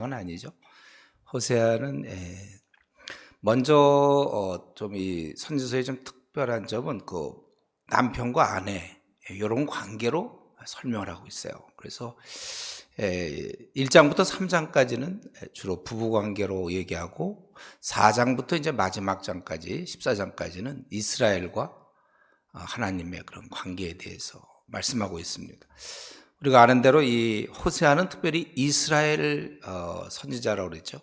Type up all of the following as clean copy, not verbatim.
건 아니죠. 호세아는 먼저 좀 이 선지서의 좀 특별한 점은 그 남편과 아내 이런 관계로 설명을 하고 있어요. 그래서 1장부터 3장까지는 주로 부부 관계로 얘기하고 4장부터 이제 마지막 장까지 14장까지는 이스라엘과 하나님의 그런 관계에 대해서 말씀하고 있습니다. 우리가 아는 대로 이 호세아는 특별히 이스라엘 선지자라고 그랬죠.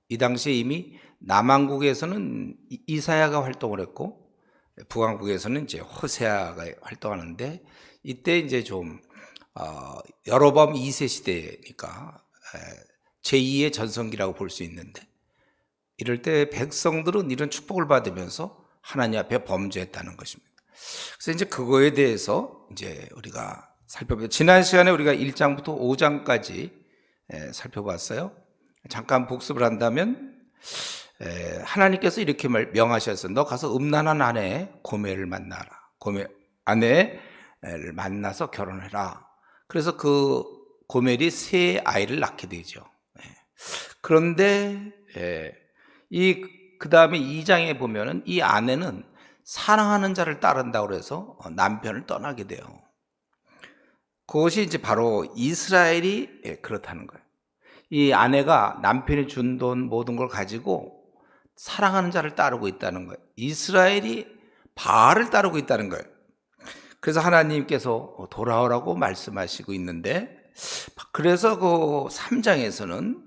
이 당시에 이미 남왕국에서는 이사야가 활동을 했고 북왕국에서는 이제 호세아가 활동하는데 이때 이제 좀 여로보암 2세 시대니까 제2의 전성기라고 볼 수 있는데 이럴 때 백성들은 이런 축복을 받으면서 하나님 앞에 범죄했다는 것입니다. 그래서 이제 그거에 대해서 이제 우리가 살펴보죠. 지난 시간에 우리가 1장부터 5장까지 살펴봤어요. 잠깐 복습을 한다면 하나님께서 이렇게 명하셨어요. 너 가서 음란한 아내 고멜을 만나라. 아내를 만나서 결혼해라. 그래서 그 고멜이 세 아이를 낳게 되죠. 그런데 그 다음에 2장에 보면은 이 아내는 사랑하는 자를 따른다고 그래서 남편을 떠나게 돼요. 그것이 이제 바로 이스라엘이 그렇다는 거예요. 이 아내가 남편이 준 돈 모든 걸 가지고 사랑하는 자를 따르고 있다는 거예요. 이스라엘이 바알을 따르고 있다는 거예요. 그래서 하나님께서 돌아오라고 말씀하시고 있는데, 그래서 그 3장에서는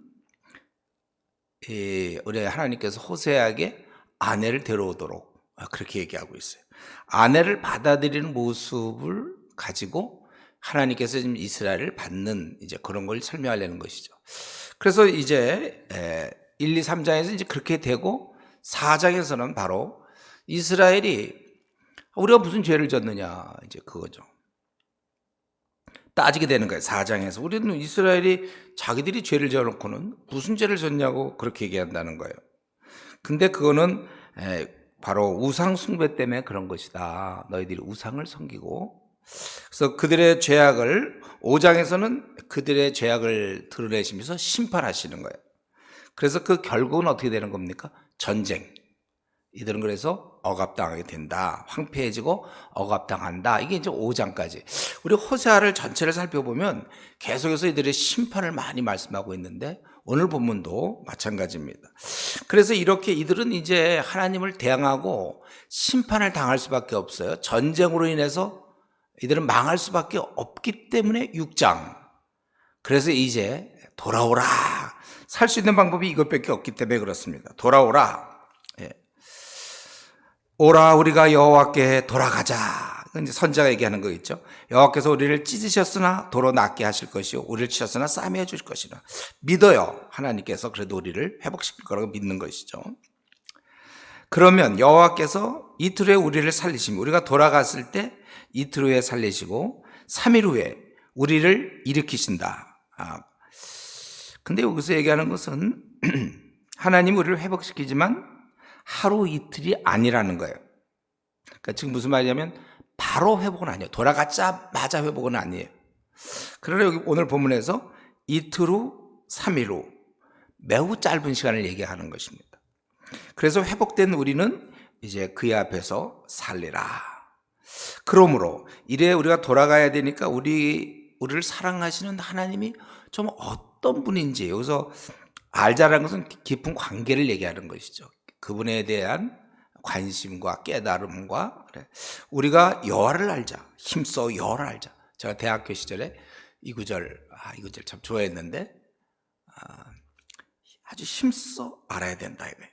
우리 하나님께서 호세아에게 아내를 데려오도록 그렇게 얘기하고 있어요. 아내를 받아들이는 모습을 가지고 하나님께서 지금 이스라엘을 받는 이제 그런 걸 설명하려는 것이죠. 그래서 이제 1, 2, 3장에서 이제 그렇게 되고 4장에서는 바로 이스라엘이 우리가 무슨 죄를 졌느냐 이제 그거죠. 따지게 되는 거예요. 4장에서 우리는 이스라엘이 자기들이 죄를 져놓고는 무슨 죄를 졌냐고 그렇게 얘기한다는 거예요. 근데 그거는 바로 우상 숭배 때문에 그런 것이다. 너희들이 우상을 섬기고. 그래서 그들의 죄악을 5장에서는 그들의 죄악을 드러내시면서 심판하시는 거예요. 그래서 그 결국은 어떻게 되는 겁니까? 전쟁. 이들은 그래서 억압당하게 된다. 황폐해지고 억압당한다. 이게 이제 5장까지. 우리 호세아를 전체를 살펴보면 계속해서 이들의 심판을 많이 말씀하고 있는데 오늘 본문도 마찬가지입니다. 그래서 이렇게 이들은 이제 하나님을 대항하고 심판을 당할 수밖에 없어요. 전쟁으로 인해서 이들은 망할 수밖에 없기 때문에 6장. 그래서 이제 돌아오라. 살 수 있는 방법이 이것밖에 없기 때문에 그렇습니다. 돌아오라. 오라 우리가 여호와께 돌아가자. 이제 선지자가 얘기하는 거 있죠. 여호와께서 우리를 찢으셨으나 도로 낫게 하실 것이요 우리를 치셨으나 싸매어 주실 것이라. 믿어요. 하나님께서 그래도 우리를 회복시킬 거라고 믿는 것이죠. 그러면 여호와께서 이틀 후에 우리를 살리시면 우리가 돌아갔을 때 이틀 후에 살리시고 3일 후에 우리를 일으키신다. 근데 여기서 얘기하는 것은 하나님 우리를 회복시키지만 하루 이틀이 아니라는 거예요. 그러니까 지금 무슨 말이냐면 바로 회복은 아니에요. 돌아가자마자 회복은 아니에요. 그러나 여기 오늘 본문에서 이틀 후, 3일 후 매우 짧은 시간을 얘기하는 것입니다. 그래서 회복된 우리는 이제 그의 앞에서 살리라. 그러므로 이래 우리가 돌아가야 되니까 우리를 사랑하시는 하나님이 좀 어떤 분인지 여기서 알자라는 것은 깊은 관계를 얘기하는 것이죠. 그분에 대한 관심과 깨달음과 우리가 여호와를 알자. 힘써 여호와를 알자. 제가 대학교 시절에 이 구절 참 좋아했는데 아주 힘써 알아야 된다 이거예요.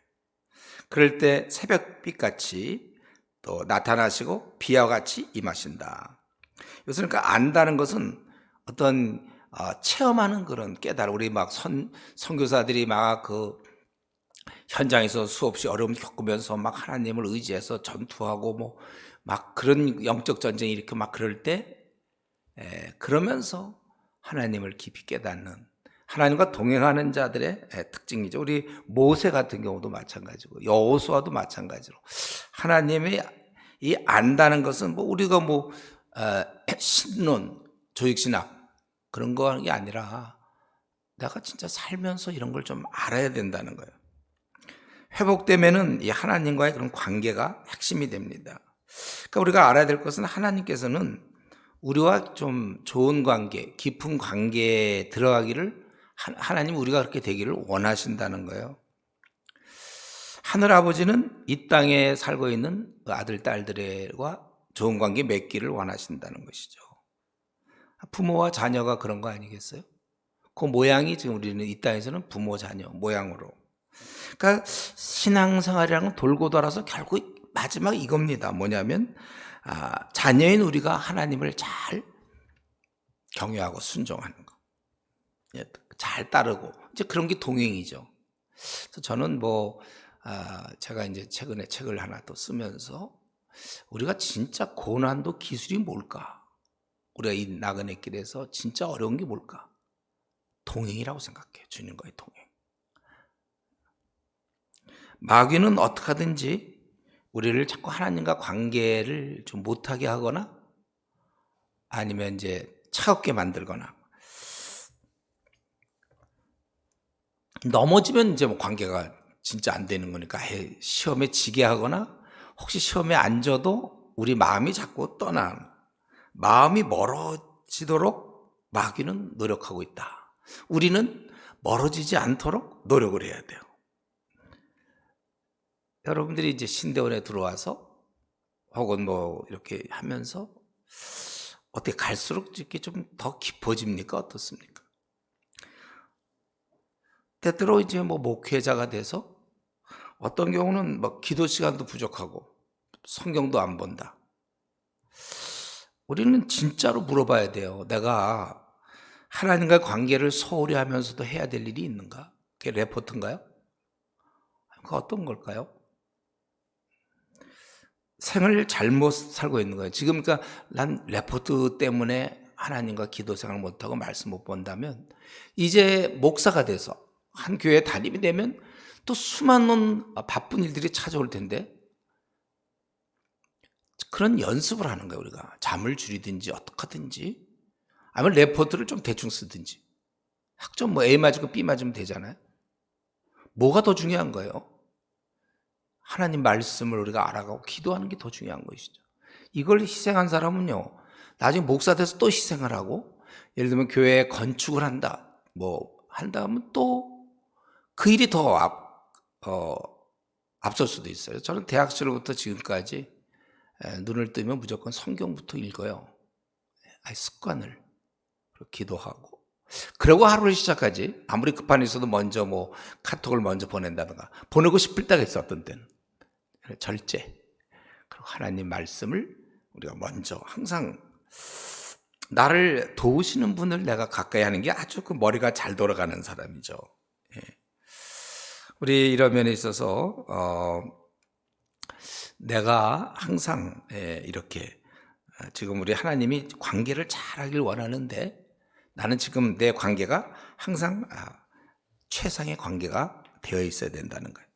그럴 때 새벽빛같이 또 나타나시고 비와 같이 임하신다. 이것은 그러니까 안다는 것은 어떤 체험하는 그런 깨달음. 우리 막 선교사들이 막 그 현장에서 수없이 어려움을 겪으면서 막 하나님을 의지해서 전투하고 뭐 막 그런 영적 전쟁이 이렇게 막 그럴 때 그러면서 하나님을 깊이 깨닫는 하나님과 동행하는 자들의 특징이죠. 우리 모세 같은 경우도 마찬가지고 여호수아도 마찬가지로 하나님이 이 안다는 것은 뭐 우리가 뭐 신론, 조직신학 그런 게 아니라 내가 진짜 살면서 이런 걸 좀 알아야 된다는 거예요. 회복되면은 이 하나님과의 그런 관계가 핵심이 됩니다. 그러니까 우리가 알아야 될 것은 하나님께서는 우리와 좀 좋은 관계, 깊은 관계에 들어가기를 하나님 우리가 그렇게 되기를 원하신다는 거예요. 하늘 아버지는 이 땅에 살고 있는 아들, 딸들과 좋은 관계 맺기를 원하신다는 것이죠. 부모와 자녀가 그런 거 아니겠어요? 그 모양이 지금 우리는 이 땅에서는 부모, 자녀 모양으로. 그러니까 신앙생활이라는 건 돌고 돌아서 결국 마지막 이겁니다. 뭐냐면 자녀인 우리가 하나님을 잘 경외하고 순종하는 거, 잘 따르고 이제 그런 게 동행이죠. 그래서 저는 제가 이제 최근에 책을 하나 또 쓰면서 우리가 진짜 고난도 기술이 뭘까? 우리가 이 나그네 길에서 진짜 어려운 게 뭘까? 동행이라고 생각해요. 주님과의 동행. 마귀는 어떻게 하든지 우리를 자꾸 하나님과 관계를 좀 못하게 하거나 아니면 이제 차갑게 만들거나 넘어지면 이제 관계가 진짜 안 되는 거니까 시험에 지게 하거나 혹시 시험에 안 져도 우리 마음이 자꾸 마음이 멀어지도록 마귀는 노력하고 있다. 우리는 멀어지지 않도록 노력을 해야 돼요. 여러분들이 이제 신대원에 들어와서 혹은 이렇게 하면서 어떻게 갈수록 이렇게 좀 더 깊어집니까? 어떻습니까? 때때로 이제 목회자가 돼서 어떤 경우는 기도 시간도 부족하고 성경도 안 본다. 우리는 진짜로 물어봐야 돼요. 내가 하나님과의 관계를 소홀히 하면서도 해야 될 일이 있는가? 그게 레포트인가요? 그 어떤 걸까요? 생을 잘못 살고 있는 거예요. 지금 그러니까 난 레포트 때문에 하나님과 기도 생활 못하고 말씀 못 본다면 이제 목사가 돼서 한 교회 담임이 되면 또 수많은 바쁜 일들이 찾아올 텐데 그런 연습을 하는 거예요. 우리가 잠을 줄이든지 어떻게 하든지 아니면 레포트를 좀 대충 쓰든지 학점 A 맞고 B 맞으면 되잖아요. 뭐가 더 중요한 거예요? 하나님 말씀을 우리가 알아가고 기도하는 게 더 중요한 것이죠. 이걸 희생한 사람은요, 나중에 목사 돼서 또 희생을 하고, 예를 들면 교회 건축을 한다, 한다 하면 또 그 일이 더 앞설 수도 있어요. 저는 대학 시절부터 지금까지 눈을 뜨면 무조건 성경부터 읽어요. 습관을. 기도하고. 그러고 하루를 시작하지. 아무리 급한 일 있어도 먼저 카톡을 먼저 보낸다든가. 보내고 싶을 때가 있었던 때는. 절제. 그리고 하나님 말씀을 우리가 먼저 항상 나를 도우시는 분을 내가 가까이 하는 게 아주 그 머리가 잘 돌아가는 사람이죠. 우리 이런 면에 있어서 내가 항상 이렇게 지금 우리 하나님이 관계를 잘하길 원하는데 나는 지금 내 관계가 항상 최상의 관계가 되어 있어야 된다는 거예요.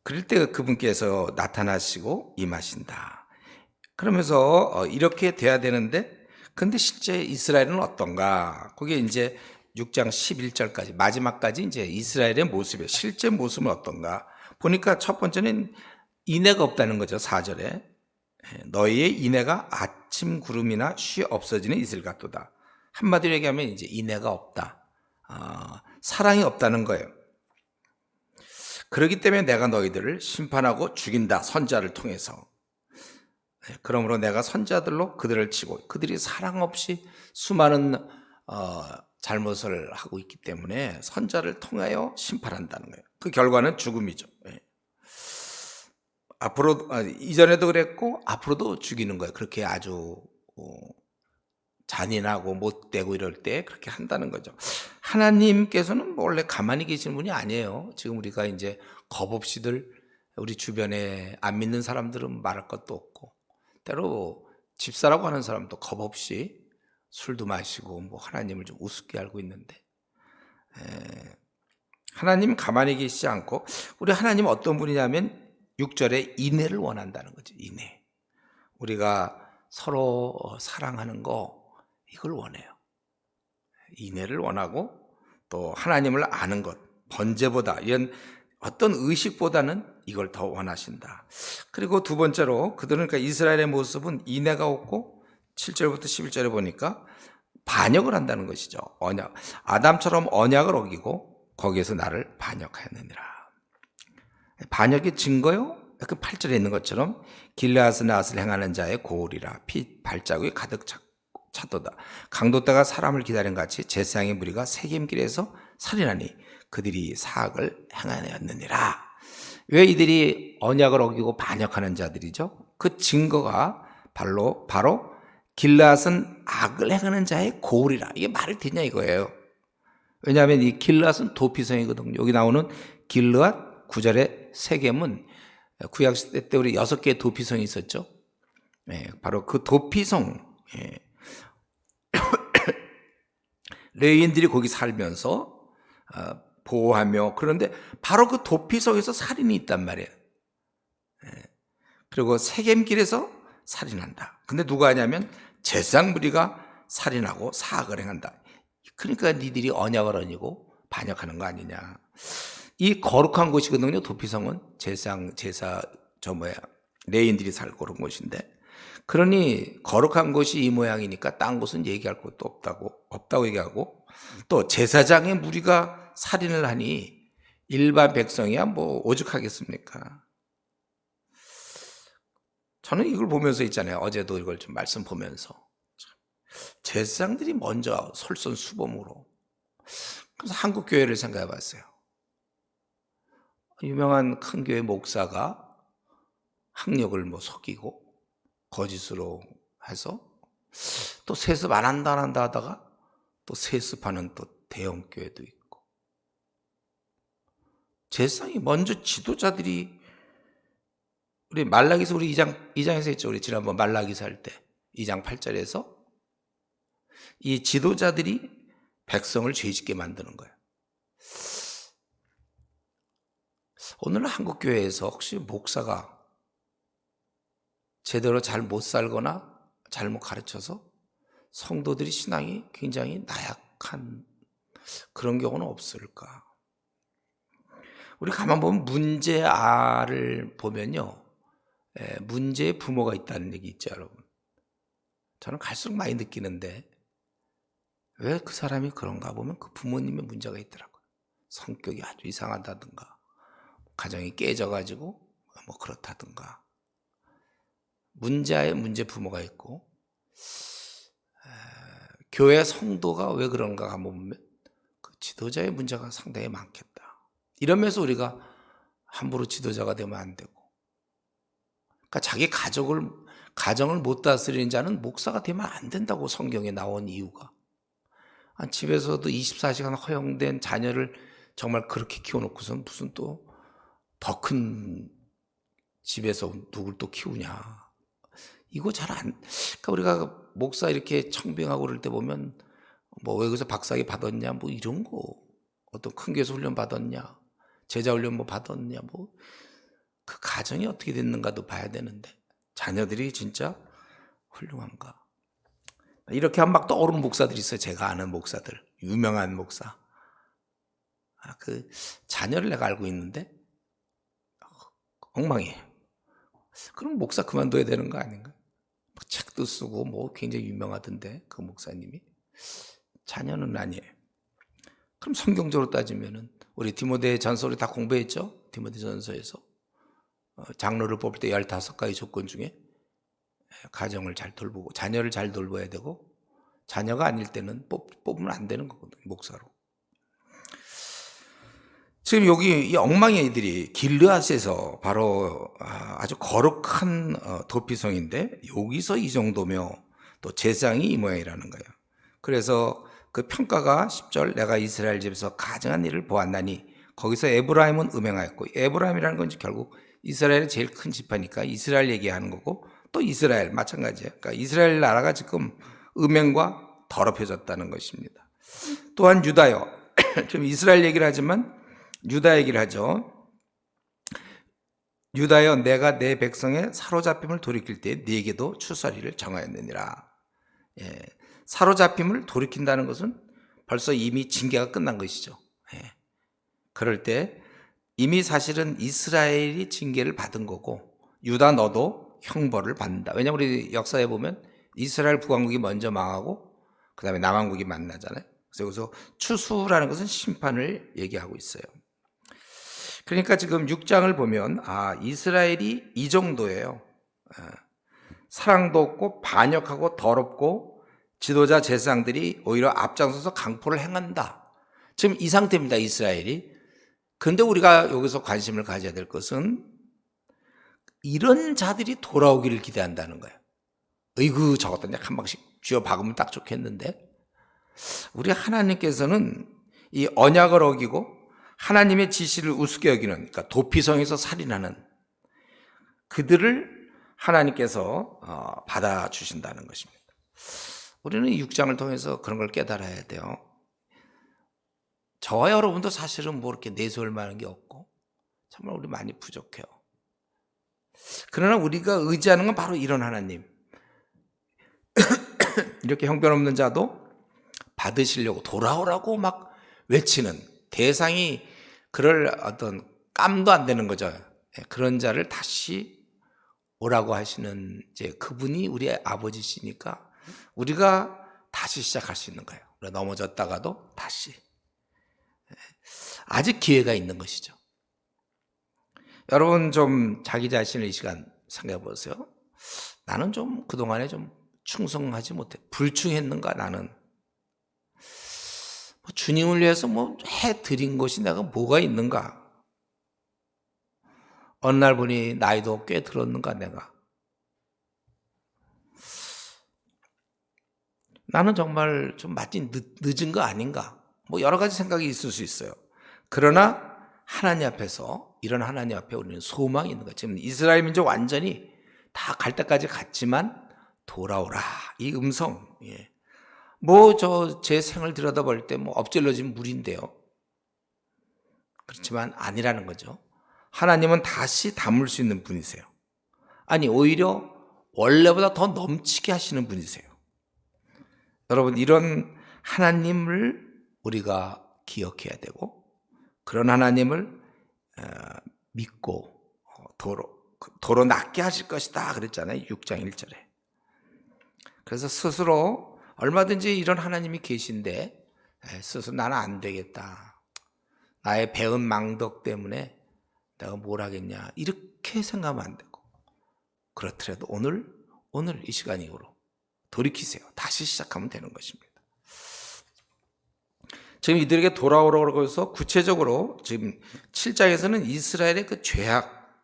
그럴 때 그분께서 나타나시고 임하신다. 그러면서 이렇게 돼야 되는데 근데 실제 이스라엘은 어떤가? 그게 이제 6장 11절까지 마지막까지 이제 이스라엘의 모습의 실제 모습은 어떤가? 보니까 첫 번째는 인애가 없다는 거죠. 4절에 너희의 인애가 아침 구름이나 쉬 없어지는 이슬 같도다. 한마디로 얘기하면 이제 인애가 없다. 사랑이 없다는 거예요. 그렇기 때문에 내가 너희들을 심판하고 죽인다. 선자를 통해서. 그러므로 내가 선자들로 그들을 치고 그들이 사랑 없이 수많은 잘못을 하고 있기 때문에 선자를 통하여 심판한다는 거예요. 그 결과는 죽음이죠. 앞으로 이전에도 그랬고 앞으로도 죽이는 거예요. 그렇게 아주 잔인하고 못되고 이럴 때 그렇게 한다는 거죠. 하나님께서는 원래 가만히 계시는 분이 아니에요. 지금 우리가 이제 겁 없이들 우리 주변에 안 믿는 사람들은 말할 것도 없고 때로 집사라고 하는 사람도 겁 없이 술도 마시고 하나님을 좀 우습게 알고 있는데 하나님 가만히 계시지 않고 우리 하나님 어떤 분이냐면 6절에 인애를 원한다는 거죠. 인애. 우리가 서로 사랑하는 거 이걸 원해요. 인애를 원하고 또 하나님을 아는 것, 번제보다 이런 어떤 의식보다는 이걸 더 원하신다. 그리고 두 번째로 그들은 그러니까 이스라엘의 모습은 인애가 없고 7절부터 11절에 보니까 반역을 한다는 것이죠. 언약. 아담처럼 언약을 어기고 거기에서 나를 반역하였느니라. 반역의 증거요? 그 8절에 있는 것처럼 길르앗은 낫을 행하는 자의 고울이라 피 발자국이 가득 차도다. 강도다가 사람을 기다린 같이 제사장의 무리가 세겜길에서 살인하니 그들이 사악을 행하였느니라. 왜 이들이 언약을 어기고 반역하는 자들이죠? 그 증거가 바로 길르앗은 악을 행하는 자의 고울이라. 이게 말이 되냐 이거예요. 왜냐하면 이 길르앗은 도피성이거든요. 여기 나오는 길르앗 9절의 세겜은 구약시대 때 우리 6개의 도피성이 있었죠. 바로 그 도피성, 레위인들이 거기 살면서 보호하며, 그런데 바로 그 도피성에서 살인이 있단 말이에요. 그리고 세겜길에서 살인한다. 근데 누가 하냐면 제사장 무리가 살인하고 사악을 행한다. 그러니까 니들이 언약을 어기고 반역하는 거 아니냐. 이 거룩한 곳이거든요. 도피성은 레인들이 살고 그런 곳인데, 그러니 거룩한 곳이 이 모양이니까 딴 곳은 얘기할 것도 없다고 얘기하고, 또 제사장의 무리가 살인을 하니 일반 백성이야 뭐 오죽하겠습니까? 저는 이걸 보면서 있잖아요. 어제도 이걸 좀 말씀 보면서 제사장들이 먼저 솔선수범으로. 그래서 한국 교회를 생각해 봤어요. 유명한 큰 교회 목사가 학력을 뭐 속이고 거짓으로 해서 또 세습 안 한다 하다가 또 세습하는 또 대형 교회도 있고, 제사장이 먼저 지도자들이, 우리 말라기서 우리 2장에서 했죠. 우리 지난번 말라기서 할 때 2장 8절에서 이 지도자들이 백성을 죄짓게 만드는 거예요. 오늘 한국 교회에서 혹시 목사가 제대로 잘 못 살거나 잘못 가르쳐서 성도들이 신앙이 굉장히 나약한 그런 경우는 없을까? 우리 가만 보면 문제아를 보면요, 문제의 부모가 있다는 얘기 있죠, 여러분. 저는 갈수록 많이 느끼는데 왜 그 사람이 그런가 보면 그 부모님의 문제가 있더라고요. 성격이 아주 이상하다든가, 가정이 깨져가지고 뭐 그렇다든가. 문제아의 문제 부모가 있고, 교회 성도가 왜 그런가 한번 보면 그 지도자의 문제가 상당히 많겠다. 이러면서 우리가 함부로 지도자가 되면 안 되고, 그러니까 자기 가정을 못 다스리는 자는 목사가 되면 안 된다고 성경에 나온 이유가, 집에서도 24시간 허용된 자녀를 정말 그렇게 키워놓고선 무슨 또 더 큰 집에서 누굴 또 키우냐. 이거 그러니까 우리가 목사 이렇게 청빙하고 그럴 때 보면 뭐 외국에서 박사학위 받았냐, 뭐 이런 거, 어떤 큰 교회에서 훈련 받았냐, 제자 훈련 뭐 받았냐, 뭐 그 가정이 어떻게 됐는가도 봐야 되는데 자녀들이 진짜 훌륭한가. 이렇게 하면 막 떠오르는 목사들이 있어요. 제가 아는 목사들, 유명한 목사. 그 자녀를 내가 알고 있는데 엉망이에요. 그럼 목사 그만둬야 되는 거 아닌가? 책도 쓰고 뭐 굉장히 유명하던데 그 목사님이. 자녀는 아니에요. 그럼 성경적으로 따지면은 우리 디모데 전서 우리 다 공부했죠? 디모데 전서에서 장로를 뽑을 때 15가지 조건 중에 가정을 잘 돌보고 자녀를 잘 돌봐야 되고, 자녀가 아닐 때는 뽑으면 안 되는 거거든요, 목사로. 지금 여기 이 엉망의 이들이 길르앗에서 바로 아주 거룩한 도피성인데 여기서 이 정도며 또 제사장이 이 모양이라는 거예요. 그래서 그 평가가 10절, 내가 이스라엘 집에서 가증한 일을 보았나니 거기서 에브라임은 음행하였고, 에브라임이라는 건 결국 이스라엘의 제일 큰 지파니까 이스라엘 얘기하는 거고, 또 이스라엘 마찬가지예요. 그러니까 이스라엘 나라가 지금 음행과 더럽혀졌다는 것입니다. 또한 유다요. 좀 이스라엘 얘기를 하지만 유다 얘기를 하죠. 유다여, 내가 내 백성의 사로잡힘을 돌이킬 때 네게도 추수리를 정하였느니라. 사로잡힘을 돌이킨다는 것은 벌써 이미 징계가 끝난 것이죠. 예. 그럴 때 이미 사실은 이스라엘이 징계를 받은 거고 유다 너도 형벌을 받는다. 왜냐하면 우리 역사에 보면 이스라엘 북왕국이 먼저 망하고 그 다음에 남왕국이 만나잖아요. 그래서 여기서 추수라는 것은 심판을 얘기하고 있어요. 그러니까 지금 6장을 보면 이스라엘이 이 정도예요. 사랑도 없고 반역하고 더럽고 지도자 제사장들이 오히려 앞장서서 강포를 행한다. 지금 이 상태입니다, 이스라엘이. 그런데 우리가 여기서 관심을 가져야 될 것은 이런 자들이 돌아오기를 기대한다는 거예요. 어이구, 저것도 한 방씩 쥐어 박으면 딱 좋겠는데, 우리 하나님께서는 이 언약을 어기고 하나님의 지시를 우습게 여기는, 그러니까 도피성에서 살인하는 그들을 하나님께서 받아주신다는 것입니다. 우리는 이 6장을 통해서 그런 걸 깨달아야 돼요. 저와 여러분도 사실은 뭐 이렇게 내세울 만한 게 없고 정말 우리 많이 부족해요. 그러나 우리가 의지하는 건 바로 이런 하나님. 이렇게 형편없는 자도 받으시려고 돌아오라고 막 외치는, 대상이 그럴 어떤 깜도 안 되는 거죠. 그런 자를 다시 오라고 하시는 이제 그분이 우리의 아버지시니까 우리가 다시 시작할 수 있는 거예요. 넘어졌다가도 다시. 아직 기회가 있는 것이죠. 여러분 좀 자기 자신을 이 시간 생각해 보세요. 나는 좀 그동안에 좀 충성하지 못해. 불충했는가 나는. 주님을 위해서 뭐 해드린 것이 내가 뭐가 있는가. 어느 날 보니 나이도 꽤 들었는가 내가. 나는 정말 좀 마치 늦은 거 아닌가. 뭐 여러 가지 생각이 있을 수 있어요. 그러나 하나님 앞에서, 이런 하나님 앞에 우리는 소망이 있는 거예요. 지금 이스라엘 민족 완전히 다 갈 때까지 갔지만 돌아오라, 이 음성. 예. 뭐 제 생을 들여다볼 때 뭐 엎질러진 물인데요. 그렇지만 아니라는 거죠. 하나님은 다시 담을 수 있는 분이세요. 아니 오히려 원래보다 더 넘치게 하시는 분이세요. 여러분, 이런 하나님을 우리가 기억해야 되고, 그런 하나님을 믿고 도로 낫게 하실 것이다 그랬잖아요, 6장 1절에. 그래서 스스로 얼마든지 이런 하나님이 계신데 스스로 나는 안 되겠다, 나의 배은 망덕 때문에 내가 뭘 하겠냐, 이렇게 생각하면 안 되고, 그렇더라도 오늘 이 시간 이후로 돌이키세요. 다시 시작하면 되는 것입니다. 지금 이들에게 돌아오라고 해서 구체적으로 지금 7장에서는 이스라엘의 그 죄악,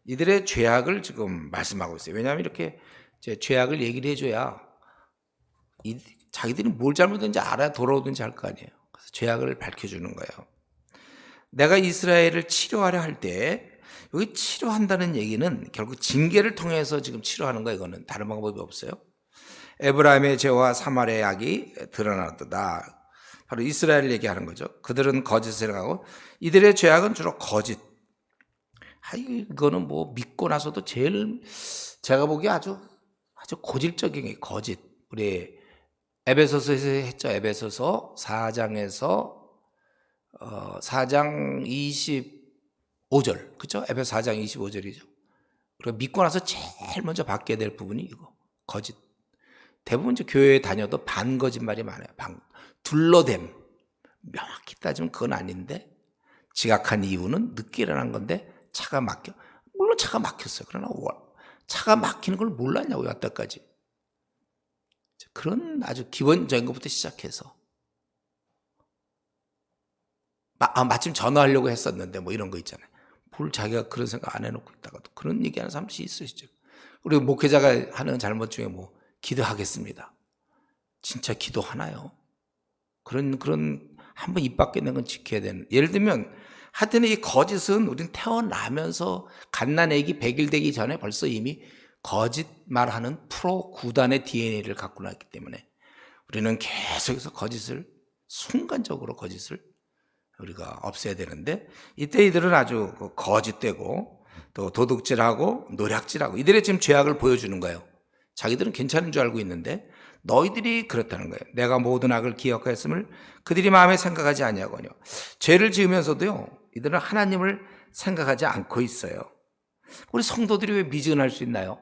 이들의 죄악을 지금 말씀하고 있어요. 왜냐하면 이렇게 죄악을 얘기를 해줘야 자기들이 뭘 잘못했는지 알아야 돌아오든지 할 거 아니에요. 그래서 죄악을 밝혀주는 거예요. 내가 이스라엘을 치료하려 할 때, 여기 치료한다는 얘기는 결국 징계를 통해서 지금 치료하는 거예요. 이거는 다른 방법이 없어요. 에브라임의 죄와 사마리아의 악이 드러났다. 바로 이스라엘을 얘기하는 거죠. 그들은 거짓을 하고, 이들의 죄악은 주로 거짓. 이거는 뭐 믿고 나서도 제일 제가 보기에 아주 고질적인 게 거짓. 우리 에베소서에서 했죠. 에베소서 4장에서 4장 25절, 그렇죠? 에베소 4장 25절이죠. 그리고 믿고 나서 제일 먼저 받게 될 부분이 이거, 거짓. 대부분 이제 교회에 다녀도 반 거짓말이 많아요. 둘러댐. 명확히 따지면 그건 아닌데, 지각한 이유는 늦게 일어난 건데 차가 막혀. 물론 차가 막혔어요. 그러나 차가 막히는 걸 몰랐냐고요, 여태까지. 그런 아주 기본적인 것부터 시작해서 마침 전화하려고 했었는데 뭐 이런 거 있잖아요. 뭘 자기가 그런 생각 안 해놓고 있다가도 그런 얘기하는 사람이 있으시죠. 우리 목회자가 하는 잘못 중에 뭐 기도하겠습니다. 진짜 기도하나요? 그런 한 번 입 밖에 낸 건 지켜야 되는. 예를 들면 하여튼 이 거짓은 우린 태어나면서 갓난 애기 100일 되기 전에 벌써 이미 거짓말하는 프로 구단의 DNA를 갖고 났기 때문에 우리는 계속해서 순간적으로 거짓을 우리가 없애야 되는데, 이때 이들은 아주 거짓되고 또 도둑질하고 노략질하고, 이들의 지금 죄악을 보여주는 거예요. 자기들은 괜찮은 줄 알고 있는데 너희들이 그렇다는 거예요. 내가 모든 악을 기억하였음을 그들이 마음에 생각하지 아니하거니와. 죄를 지으면서도요, 이들은 하나님을 생각하지 않고 있어요. 우리 성도들이 왜 미진할 수 있나요?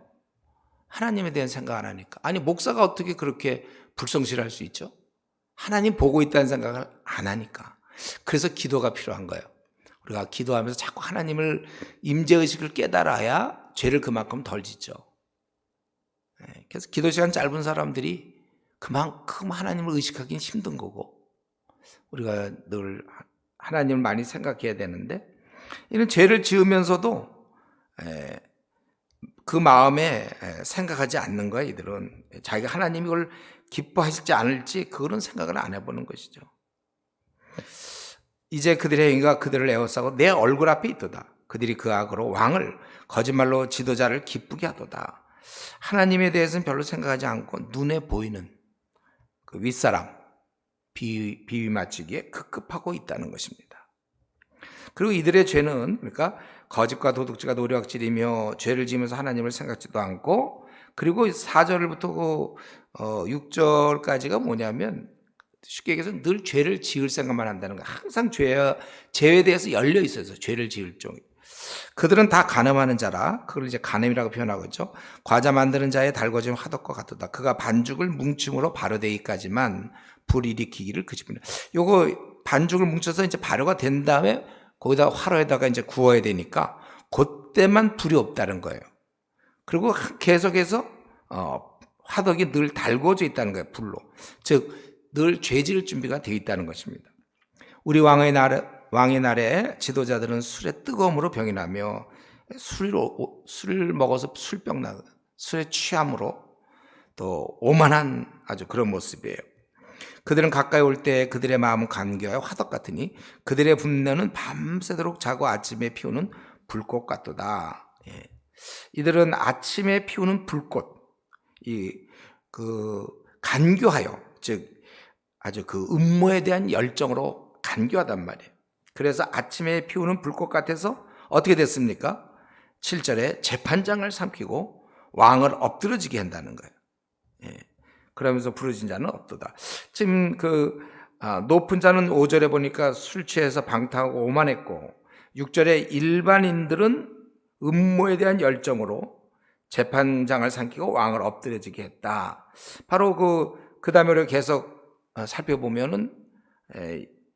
하나님에 대한 생각 안 하니까. 아니, 목사가 어떻게 그렇게 불성실할 수 있죠? 하나님 보고 있다는 생각을 안 하니까. 그래서 기도가 필요한 거예요. 우리가 기도하면서 자꾸 하나님을 임재의식을 깨달아야 죄를 그만큼 덜 짓죠. 그래서 기도 시간 짧은 사람들이 그만큼 하나님을 의식하기는 힘든 거고, 우리가 늘 하나님을 많이 생각해야 되는데, 이런 죄를 지으면서도 그 마음에 생각하지 않는 거야. 이들은 자기가 하나님이 이걸 기뻐하실지 않을지 그런 생각을 안 해보는 것이죠. 이제 그들의 행위가 그들을 에워싸고 내 얼굴 앞에 있도다. 그들이 그 악으로 왕을 거짓말로 지도자를 기쁘게 하도다. 하나님에 대해서는 별로 생각하지 않고 눈에 보이는 그 윗사람 비위 맞추기에 급급하고 있다는 것입니다. 그리고 이들의 죄는, 그러니까 거짓과 도둑질과 노략질이며 죄를 지으면서 하나님을 생각지도 않고, 그리고 4절부터 6절까지가 뭐냐면 쉽게 얘기해서 늘 죄를 지을 생각만 한다는 거예요. 항상 죄에 대해서 열려 있어요. 죄를 지을 종. 그들은 다 간음하는 자라. 그걸 이제 간음이라고 표현하고 있죠. 과자 만드는 자의 달궈진 화덕과 같도다. 그가 반죽을 뭉침으로 발효되기까지만 불일으키기를 그집으네. 요거 반죽을 뭉쳐서 이제 발효가 된 다음에 거기다 화로에다가 이제 구워야 되니까 그때만 불이 없다는 거예요. 그리고 계속해서 화덕이 늘 달궈져 있다는 거예요. 불로. 즉 늘 죄질 준비가 되어 있다는 것입니다. 우리 왕의 날에 지도자들은 술의 뜨거움으로 병이 나며 술을 먹어서 술병 나고 술에 취함으로 또 오만한 아주 그런 모습이에요. 그들은 가까이 올 때 그들의 마음은 감기와 화덕 같으니 그들의 분노는 밤새도록 자고 아침에 피우는 불꽃 같도다. 이들은 아침에 피우는 불꽃, 간교하여, 즉 아주 그 음모에 대한 열정으로 간교하단 말이에요. 그래서 아침에 피우는 불꽃 같아서 어떻게 됐습니까? 7절에 재판장을 삼키고 왕을 엎드러지게 한다는 거예요. 그러면서 부르짖은 자는 없도다. 지금 높은 자는 5절에 보니까 술 취해서 방탕하고 오만했고, 6절에 일반인들은 음모에 대한 열정으로 재판장을 삼키고 왕을 엎드려지게 했다. 바로 그 다음에 우리가 계속 살펴보면은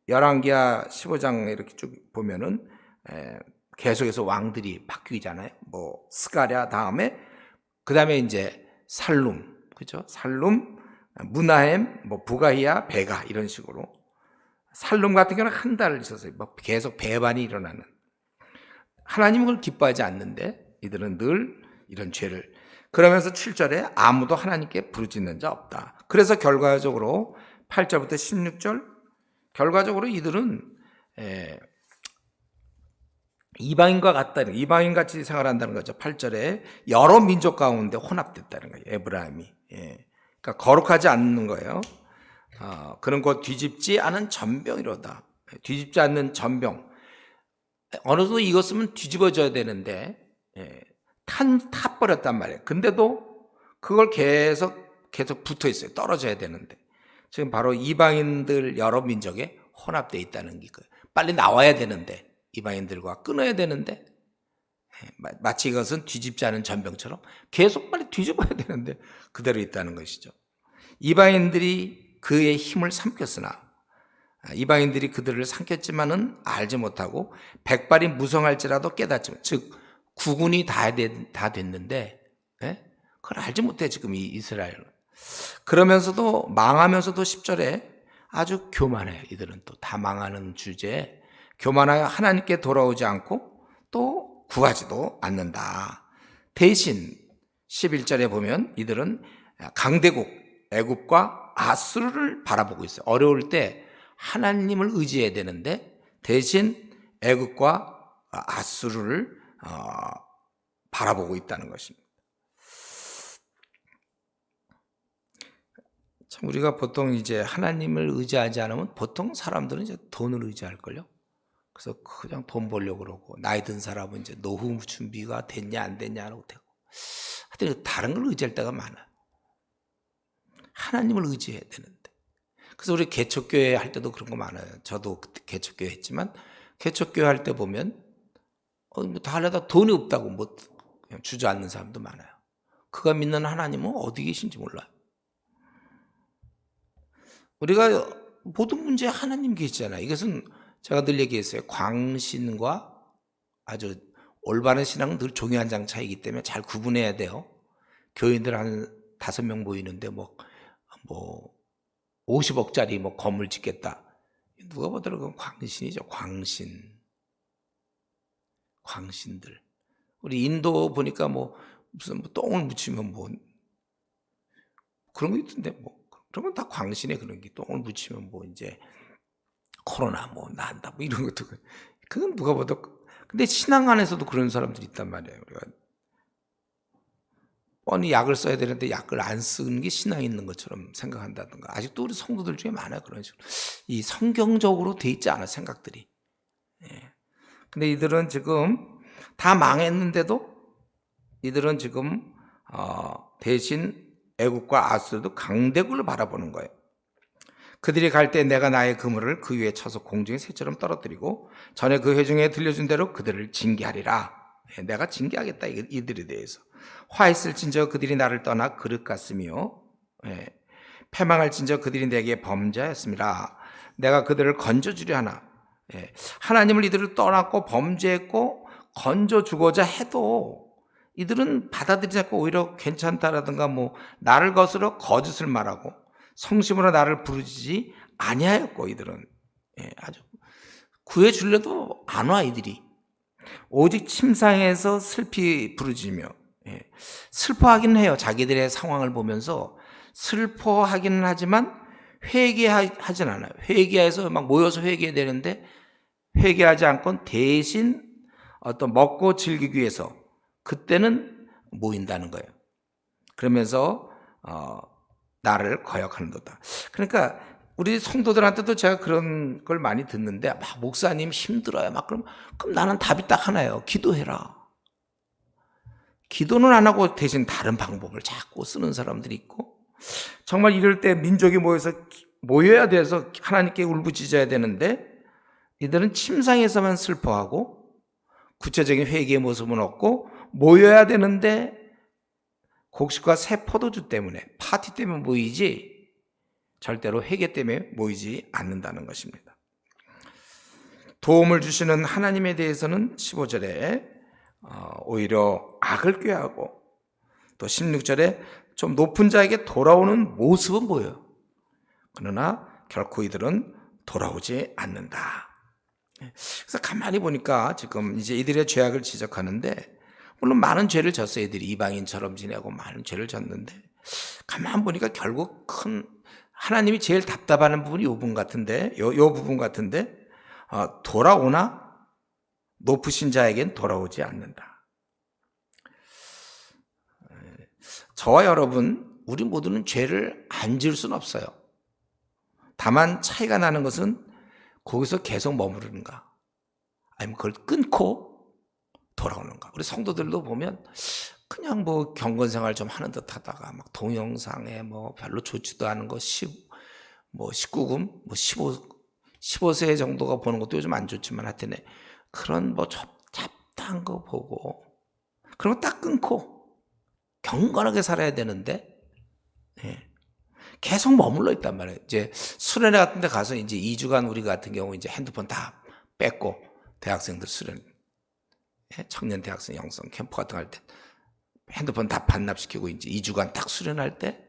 열왕기하 15장 이렇게 쭉 보면은 계속해서 왕들이 바뀌잖아요. 뭐 스가랴 다음에 그 다음에 이제 살룸, 그렇죠? 살룸, 무나햄, 뭐 부가히야, 베가 이런 식으로. 살룸 같은 경우는 한 달을 있었어요. 뭐 계속 배반이 일어나는. 하나님은 그걸 기뻐하지 않는데 이들은 늘 이런 죄를. 그러면서 7절에 아무도 하나님께 부르짖는 자 없다. 그래서 결과적으로 8절부터 16절, 결과적으로 이들은 이방인과 같다. 이방인같이 생활한다는 거죠. 8절에 여러 민족 가운데 혼합됐다는 거예요. 에브라임이. 그러니까 거룩하지 않는 거예요. 그런 것 뒤집지 않은 전병이로다. 뒤집지 않는 전병. 어느 정도 익었으면 뒤집어져야 되는데 타버렸단 말이에요. 근데도 그걸 계속 붙어 있어요. 떨어져야 되는데. 지금 바로 이방인들 여러 민족에 혼합되어 있다는 게 빨리 나와야 되는데, 이방인들과 끊어야 되는데, 마치 이것은 뒤집지 않은 전병처럼 계속 빨리 뒤집어야 되는데 그대로 있다는 것이죠. 이방인들이 그의 힘을 삼켰으나, 이방인들이 그들을 삼켰지만은 알지 못하고 백발이 무성할지라도 깨닫지만, 즉 구군이 다 됐는데 그걸 알지 못해 지금 이 이스라엘은. 그러면서도 망하면서도 10절에 아주 교만해요. 이들은 또 다 망하는 주제에 교만하여 하나님께 돌아오지 않고 또 구하지도 않는다. 대신 11절에 보면 이들은 강대국 애굽과 아수르를 바라보고 있어요. 어려울 때 하나님을 의지해야 되는데 대신 애굽과 아수르를 바라보고 있다는 것입니다. 참 우리가 보통 이제 하나님을 의지하지 않으면 보통 사람들은 이제 돈을 의지할걸요. 그래서 그냥 돈 벌려고 그러고, 나이 든 사람은 이제 노후 준비가 됐냐 안 됐냐 하고 되고, 하여튼 다른 걸 의지할 때가 많아요. 하나님을 의지해야 되는데. 그래서 우리 개척교회 할 때도 그런 거 많아요. 저도 그때 개척교회 했지만 개척교회 할 때 보면 다 하려다 돈이 없다고 뭐 그냥 주저앉는 사람도 많아요. 그가 믿는 하나님은 어디 계신지 몰라요. 우리가 모든 문제에 하나님 계시잖아요. 이것은 제가 늘 얘기했어요. 광신과 아주 올바른 신앙은 늘 종이 한 장 차이기 때문에 잘 구분해야 돼요. 교인들 한 5명 모이는데 뭐 50억짜리 뭐 건물 짓겠다. 누가 보더라도 그건 광신이죠. 광신들. 우리 인도 보니까 뭐 무슨 똥을 묻히면 뭐 그런 거 있던데 뭐 그런 건 다 광신에 그런 게 똥을 묻히면 뭐 이제 코로나 뭐 난다 뭐 이런 것도 그건 누가 봐도. 근데 신앙 안에서도 그런 사람들이 있단 말이에요. 우리가 뻔히 약을 써야 되는데 약을 안 쓰는 게 신앙이 있는 것처럼 생각한다든가. 아직도 우리 성도들 중에 많아요. 그런 식으로 이 성경적으로 돼 있지 않아 생각들이. 근데 이들은 지금 다 망했는데도 이들은 지금 대신 애국과 아수르도 강대국을 바라보는 거예요. 그들이 갈 때 내가 나의 그물을 그 위에 쳐서 공중에 새처럼 떨어뜨리고 전에 그 회중에 들려준 대로 그들을 징계하리라. 내가 징계하겠다 이들에 대해서. 화했을진저 그들이 나를 떠나 그릇 같으며 패망할진저 그들이 내게 범죄하였습니다. 내가 그들을 건져주려 하나. 하나님을 이들을 떠났고 범죄했고 건져주고자 해도 이들은 받아들이지 않고 오히려 괜찮다라든가 뭐 나를 거스러 거짓을 말하고 성심으로 나를 부르지 아니하였고 이들은 아주 구해주려도 안 와 이들이. 오직 침상에서 슬피 부르짖으며 슬퍼하긴 해요. 자기들의 상황을 보면서 슬퍼하기는 하지만 회개하진 않아요. 회개해서 막 모여서 회개해야 되는데 회개하지 않고 대신 어떤 먹고 즐기기 위해서 그때는 모인다는 거예요. 그러면서 나를 거역하는도다. 그러니까 우리 성도들한테도 제가 그런 걸 많이 듣는데 막 목사님 힘들어요. 막 그럼 나는 답이 딱 하나예요. 기도해라. 기도는 안 하고 대신 다른 방법을 자꾸 쓰는 사람들이 있고 정말 이럴 때 민족이 모여야 돼서 하나님께 울부짖어야 되는데 이들은 침상에서만 슬퍼하고 구체적인 회개의 모습은 없고 모여야 되는데 곡식과 새 포도주 때문에 파티 때문에 모이지 절대로 회개 때문에 모이지 않는다는 것입니다. 도움을 주시는 하나님에 대해서는 15절에 오히려 악을 꾀하고 또 16절에 좀 높은 자에게 돌아오는 모습은 보여요. 그러나 결코 이들은 돌아오지 않는다. 그래서 가만히 보니까 지금 이제 이들의 죄악을 지적하는데 물론 많은 죄를 졌어요. 애들이 이방인처럼 지내고 많은 죄를 졌는데 가만 보니까 결국 큰 하나님이 제일 답답하는 부분이 요 부분 같은데 돌아오나 높으신 자에겐 돌아오지 않는다. 저와 여러분 우리 모두는 죄를 안 지을 수는 없어요. 다만 차이가 나는 것은 거기서 계속 머무르는가 아니면 그걸 끊고 돌아오는가. 우리 성도들도 보면 그냥 뭐 경건생활 좀 하는 듯 하다가 막 동영상에 뭐 별로 좋지도 않은 거 19금 15세 정도가 보는 것도 요즘 안 좋지만 하여튼 그런 뭐 잡다한 거 보고 그런 거 딱 끊고 경건하게 살아야 되는데 계속 머물러 있단 말이에요. 이제 수련회 같은 데 가서 이제 2주간 우리 같은 경우 이제 핸드폰 다 뺐고 대학생들 수련 청년 대학생 영성 캠프 같은 거 할 때 핸드폰 다 반납시키고 이제 2주간 딱 수련할 때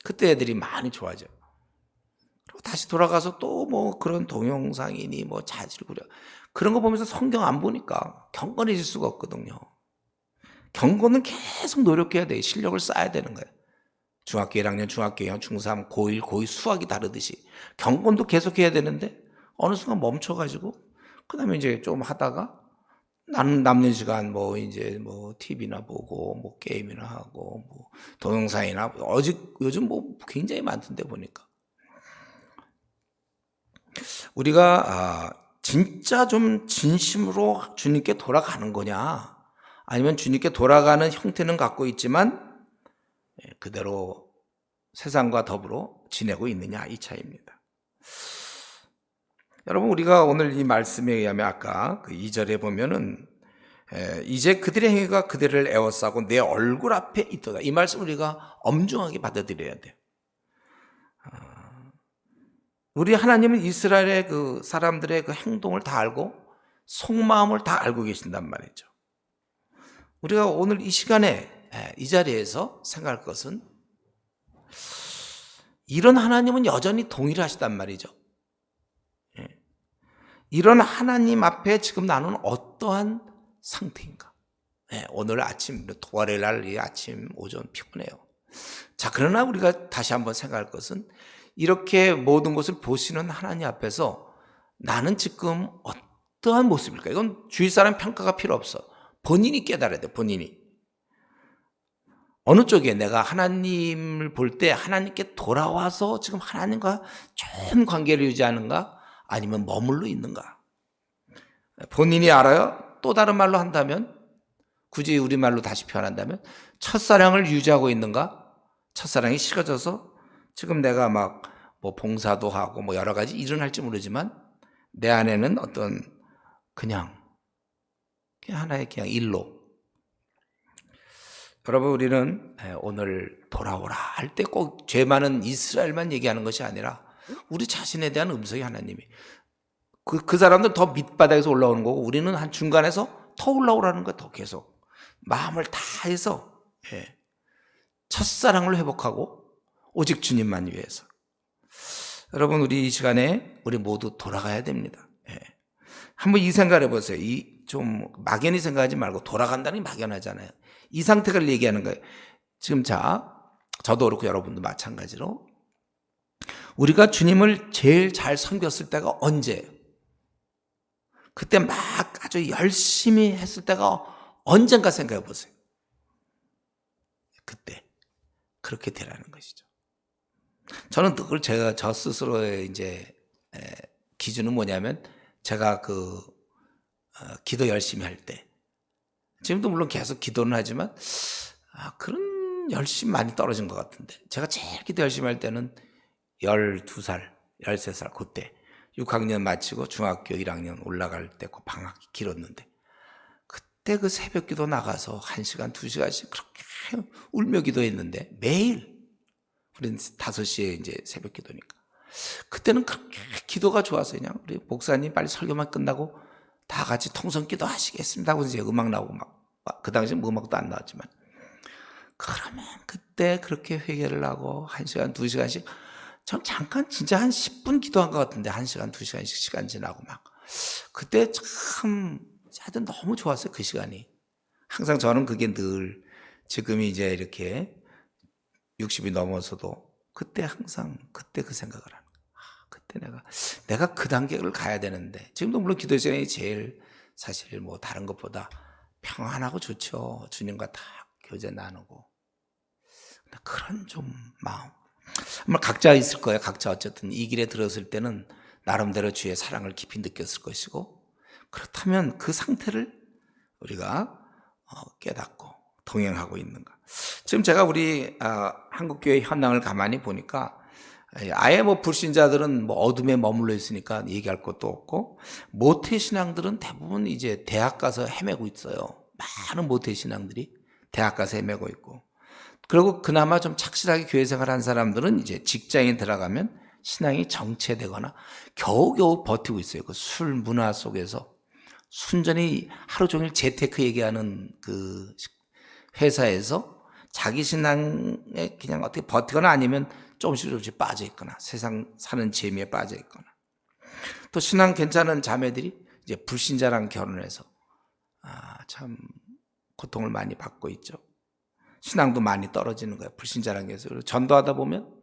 그때 애들이 많이 좋아져. 그리고 다시 돌아가서 또 뭐 그런 동영상이니 뭐 자질구레 그런 거 보면서 성경 안 보니까 경건해질 수가 없거든요. 경건은 계속 노력해야 돼. 실력을 쌓아야 되는 거예요. 중학교 1학년, 중학교 2학년, 중3, 고1, 고2 수학이 다르듯이 경건도 계속 해야 되는데 어느 순간 멈춰가지고 그 다음에 이제 좀 하다가 남는 시간 이제 TV나 보고 뭐 게임이나 하고 뭐 동영상이나 요즘 뭐 굉장히 많던데 보니까 우리가 진짜 좀 진심으로 주님께 돌아가는 거냐 아니면 주님께 돌아가는 형태는 갖고 있지만 그대로 세상과 더불어 지내고 있느냐, 이 차이입니다. 여러분, 우리가 오늘 이 말씀에 의하면 아까 그 2절에 보면은 이제 그들의 행위가 그들을 에워싸고 내 얼굴 앞에 있도다. 이 말씀 우리가 엄중하게 받아들여야 돼요. 우리 하나님은 이스라엘의 그 사람들의 그 행동을 다 알고 속마음을 다 알고 계신단 말이죠. 우리가 오늘 이 시간에 이 자리에서 생각할 것은 이런 하나님은 여전히 동일하시단 말이죠. 이런 하나님 앞에 지금 나는 어떠한 상태인가? 오늘 아침, 토요일 날 이 아침, 오전 피곤해요. 자, 그러나 우리가 다시 한번 생각할 것은 이렇게 모든 것을 보시는 하나님 앞에서 나는 지금 어떠한 모습일까? 이건 주위 사람 평가가 필요 없어. 본인이 깨달아야 돼, 본인이. 어느 쪽에 내가 하나님을 볼 때 하나님께 돌아와서 지금 하나님과 좋은 관계를 유지하는가? 아니면 머물러 있는가? 본인이 알아요? 또 다른 말로 한다면, 굳이 우리말로 다시 표현한다면, 첫사랑을 유지하고 있는가? 첫사랑이 식어져서 지금 내가 막 뭐 봉사도 하고 뭐 여러 가지 일은 할지 모르지만 내 안에는 어떤 그냥 하나의 그냥 일로. 여러분, 우리는 오늘 돌아오라 할 때 꼭 죄 많은 이스라엘만 얘기하는 것이 아니라 우리 자신에 대한 음성이 하나님이 그 사람들 더 밑바닥에서 올라오는 거고 우리는 한 중간에서 더 올라오라는 거야. 더 계속 마음을 다해서 첫사랑을 회복하고 오직 주님만 위해서. 여러분, 우리 이 시간에 우리 모두 돌아가야 됩니다. 한번 이 생각을 해보세요. 이 좀 막연히 생각하지 말고 돌아간다는 게 막연하잖아요. 이 상태를 얘기하는 거예요. 지금 저도 그렇고 여러분도 마찬가지로 우리가 주님을 제일 잘 섬겼을 때가 언제예요? 그때 막 아주 열심히 했을 때가 언젠가 생각해 보세요. 그때 그렇게 되라는 것이죠. 저는 늘 저 스스로의 이제 기준은 뭐냐면 제가 기도 열심히 할 때, 지금도 물론 계속 기도는 하지만 그런 열심히 많이 떨어진 것 같은데, 제가 제일 기도 열심히 할 때는 12살, 13살 그때 6학년 마치고 중학교 1학년 올라갈 때 그 방학이 길었는데 그때 그 새벽 기도 나가서 1시간, 2시간씩 그렇게 울며 기도했는데 매일 우리는 5시에 이제 새벽 기도니까 그때는 그렇게 기도가 좋아서 그냥 우리 목사님 빨리 설교만 끝나고 다 같이 통성 기도 하시겠습니다 하고 이제 음악 나오고 막 그 당시엔 음악도 안 나왔지만 그러면 그때 그렇게 회개를 하고 1시간, 2시간씩 전 잠깐 진짜 한 10분 기도한 것 같은데 1시간, 2시간씩 시간 지나고 막 그때 참 하여튼 너무 좋았어요. 그 시간이. 항상 저는 그게 늘 지금이 이제 이렇게 60이 넘어서도 그때 항상 그때 그 생각을 하는 거예요. 그때 내가 그 단계를 가야 되는데 지금도 물론 기도 시간이 제일 사실 뭐 다른 것보다 평안하고 좋죠. 주님과 다 교제 나누고. 그런 좀 마음. 아마 각자 있을 거예요. 각자 어쨌든 이 길에 들었을 때는 나름대로 주의 사랑을 깊이 느꼈을 것이고 그렇다면 그 상태를 우리가 깨닫고 동행하고 있는가. 지금 제가 우리 한국교회 현황을 가만히 보니까 아예 뭐 불신자들은 뭐 어둠에 머물러 있으니까 얘기할 것도 없고 모태신앙들은 대부분 이제 대학 가서 헤매고 있어요. 많은 모태신앙들이 대학 가서 헤매고 있고 그리고 그나마 좀 착실하게 교회 생활한 사람들은 이제 직장에 들어가면 신앙이 정체되거나 겨우겨우 버티고 있어요. 그 술 문화 속에서 순전히 하루 종일 재테크 얘기하는 그 회사에서 자기 신앙에 그냥 어떻게 버티거나 아니면 조금씩 빠져 있거나 세상 사는 재미에 빠져 있거나 또 신앙 괜찮은 자매들이 이제 불신자랑 결혼해서 참 고통을 많이 받고 있죠. 신앙도 많이 떨어지는 거예요. 불신자란 게. 그래서 전도하다 보면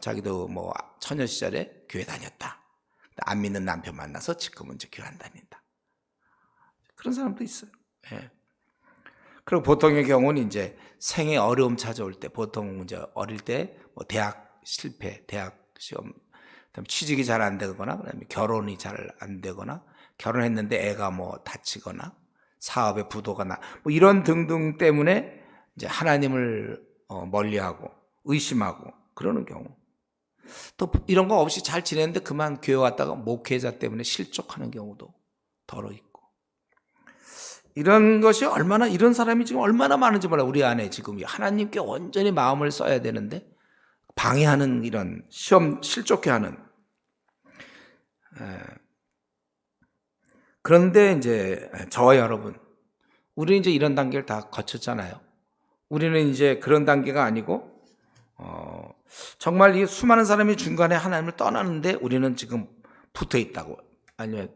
자기도 뭐 처녀 시절에 교회 다녔다. 안 믿는 남편 만나서 지금은 이제 교회 안 다닌다. 그런 사람도 있어요. 예. 그리고 보통의 경우는 이제 생애 어려움 찾아올 때 보통 이제 어릴 때 뭐 대학 실패, 대학 시험, 그다음에 취직이 잘 안 되거나 그다음에 결혼이 잘 안 되거나 결혼했는데 애가 뭐 다치거나 사업에 부도가 나 뭐 이런 등등 때문에 이제 하나님을 멀리하고 의심하고 그러는 경우. 또 이런 거 없이 잘 지냈는데 그만 교회 왔다가 목회자 때문에 실족하는 경우도 더러 있고. 이런 것이 이런 사람이 지금 얼마나 많은지 몰라. 우리 안에 지금 하나님께 온전히 마음을 써야 되는데 방해하는 이런 시험 실족해 하는. 그런데 이제 저와 여러분, 우리는 이제 이런 단계를 다 거쳤잖아요. 우리는 이제 그런 단계가 아니고 정말 이 수많은 사람이 중간에 하나님을 떠나는데 우리는 지금 붙어 있다고. 아니면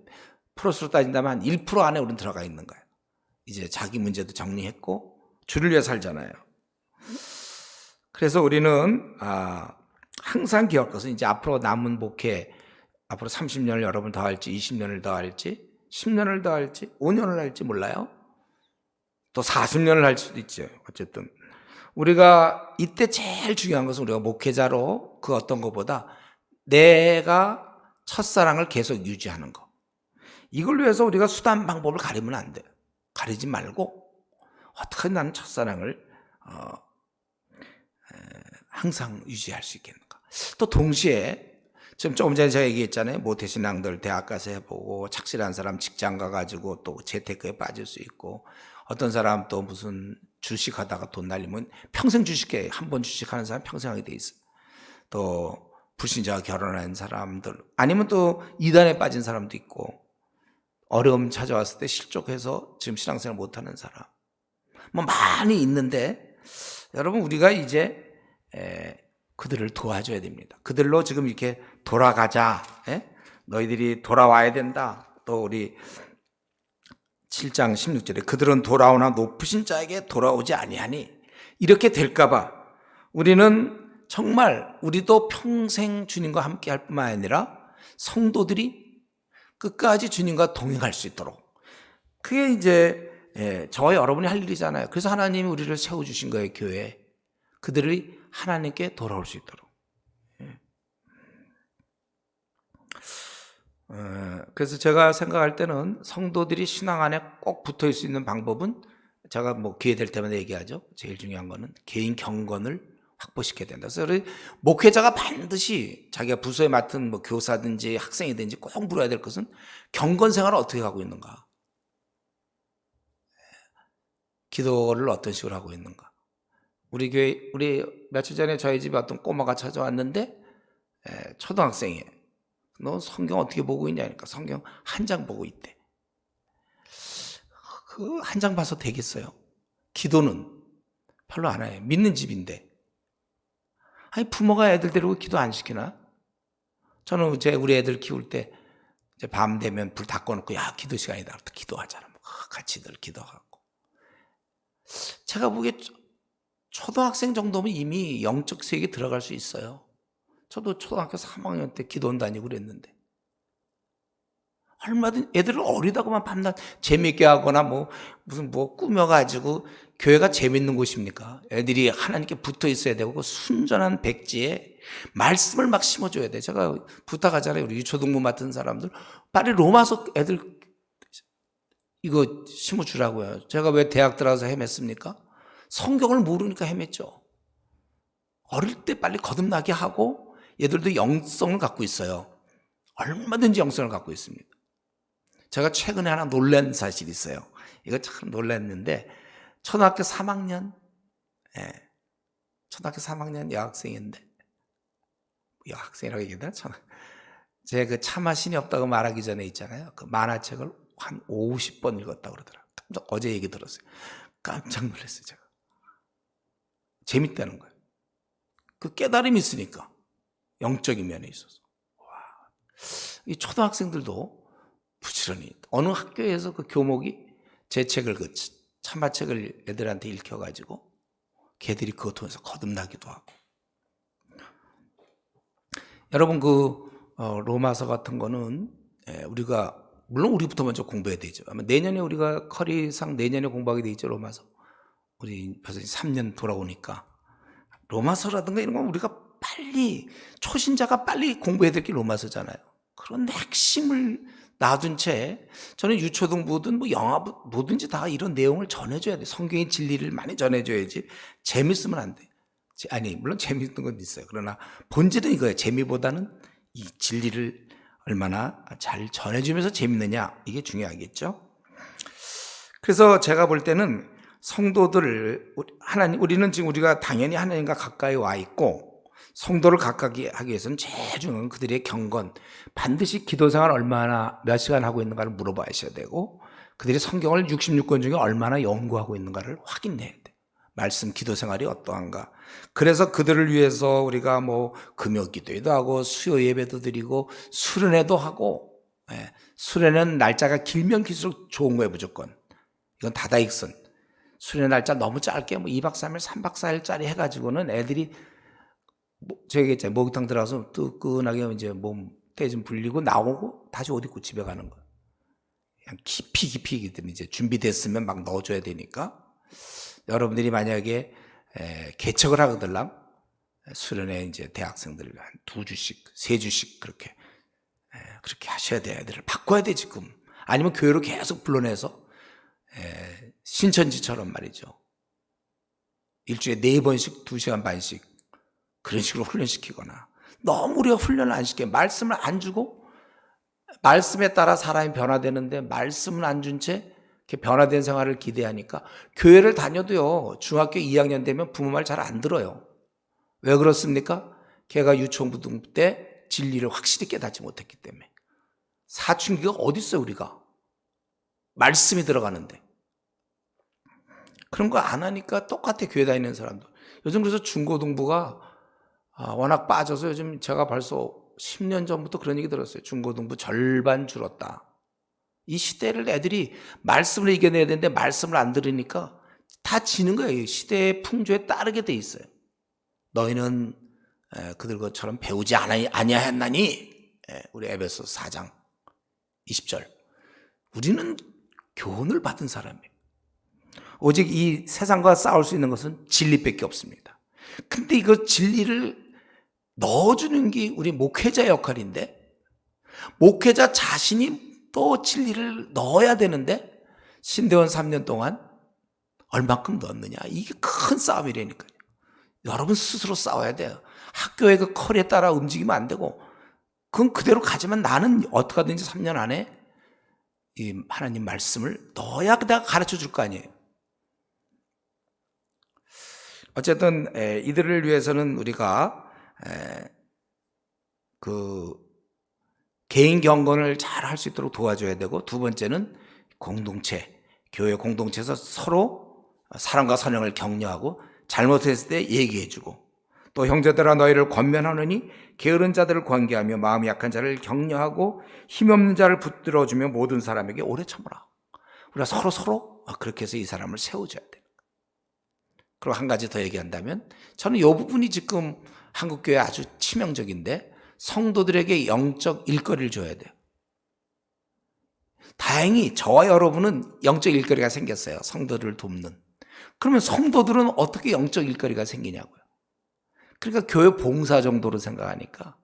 프로스로 따진다면 한 1% 안에 우리는 들어가 있는 거예요. 이제 자기 문제도 정리했고 주를 위해 살잖아요. 그래서 우리는 항상 기억할 것은 이제 앞으로 남은 목회, 앞으로 30년을 여러분 더 할지 20년을 더 할지 10년을 더 할지 5년을 할지 몰라요. 또 40년을 할 수도 있죠. 어쨌든 우리가 이때 제일 중요한 것은 우리가 목회자로 그 어떤 것보다 내가 첫사랑을 계속 유지하는 거. 이걸 위해서 우리가 수단 방법을 가리면 안 돼요. 가리지 말고 어떻게 나는 첫사랑을 항상 유지할 수 있겠는가. 또 동시에 지금 조금 전에 제가 얘기했잖아요. 모태신앙들 대학 가서 해보고 착실한 사람 직장 가가지고 또 재테크에 빠질 수 있고, 어떤 사람 또 무슨 주식하다가 돈 날리면 평생 주식해. 한 번 주식하는 사람 평생 하게 돼 있어요. 또 불신자가 결혼한 사람들, 아니면 또 이단에 빠진 사람도 있고, 어려움 찾아왔을 때 실족해서 지금 신앙생활 못하는 사람 뭐 많이 있는데, 여러분 우리가 이제 그들을 도와줘야 됩니다. 그들로 지금 이렇게 돌아가자, 너희들이 돌아와야 된다. 또 우리 7장 16절에 그들은 돌아오나 높으신 자에게 돌아오지 아니하니, 이렇게 될까봐 우리는 정말 우리도 평생 주님과 함께 할 뿐만 아니라 성도들이 끝까지 주님과 동행할 수 있도록, 그게 이제 저와 여러분이 할 일이잖아요. 그래서 하나님이 우리를 세워주신 거예요. 교회에 그들이 하나님께 돌아올 수 있도록. 그래서 제가 생각할 때는 성도들이 신앙 안에 꼭 붙어 있을 수 있는 방법은, 제가 뭐 기회 될 때마다 얘기하죠. 제일 중요한 거는 개인 경건을 확보시켜야 된다. 그래서 우리 목회자가 반드시 자기가 부서에 맡은 뭐 교사든지 학생이든지 꼭 물어야 될 것은 경건 생활을 어떻게 하고 있는가, 기도를 어떤 식으로 하고 있는가. 우리 교회, 우리 며칠 전에 저희 집에 어떤 꼬마가 찾아왔는데 초등학생이에요. 너 성경 어떻게 보고 있냐니까 성경 한 장 보고 있대. 그 한 장 봐서 되겠어요? 기도는 별로 안 해요. 믿는 집인데. 아니 부모가 애들 데리고 기도 안 시키나? 저는 이제 우리 애들 키울 때 이제 밤 되면 불 다 꺼놓고, 야 기도 시간이다. 기도하잖아. 같이들 기도하고. 제가 보기에 초등학생 정도면 이미 영적 세계에 들어갈 수 있어요. 저도 초등학교 3학년 때 기도원 다니고 그랬는데, 얼마든 애들을 어리다고만 밤낮 재밌게 하거나 무슨 꾸며가지고, 교회가 재밌는 곳입니까? 애들이 하나님께 붙어 있어야 되고 그 순전한 백지에 말씀을 막 심어줘야 돼. 제가 부탁하잖아요. 우리 유초등부 맡은 사람들 빨리 로마서 애들 이거 심어주라고요. 제가 왜 대학 들어가서 헤맸습니까? 성경을 모르니까 헤맸죠. 어릴 때 빨리 거듭나게 하고, 얘들도 영성을 갖고 있어요. 얼마든지 영성을 갖고 있습니다. 제가 최근에 하나 놀란 사실이 있어요. 이거 참 놀랐는데, 초등학교 3학년, 초등학교 3학년 여학생인데, 여학생이라고 얘기했나? 제가 그 차마신이 없다고 말하기 전에 있잖아요. 그 만화책을 한 50번 읽었다고 그러더라고요. 어제 얘기 들었어요. 깜짝 놀랐어요, 제가. 재밌다는 거예요. 그 깨달음이 있으니까, 영적인 면에 있어서. 와. 이 초등학생들도 부지런히 어느 학교에서 그 교목이 제 책을, 그 참화책을 애들한테 읽혀가지고 걔들이 그거 통해서 거듭나기도 하고. 여러분 로마서 같은 거는 우리가 물론 우리부터 먼저 공부해야 되죠. 아마 내년에 우리가 커리상 내년에 공부하게 돼 있죠. 로마서. 우리 벌써 3년 돌아오니까 로마서라든가 이런 건 우리가 빨리, 초신자가 빨리 공부해야 될 게 로마서잖아요. 그런데 핵심을 놔둔 채 저는 유초등부든 영화 뭐든지 다 이런 내용을 전해줘야 돼. 성경의 진리를 많이 전해줘야지. 재밌으면 안 돼. 아니 물론 재미있는 건 있어요. 그러나 본질은 이거예요. 재미보다는 이 진리를 얼마나 잘 전해주면서 재밌느냐, 이게 중요하겠죠. 그래서 제가 볼 때는 성도들을 우리는 지금 우리가 당연히 하나님과 가까이 와 있고, 성도를 가까이 하기 위해서는 제일 중요한 건 그들의 경건, 반드시 기도 생활 얼마나 몇 시간 하고 있는가를 물어봐야 되고, 그들이 성경을 66권 중에 얼마나 연구하고 있는가를 확인해야 돼. 말씀 기도 생활이 어떠한가. 그래서 그들을 위해서 우리가 뭐 금요 기도회도 하고 수요 예배도 드리고 수련회도 하고, 수련회는 날짜가 길면 길수록 좋은 거예요. 무조건 이건 다다익선. 수련회 날짜 너무 짧게 뭐 2박 3일 3박 4일짜리 해가지고는 애들이 저기 목욕탕 들어가서 뜨끈하게 이제 몸 때 좀 불리고 나오고 다시 옷 입고 집에 가는 거예요. 그냥 깊이 이제 준비됐으면 막 넣어줘야 되니까. 여러분들이 만약에 개척을 하거들랑 수련회 이제 대학생들 한 2주씩 3주씩 그렇게 하셔야 돼요. 애들을 바꿔야 돼 지금. 아니면 교회로 계속 불러내서 신천지처럼 말이죠. 일주일에 4번씩 2시간 반씩 그런 식으로 훈련시키거나, 너무 우리가 훈련을 안 시켜 말씀을 안 주고, 말씀에 따라 사람이 변화되는데 말씀을 안 준 채 이렇게 변화된 생활을 기대하니까 교회를 다녀도요, 중학교 2학년 되면 부모 말 잘 안 들어요. 왜 그렇습니까? 걔가 유치원부 때 진리를 확실히 깨닫지 못했기 때문에. 사춘기가 어디 있어요 우리가. 말씀이 들어가는데. 그런 거 안 하니까 똑같아. 교회 다니는 사람도. 요즘 그래서 중고등부가 워낙 빠져서 요즘 제가 벌써 10년 전부터 그런 얘기 들었어요. 중고등부 절반 줄었다. 이 시대를 애들이 말씀을 이겨내야 되는데 말씀을 안 들으니까 다 지는 거예요. 시대의 풍조에 따르게 돼 있어요. 너희는 그들 것처럼 배우지 아니하였나니, 우리 에베소 4장 20절. 우리는 교훈을 받은 사람이에요. 오직 이 세상과 싸울 수 있는 것은 진리밖에 없습니다. 근데 이거 진리를 넣어주는 게 우리 목회자 역할인데, 목회자 자신이 또 진리를 넣어야 되는데, 신대원 3년 동안 얼마큼 넣었느냐, 이게 큰 싸움이라니까요. 여러분 스스로 싸워야 돼요. 학교의 그 컬에 따라 움직이면 안 되고, 그건 그대로 가지만 나는 어떻게 하든지 3년 안에 이 하나님 말씀을 넣어야 내가 가르쳐 줄 거 아니에요. 어쨌든 이들을 위해서는 우리가 그 개인 경건을 잘 할 수 있도록 도와줘야 되고, 두 번째는 공동체, 교회 공동체에서 서로 사랑과 선행을 격려하고 잘못했을 때 얘기해주고, 또 형제들아 너희를 권면하느니 게으른 자들을 권계하며 마음이 약한 자를 격려하고 힘없는 자를 붙들어주며 모든 사람에게 오래 참으라. 우리가 서로 그렇게 해서 이 사람을 세워줘야 돼요. 그리고 한 가지 더 얘기한다면, 저는 이 부분이 지금 한국교회 아주 치명적인데, 성도들에게 영적 일거리를 줘야 돼요. 다행히 저와 여러분은 영적 일거리가 생겼어요. 성도들을 돕는. 그러면 성도들은 어떻게 영적 일거리가 생기냐고요. 그러니까 교회 봉사 정도로 생각하니까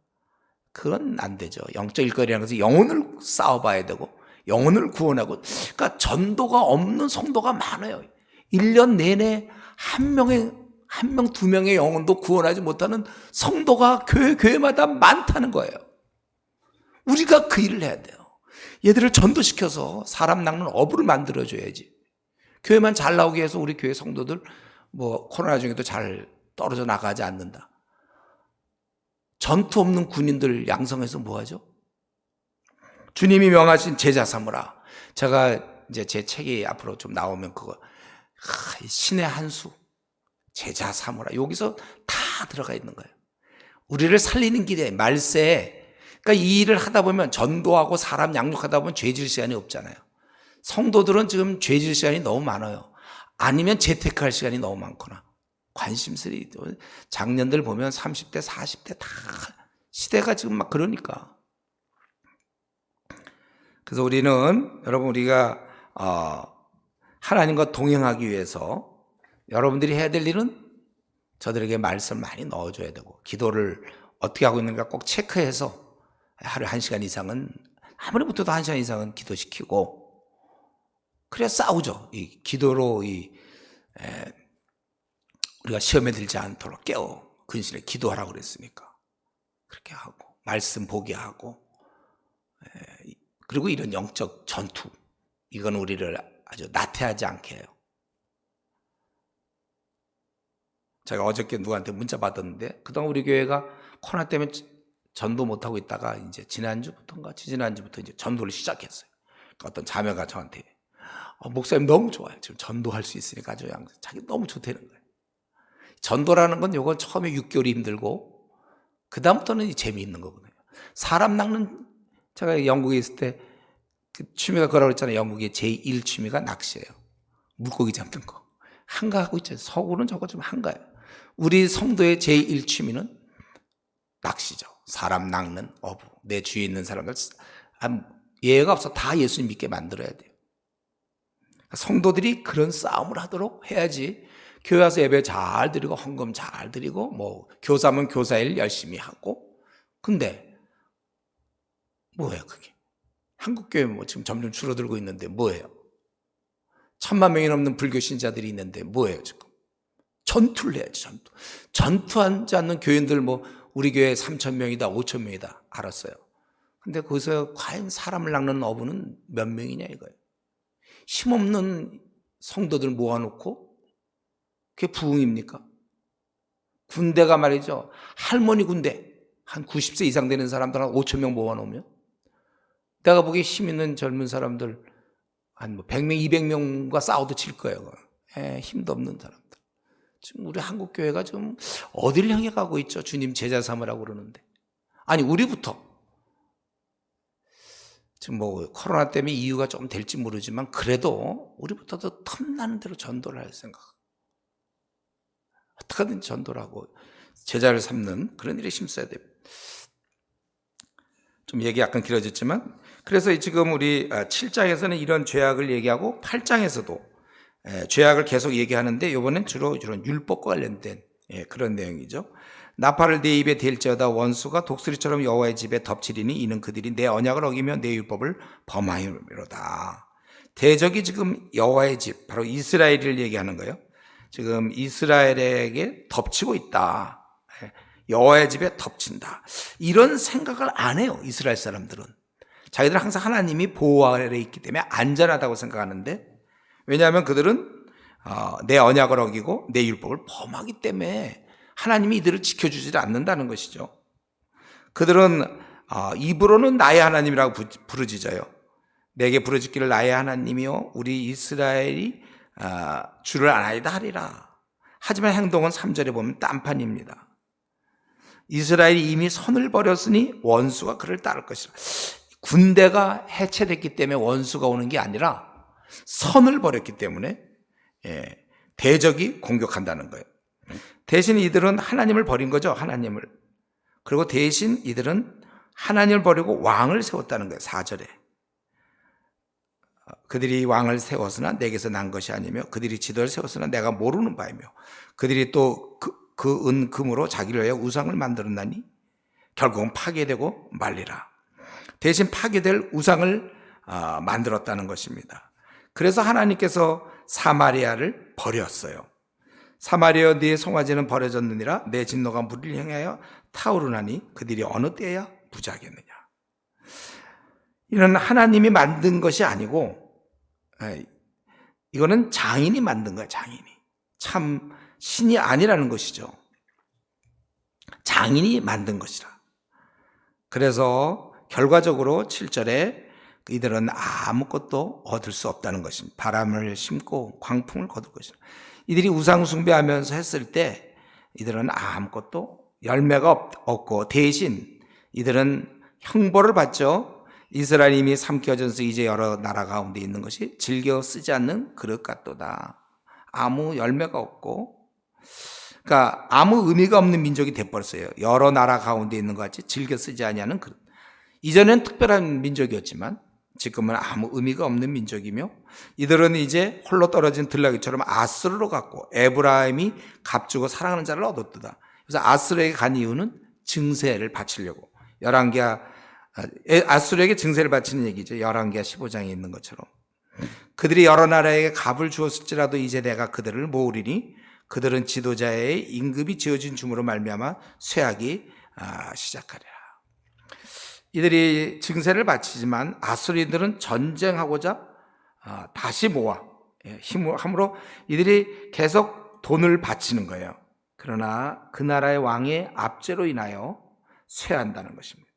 그건 안 되죠. 영적 일거리라는 것은 영혼을 쌓아봐야 되고 영혼을 구원하고, 그러니까 전도가 없는 성도가 많아요. 1년 내내 한 명, 2명의 영혼도 구원하지 못하는 성도가 교회마다 많다는 거예요. 우리가 그 일을 해야 돼요. 얘들을 전도시켜서 사람 낚는 어부를 만들어줘야지. 교회만 잘 나오기 위해서 우리 교회 성도들 뭐 코로나 중에도 잘 떨어져 나가지 않는다. 전투 없는 군인들 양성해서 뭐하죠? 주님이 명하신 제자 삼으라. 제가 이제 제 책이 앞으로 좀 나오면 그거 신의 한 수, 제자 삼으라, 여기서 다 들어가 있는 거예요. 우리를 살리는 길에 말세에, 그러니까 이 일을 하다 보면 전도하고 사람 양육하다 보면 죄질 시간이 없잖아요. 성도들은 지금 죄질 시간이 너무 많아요. 아니면 재테크할 시간이 너무 많거나, 관심들이, 작년들 보면 30대 40대 다 시대가 지금 막 그러니까. 그래서 우리는, 여러분, 우리가 하나님과 동행하기 위해서 여러분들이 해야 될 일은 저들에게 말씀을 많이 넣어줘야 되고, 기도를 어떻게 하고 있는가 꼭 체크해서 하루에 1시간 이상은, 아무리 못해도 1시간 이상은 기도시키고, 그래야 싸우죠. 이 기도로 우리가 시험에 들지 않도록 깨워 근신에 기도하라고 그랬으니까 그렇게 하고 말씀 보게 하고, 그리고 이런 영적 전투, 이건 우리를 아주 나태하지 않게 해요. 제가 어저께 누구한테 문자 받았는데 그동안 우리 교회가 코로나 때문에 전도 못하고 있다가 이제 지난주부터인가 지지난주부터 이제 전도를 시작했어요. 그러니까 어떤 자매가 저한테 목사님 너무 좋아요. 지금 전도할 수 있으니까 아주 자기 너무 좋다는 거예요. 전도라는 건 요건 처음에 6개월이 힘들고 그 다음부터는 재미있는 거거든요. 사람 낚는, 제가 영국에 있을 때 그 취미가 그러고 있잖아요. 영국의 제1 취미가 낚시예요. 물고기 잡는 거. 한가하고 있죠. 서구는 저거 좀 한가해요. 우리 성도의 제1 취미는 낚시죠. 사람 낚는 어부. 내 주위에 있는 사람들 예외가 없어 다 예수님 믿게 만들어야 돼요. 성도들이 그런 싸움을 하도록 해야지 교회 와서 예배 잘 드리고 헌금 잘 드리고 뭐 교사면 교사일 열심히 하고, 근데 뭐예요 그게? 한국교회 뭐 지금 점점 줄어들고 있는데 뭐예요? 1000만 명이 넘는 불교 신자들이 있는데 뭐예요 지금? 전투를 해야지. 전투하지 않는 교인들 뭐 우리 교회 3000명이다 5000명이다 알았어요. 근데 거기서 과연 사람을 낚는 어부는 몇 명이냐 이거예요. 힘없는 성도들 모아놓고 그게 부흥입니까? 군대가 말이죠, 할머니 군대 한 90세 이상 되는 사람들 한 5,000명 모아놓으면 내가 보기에 힘 있는 젊은 사람들 한 100명 200명과 싸워도 질 거예요. 힘도 없는 사람들. 지금 우리 한국교회가 좀 어디를 향해 가고 있죠? 주님 제자 삼으라고 그러는데, 아니 우리부터 지금 뭐 코로나 때문에 이유가 좀 될지 모르지만 그래도 우리부터도 틈나는 대로 전도를 할 생각, 어떻게든 전도를 하고 제자를 삼는 그런 일에 힘써야 됩니다. 좀 얘기 약간 길어졌지만, 그래서 지금 우리 7장에서는 이런 죄악을 얘기하고 8장에서도 죄악을 계속 얘기하는데 이번엔 주로 이런 율법과 관련된 그런 내용이죠. 나팔을 내 입에 댈지어다 원수가 독수리처럼 여호와의 집에 덮치리니 이는 그들이 내 언약을 어기며 내 율법을 범하였노라. 대적이 지금 여호와의 집, 바로 이스라엘을 얘기하는 거예요. 지금 이스라엘에게 덮치고 있다. 여호와의 집에 덮친다. 이런 생각을 안 해요. 이스라엘 사람들은 자기들은 항상 하나님이 보호 아래에 있기 때문에 안전하다고 생각하는데, 왜냐하면 그들은 내 언약을 어기고 내 율법을 범하기 때문에 하나님이 이들을 지켜주지 않는다는 것이죠. 그들은 입으로는 나의 하나님이라고 부르짖어요. 내게 부르짖기를 나의 하나님이요 우리 이스라엘이 주를 아나이다 하리라. 하지만 행동은 3절에 보면 딴판입니다. 이스라엘이 이미 선을 버렸으니 원수가 그를 따를 것이라. 군대가 해체됐기 때문에 원수가 오는 게 아니라 선을 버렸기 때문에 대적이 공격한다는 거예요. 대신 이들은 하나님을 버린 거죠. 하나님을. 그리고 대신 이들은 하나님을 버리고 왕을 세웠다는 거예요. 4절에 그들이 왕을 세웠으나 내게서 난 것이 아니며 그들이 지도를 세웠으나 내가 모르는 바이며 그들이 또 그 은금으로 자기를 위해 우상을 만들었나니 결국은 파괴되고 말리라. 대신 파괴될 우상을 만들었다는 것입니다. 그래서 하나님께서 사마리아를 버렸어요. 사마리아 네 송아지는 버려졌느니라. 내 진노가 무리를 향하여 타오르나니 그들이 어느 때야 부자겠느냐. 이는 하나님이 만든 것이 아니고 이거는 장인이 만든 거야. 장인이. 참 신이 아니라는 것이죠. 장인이 만든 것이라. 그래서 결과적으로 7절에 이들은 아무것도 얻을 수 없다는 것입니다. 바람을 심고 광풍을 거둘 것이라. 이들이 우상 숭배하면서 했을 때 이들은 아무것도 열매가 없고 대신 이들은 형벌을 받죠. 이스라엘이 이미 삼켜져서 이제 여러 나라 가운데 있는 것이 즐겨 쓰지 않는 그릇 같도다. 아무 열매가 없고, 그러니까 아무 의미가 없는 민족이 돼버렸어요. 여러 나라 가운데 있는 것 같이 즐겨 쓰지 아니하는 그릇. 이전엔 특별한 민족이었지만 지금은 아무 의미가 없는 민족이며, 이들은 이제 홀로 떨어진 들나귀처럼 아스르로 갔고 에브라임이 값주고 사랑하는 자를 얻었다. 그래서 아스르에게 간 이유는 증세를 바치려고. 아스르에게 증세를 바치는 얘기죠. 열왕기하 15장에 있는 것처럼. 그들이 여러 나라에게 값을 주었을지라도 이제 내가 그들을 모으리니 그들은 지도자의 임금이 지어진 줌으로 말미암아 쇠하기 시작하리라. 이들이 증세를 바치지만 아수리들은 전쟁하고자 다시 모아 힘으로 이들이 계속 돈을 바치는 거예요. 그러나 그 나라의 왕의 압제로 인하여 쇠한다는 것입니다.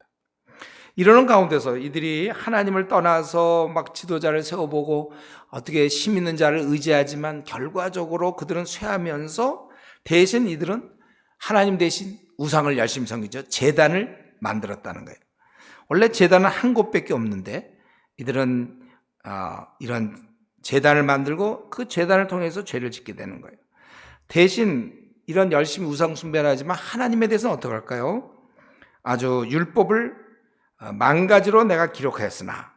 이러는 가운데서 이들이 하나님을 떠나서 막 지도자를 세워보고 어떻게 힘 있는 자를 의지하지만 결과적으로 그들은 쇠하면서 대신 이들은 하나님 대신 우상을 열심히 섬기죠. 제단을 만들었다는 거예요. 원래 제단은 한 곳밖에 없는데 이들은 이런 제단을 만들고 그 제단을 통해서 죄를 짓게 되는 거예요. 대신 이런 열심히 우상 숭배를 하지만 하나님에 대해서는 어떻게 할까요? 아주 율법을 만 가지로 내가 기록하였으나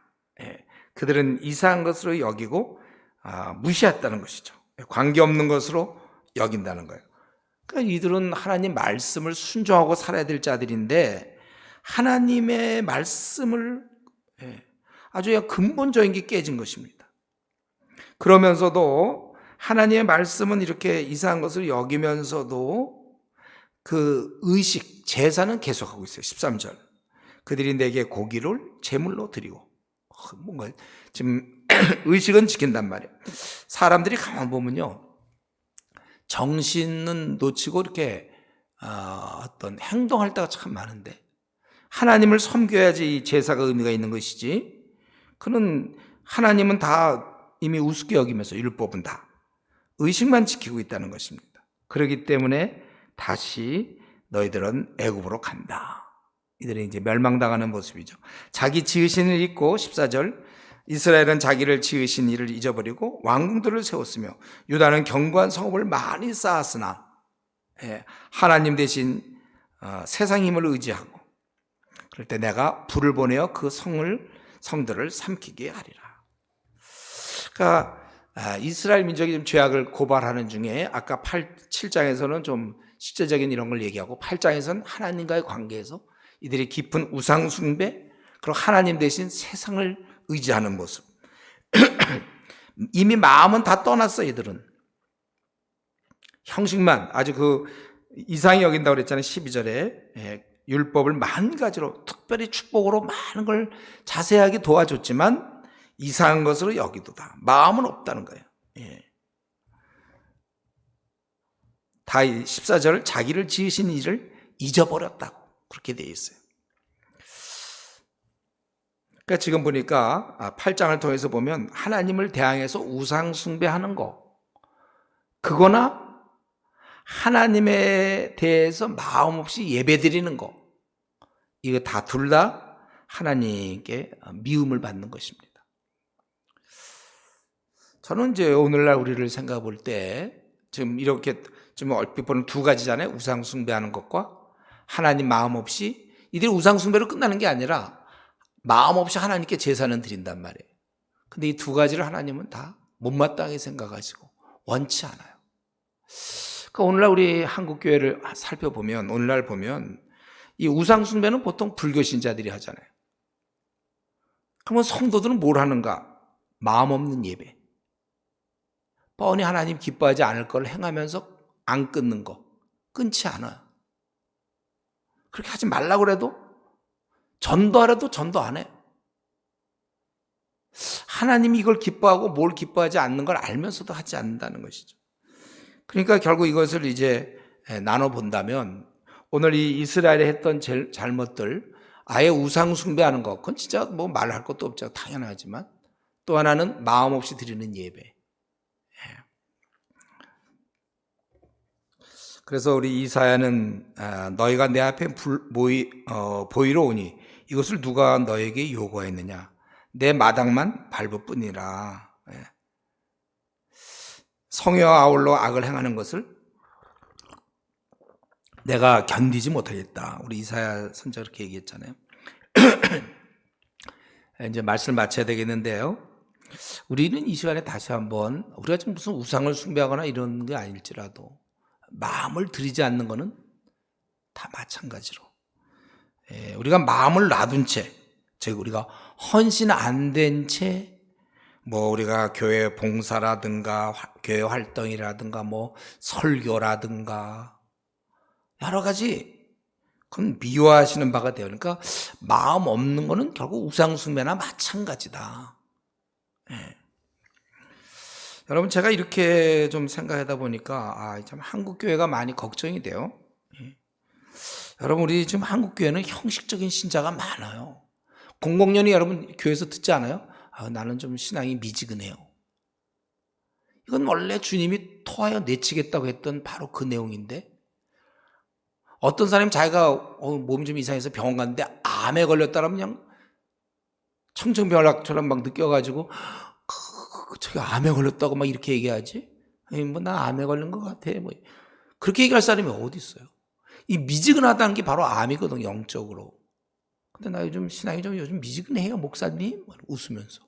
그들은 이상한 것으로 여기고 무시했다는 것이죠. 관계없는 것으로 여긴다는 거예요. 그러니까 이들은 하나님 말씀을 순종하고 살아야 될 자들인데 하나님의 말씀을 아주 근본적인 게 깨진 것입니다. 그러면서도 하나님의 말씀은 이렇게 이상한 것을 여기면서도 그 의식, 제사는 계속하고 있어요. 13절. 그들이 내게 고기를 제물로 드리고 뭔가 지금 의식은 지킨단 말이에요. 사람들이 가만 보면요, 정신은 놓치고 이렇게 어떤 행동할 때가 참 많은데 하나님을 섬겨야지 이 제사가 의미가 있는 것이지. 그는 하나님은 다 이미 우습게 여기면서 율법은 다 의식만 지키고 있다는 것입니다. 그렇기 때문에 다시 너희들은 애굽으로 간다. 이들이 이제 멸망당하는 모습이죠. 자기 지으신 일을 잊고 14절 이스라엘은 자기를 지으신 일을 잊어버리고 왕궁들을 세웠으며 유다는 견고한 성읍을 많이 쌓았으나 하나님 대신 세상 힘을 의지하고 그럴 때 내가 불을 보내어 그 성들을 삼키게 하리라. 그러니까 이스라엘 민족이 좀 죄악을 고발하는 중에 아까 7장에서는 좀 실제적인 이런 걸 얘기하고 8장에서는 하나님과의 관계에서 이들이 깊은 우상 숭배 그리고 하나님 대신 세상을 의지하는 모습. 이미 마음은 다 떠났어. 이들은 형식만 아주 그 이상히 여긴다고 그랬잖아요. 12절에 율법을 만 가지로 특별히 축복으로 많은 걸 자세하게 도와줬지만 이상한 것으로 여기도다. 마음은 없다는 거예요. 다 14절 자기를 지으신 일을 잊어버렸다고 그렇게 되어 있어요. 그러니까 지금 보니까 8장을 통해서 보면 하나님을 대항해서 우상 숭배하는 거 그거나 하나님에 대해서 마음 없이 예배드리는 거 이거 다 둘 다 하나님께 미움을 받는 것입니다. 저는 이제 오늘날 우리를 생각해 볼 때 지금 이렇게 좀 얼핏 보는 두 가지잖아요. 우상 숭배하는 것과 하나님 마음 없이 이들이 우상 숭배로 끝나는 게 아니라 마음 없이 하나님께 제사는 드린단 말이에요. 근데 이 두 가지를 하나님은 다 못마땅하게 생각하시고 원치 않아요. 그러니까 오늘날 우리 한국 교회를 살펴보면 오늘날 보면 이 우상 숭배는 보통 불교 신자들이 하잖아요. 그러면 성도들은 뭘 하는가? 마음 없는 예배. 뻔히 하나님 기뻐하지 않을 걸 행하면서 안 끊는 거. 끊지 않아요. 그렇게 하지 말라고 그래도 전도하라도 전도 안 해. 하나님이 이걸 기뻐하고 뭘 기뻐하지 않는 걸 알면서도 하지 않는다는 것이죠. 그러니까 결국 이것을 이제 나눠본다면 오늘 이 이스라엘이 했던 잘못들 아예 우상 숭배하는 것 그건 진짜 뭐 말할 것도 없죠. 당연하지만 또 하나는 마음 없이 드리는 예배. 그래서 우리 이사야는 너희가 내 앞에 보이러 오니 이것을 누가 너에게 요구하였느냐 내 마당만 밟을 뿐이라. 성의와 아울러 악을 행하는 것을 내가 견디지 못하겠다. 우리 이사야 선지자 그렇게 얘기했잖아요. 이제 말씀을 마쳐야 되겠는데요. 우리는 이 시간에 다시 한번 우리가 지금 무슨 우상을 숭배하거나 이런 게 아닐지라도 마음을 들이지 않는 것은 다 마찬가지로 우리가 마음을 놔둔 채 즉 우리가 헌신 안 된 채 뭐 우리가 교회 봉사라든가 교회 활동이라든가 뭐 설교라든가 여러 가지 그건 미워하시는 바가 돼요. 그러니까 마음 없는 거는 결국 우상숭배나 마찬가지다. 예. 여러분 제가 이렇게 좀 생각하다 보니까 참 한국 교회가 많이 걱정이 돼요. 예. 여러분 우리 지금 한국 교회는 형식적인 신자가 많아요. 공공연히 여러분 교회에서 듣지 않아요? 나는 좀 신앙이 미지근해요. 이건 원래 주님이 토하여 내치겠다고 했던 바로 그 내용인데 어떤 사람이 자기가 몸이 좀 이상해서 병원 갔는데 암에 걸렸다면 그냥 청천벽력처럼 막 느껴가지고 저기 암에 걸렸다고 막 이렇게 얘기하지? 뭐 나 암에 걸린 것 같아. 뭐 그렇게 얘기할 사람이 어디 있어요? 이 미지근하다는 게 바로 암이거든, 영적으로. 근데 나 요즘 신앙이 좀 요즘 미지근해요, 목사님. 웃으면서.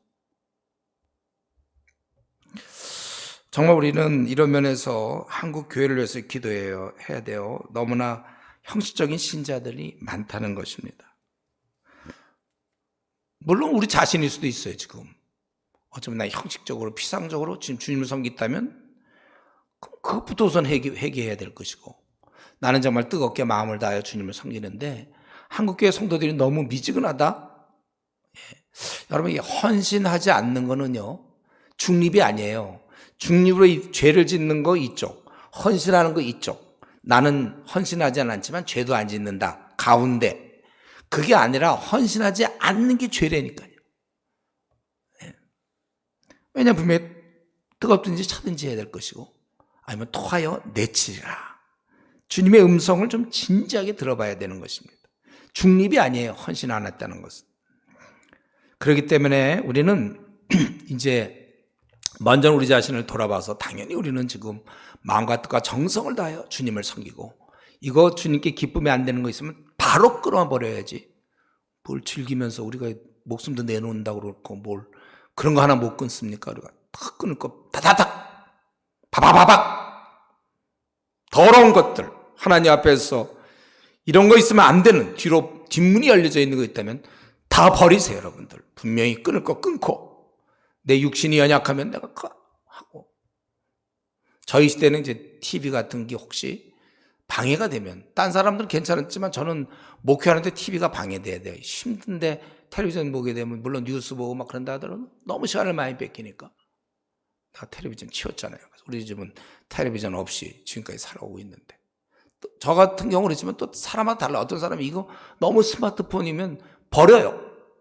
정말 우리는 이런 면에서 한국 교회를 위해서 기도해야 돼요. 너무나 형식적인 신자들이 많다는 것입니다. 물론 우리 자신일 수도 있어요, 지금. 어쩌면 나 형식적으로, 피상적으로 지금 주님을 섬긴다면 그것부터 우선 회개해야 될 것이고 나는 정말 뜨겁게 마음을 다하여 주님을 섬기는데 한국교회 성도들이 너무 미지근하다? 여러분, 이게 헌신하지 않는 거는요, 중립이 아니에요. 중립으로 이 죄를 짓는 거 이쪽, 헌신하는 거 이쪽. 나는 헌신하지 않지만 죄도 안 짓는다. 가운데. 그게 아니라 헌신하지 않는 게 죄라니까요. 왜냐하면 분명히 뜨겁든지 차든지 해야 될 것이고 아니면 토하여 내치리라. 주님의 음성을 좀 진지하게 들어봐야 되는 것입니다. 중립이 아니에요. 헌신 안 했다는 것은. 그렇기 때문에 우리는 이제 먼저 우리 자신을 돌아봐서 당연히 우리는 지금 마음과 뜻과 정성을 다하여 주님을 섬기고 이거 주님께 기쁨이 안 되는 거 있으면 바로 끊어버려야지. 뭘 즐기면서 우리가 목숨도 내놓는다고 그러고 뭘 그런 거 하나 못 끊습니까? 우리가 탁 끊을 거 다다닥 바바바박 더러운 것들 하나님 앞에서 이런 거 있으면 안 되는 뒤로 뒷문이 열려져 있는 거 있다면 다 버리세요. 여러분들 분명히 끊을 거 끊고 내 육신이 연약하면 내가 하고 저희 시대는 이제 TV 같은 게 혹시 방해가 되면 딴 사람들은 괜찮았지만 저는 목회하는데 TV가 방해돼야 돼요. 힘든데 텔레비전 보게 되면 물론 뉴스 보고 막 그런다 하더라도 너무 시간을 많이 뺏기니까 내가 텔레비전 치웠잖아요. 우리 집은 텔레비전 없이 지금까지 살아오고 있는데 또 저 같은 경우는 그렇지만 또 사람마다 달라. 어떤 사람이 이거 너무 스마트폰이면 버려요.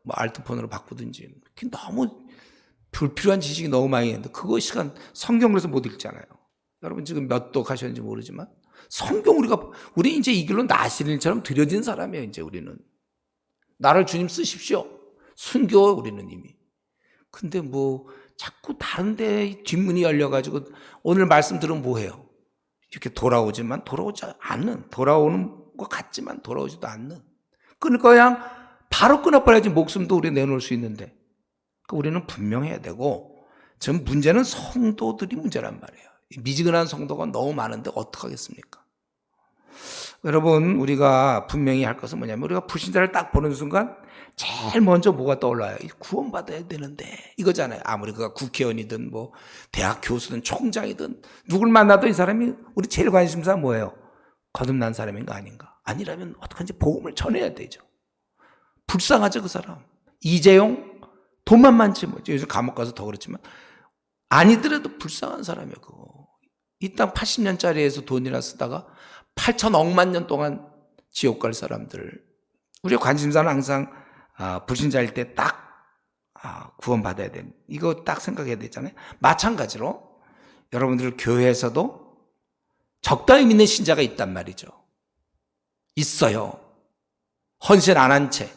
뭐 알트폰으로 바꾸든지. 너무 불필요한 지식이 너무 많이 있는데 그거 시간 성경 그래서 못 읽잖아요. 여러분 지금 몇 도 가셨는지 모르지만 성경 우리 이제 이 길로 나시린처럼 들여진 사람이에요. 이제 우리는 나를 주님 쓰십시오. 순교 우리는 이미. 근데 뭐 자꾸 다른데 뒷문이 열려가지고 오늘 말씀 들으면 뭐해요? 이렇게 돌아오지만 돌아오지 않는, 돌아오는 것 같지만 돌아오지도 않는. 끊을 거야 바로 끊어버려야지 목숨도 우리 내놓을 수 있는데. 우리는 분명해야 되고 지금 문제는 성도들이 문제란 말이에요. 미지근한 성도가 너무 많은데 어떡하겠습니까? 여러분 우리가 분명히 할 것은 뭐냐면 우리가 불신자를 딱 보는 순간 제일 먼저 뭐가 떠올라요? 구원받아야 되는데 이거잖아요. 아무리 그가 국회의원이든 뭐 대학 교수든 총장이든 누굴 만나도 이 사람이 우리 제일 관심사 뭐예요? 거듭난 사람인가 아닌가? 아니라면 어떡하지 복음을 전해야 되죠. 불쌍하죠 그 사람. 이재용 돈만 많지 뭐 요즘 감옥 가서 더 그렇지만 아니더라도 불쌍한 사람이에요. 그거. 이 땅 80년짜리에서 돈이나 쓰다가 8천억만 년 동안 지옥 갈 사람들. 우리의 관심사는 항상 불신자일 때 딱 구원받아야 되는 이거 딱 생각해야 되잖아요. 마찬가지로 여러분들 교회에서도 적당히 믿는 신자가 있단 말이죠. 있어요. 헌신 안 한 채.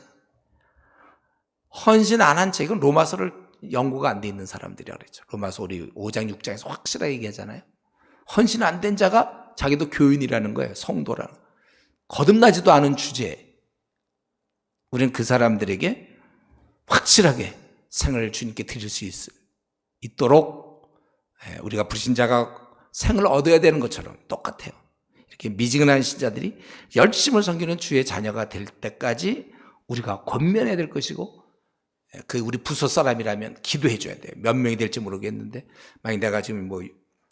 헌신 안 한 채. 이건 로마서를 연구가 안 돼 있는 사람들이라 그랬죠. 로마서 우리 5장 6장에서 확실하게 얘기하잖아요. 헌신 안 된 자가 자기도 교인이라는 거예요. 성도라는. 거듭나지도 않은 주제에 우리는 그 사람들에게 확실하게 생을 주님께 드릴 수 있도록 우리가 불신자가 생을 얻어야 되는 것처럼 똑같아요. 이렇게 미지근한 신자들이 열심을 섬기는 주의 자녀가 될 때까지 우리가 권면해야 될 것이고 그 우리 부서 사람이라면 기도해 줘야 돼요. 몇 명이 될지 모르겠는데 만약 내가 지금 뭐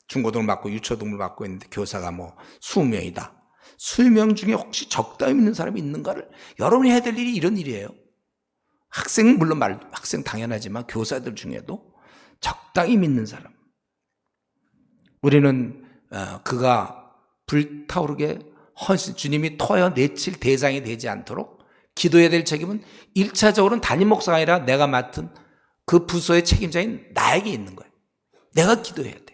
중고등을 맡고 유초등을 맡고 있는데 교사가 뭐 20명이다. 20명 중에 혹시 적당히 믿는 사람이 있는가를 여러분이 해야 될 일이 이런 일이에요. 학생 물론 학생 당연하지만 교사들 중에도 적당히 믿는 사람. 우리는 그가 불타오르게 헌신 주님이 토하여 내칠 대상이 되지 않도록 기도해야 될 책임은 1차적으로는 담임 목사가 아니라 내가 맡은 그 부서의 책임자인 나에게 있는 거예요. 내가 기도해야 돼요.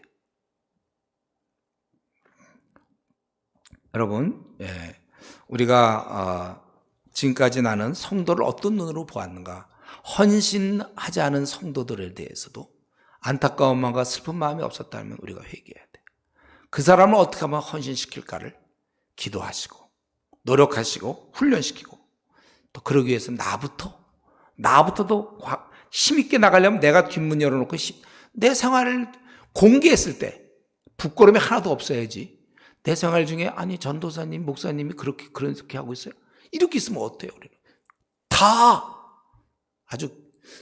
여러분, 우리가 지금까지 나는 성도를 어떤 눈으로 보았는가? 헌신하지 않은 성도들에 대해서도 안타까운 마음과 슬픈 마음이 없었다면 우리가 회개해야 돼요. 그 사람을 어떻게 하면 헌신시킬까를 기도하시고 노력하시고 훈련시키고 또 그러기 위해서 나부터도 힘있게 나가려면 내가 뒷문 열어놓고 내 생활을 공개했을 때 부끄러움이 하나도 없어야지. 내 생활 중에 아니 전도사님 목사님이 그렇게 하고 있어요. 이렇게 있으면 어때요? 우리는 다 아주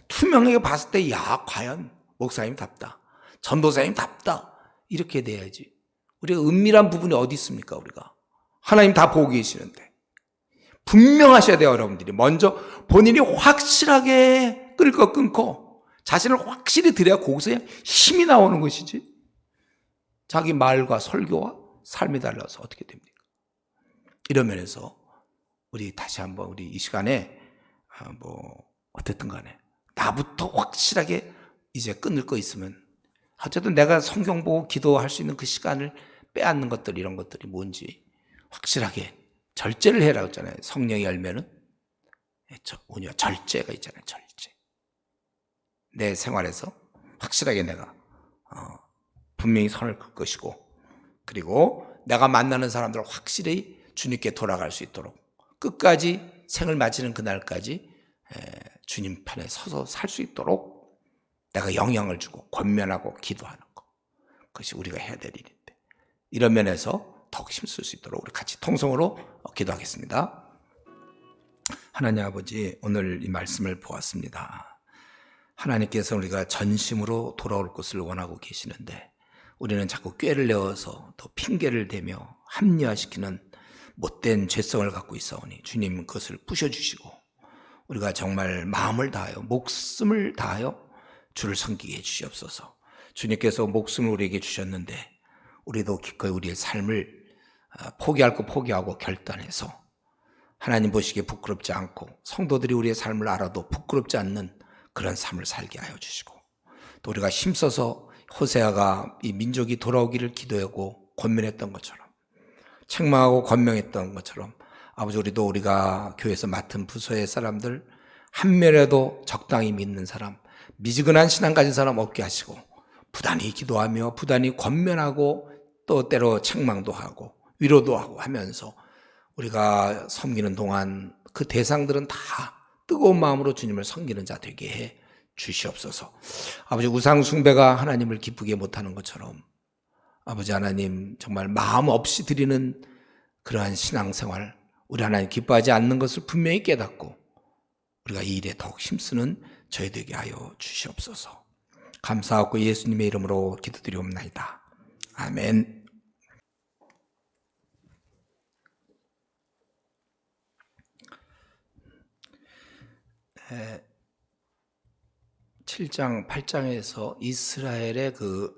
투명하게 봤을 때 야 과연 목사님답다 전도사님답다 이렇게 돼야지. 우리가 은밀한 부분이 어디 있습니까? 우리가 하나님 다 보고 계시는데 분명하셔야 돼요. 여러분들이 먼저 본인이 확실하게 끌 거 끊고 자신을 확실히 드려야 거기서 힘이 나오는 것이지. 자기 말과 설교와 삶이 달라서 어떻게 됩니까? 이런 면에서 우리 다시 한번 우리 이 시간에 어쨌든 간에 나부터 확실하게 이제 끊을 거 있으면 어쨌든 내가 성경 보고 기도할 수 있는 그 시간을 빼앗는 것들 이런 것들이 뭔지 확실하게 절제를 해라고 했잖아요. 성령의 열매는 절제가 있잖아요. 절제. 내 생활에서 확실하게 내가 분명히 선을 긋을 것이고 그리고 내가 만나는 사람들을 확실히 주님께 돌아갈 수 있도록 끝까지 생을 마치는 그날까지 주님 편에 서서 살 수 있도록 내가 영향을 주고 권면하고 기도하는 것. 그것이 우리가 해야 될 일인데 이런 면에서 더욱 힘쓸 수 있도록 우리 같이 통성으로 기도하겠습니다. 하나님 아버지, 오늘 이 말씀을 보았습니다. 하나님께서 우리가 전심으로 돌아올 것을 원하고 계시는데 우리는 자꾸 꾀를 내어서 또 핑계를 대며 합리화시키는 못된 죄성을 갖고 있사오니 주님 그것을 부셔주시고 우리가 정말 마음을 다하여 목숨을 다하여 주를 섬기게 해주시옵소서. 주님께서 목숨을 우리에게 주셨는데 우리도 기꺼이 우리의 삶을 포기할 거 포기하고 결단해서 하나님 보시기에 부끄럽지 않고 성도들이 우리의 삶을 알아도 부끄럽지 않는 그런 삶을 살게 하여 주시고 또 우리가 힘써서 호세아가 이 민족이 돌아오기를 기도하고 권면했던 것처럼 책망하고 권명했던 것처럼 아버지 우리도 우리가 교회에서 맡은 부서의 사람들 한 명이라도 적당히 믿는 사람 미지근한 신앙 가진 사람 없게 하시고 부단히 기도하며 부단히 권면하고 또 때로 책망도 하고 위로도 하고 하면서 우리가 섬기는 동안 그 대상들은 다 뜨거운 마음으로 주님을 섬기는 자 되게 해 주시옵소서. 아버지 우상 숭배가 하나님을 기쁘게 못하는 것처럼 아버지 하나님 정말 마음 없이 드리는 그러한 신앙생활 우리 하나님 기뻐하지 않는 것을 분명히 깨닫고 우리가 이 일에 더욱 힘쓰는 저희 되게 하여 주시옵소서. 감사하고 예수님의 이름으로 기도드리옵나이다. 아멘. 7장, 8장에서 이스라엘의 그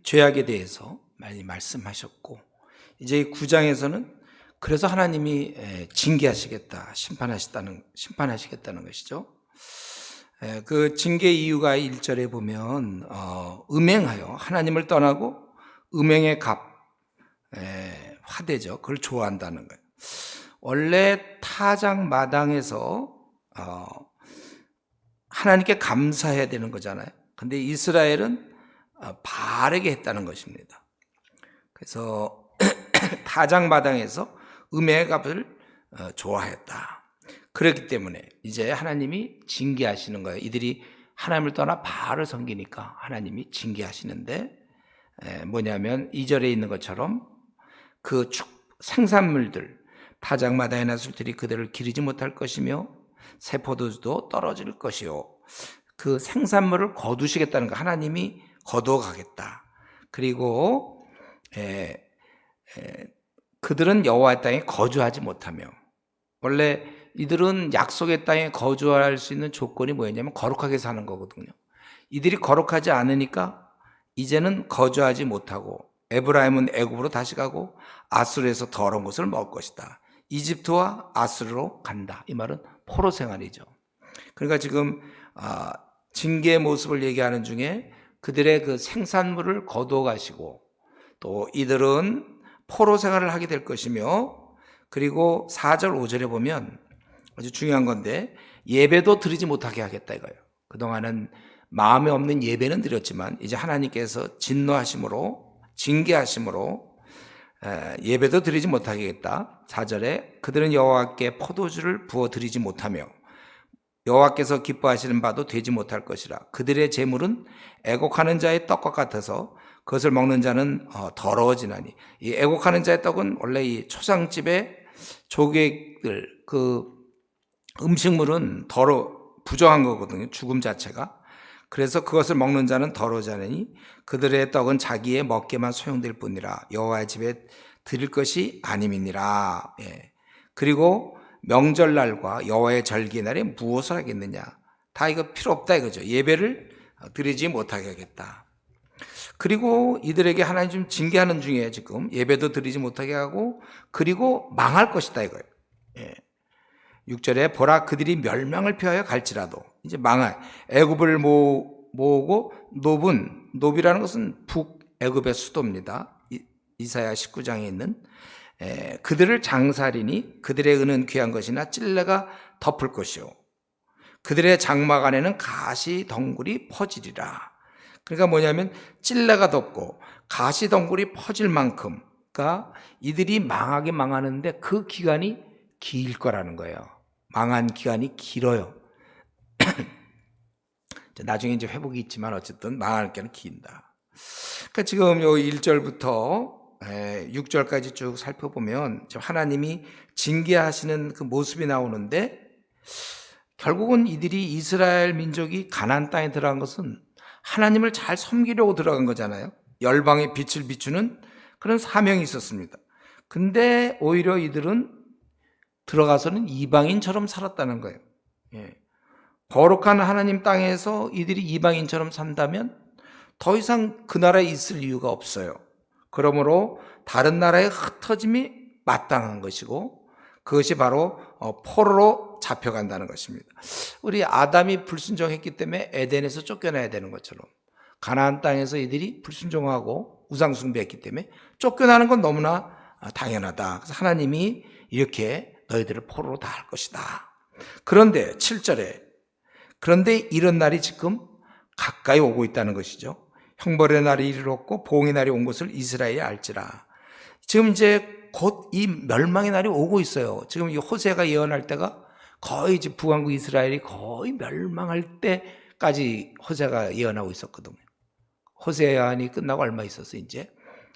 죄악에 대해서 많이 말씀하셨고 이제 9장에서는 그래서 하나님이 징계하시겠다, 심판하시겠다는 것이죠. 그 징계 이유가 1절에 보면 음행하여 하나님을 떠나고 음행의 값, 화대죠. 그걸 좋아한다는 거예요. 원래 타작 마당에서 하나님께 감사해야 되는 거잖아요. 근데 이스라엘은 바르게 했다는 것입니다. 그래서 타작 마당에서 음행의 값을 좋아했다. 그렇기 때문에 이제 하나님이 징계하시는 거예요. 이들이 하나님을 떠나 바알을 섬기니까 하나님이 징계하시는데 뭐냐면 2절에 있는 것처럼 그 생산물들 타작마다의 나술들이 그들을 기르지 못할 것이며 새 포도주도 떨어질 것이요. 그 생산물을 거두시겠다는 거, 하나님이 거두어 가겠다. 그리고 그들은 여호와의 땅에 거주하지 못하며, 원래 이들은 약속의 땅에 거주할 수 있는 조건이 뭐였냐면 거룩하게 사는 거거든요. 이들이 거룩하지 않으니까 이제는 거주하지 못하고, 에브라임은 애굽으로 다시 가고 아수르에서 더러운 것을 먹을 것이다. 이집트와 아수르로 간다. 이 말은 포로 생활이죠. 그러니까 지금 징계의 모습을 얘기하는 중에 그들의 그 생산물을 거두어 가시고, 또 이들은 포로 생활을 하게 될 것이며, 그리고 4절 5절에 보면 아주 중요한 건데, 예배도 드리지 못하게 하겠다 이거예요. 그동안은 마음에 없는 예배는 드렸지만 이제 하나님께서 진노하심으로, 징계하심으로 예배도 드리지 못하게 하겠다. 4절에 그들은 여호와께 포도주를 부어 드리지 못하며 여호와께서 기뻐하시는 바도 되지 못할 것이라. 그들의 재물은 애곡하는 자의 떡과 같아서 그것을 먹는 자는 더러워지나니. 이 애곡하는 자의 떡은 원래 이 초상집의 조객들, 그 음식물은 부정한 거거든요. 죽음 자체가. 그래서 그것을 먹는 자는 더러워지나니 그들의 떡은 자기의 먹게만 소용될 뿐이라. 여호와의 집에 드릴 것이 아님이니라. 그리고 명절날과 여호와의 절기날에 무엇을 하겠느냐. 다 이거 필요 없다 이거죠. 예배를 드리지 못하게 하겠다. 그리고 이들에게 하나님 좀 징계하는 중에 지금 예배도 드리지 못하게 하고, 그리고 망할 것이다 이거예요. 6절에 보라 그들이 멸망을 피하여 갈지라도, 이제 망할, 애굽을 모으고 노브이라는 것은 북애굽의 수도입니다. 이사야 19장에 있는 그들을 장사하리니 그들의 은은 귀한 것이나 찔레가 덮을 것이요 그들의 장막 안에는 가시 덩굴이 퍼지리라. 그러니까 뭐냐면 찔레가 덮고 가시 덩굴이 퍼질 만큼, 그러니까 이들이 망하게 망하는데 그 기간이 길 거라는 거예요. 망한 기간이 길어요. 나중에 이제 회복이 있지만 어쨌든 망할 기간은 긴다. 그러니까 지금 요 1절부터 6절까지 쭉 살펴보면 하나님이 징계하시는 그 모습이 나오는데, 결국은 이들이, 이스라엘 민족이 가나안 땅에 들어간 것은 하나님을 잘 섬기려고 들어간 거잖아요. 열방의 빛을 비추는 그런 사명이 있었습니다. 근데 오히려 이들은 들어가서는 이방인처럼 살았다는 거예요. 거룩한 하나님 땅에서 이들이 이방인처럼 산다면 더 이상 그 나라에 있을 이유가 없어요. 그러므로 다른 나라에 흩어짐이 마땅한 것이고, 그것이 바로 포로로 잡혀간다는 것입니다. 우리 아담이 불순종했기 때문에 에덴에서 쫓겨나야 되는 것처럼 가나안 땅에서 이들이 불순종하고 우상 숭배했기 때문에 쫓겨나는 건 너무나 당연하다. 그래서 하나님이 이렇게 너희들을 포로로 다 할 것이다. 그런데 7절에 그런데 이런 날이 지금 가까이 오고 있다는 것이죠. 형벌의 날이 이르렀고 보응의 날이 온 것을 이스라엘이 알지라. 지금 이제 곧 이 멸망의 날이 오고 있어요. 지금 이 호세가 예언할 때가 거의 이제 북왕국 이스라엘이 거의 멸망할 때까지 호세가 예언하고 있었거든요. 호세 예언이 끝나고 얼마 있어서 이제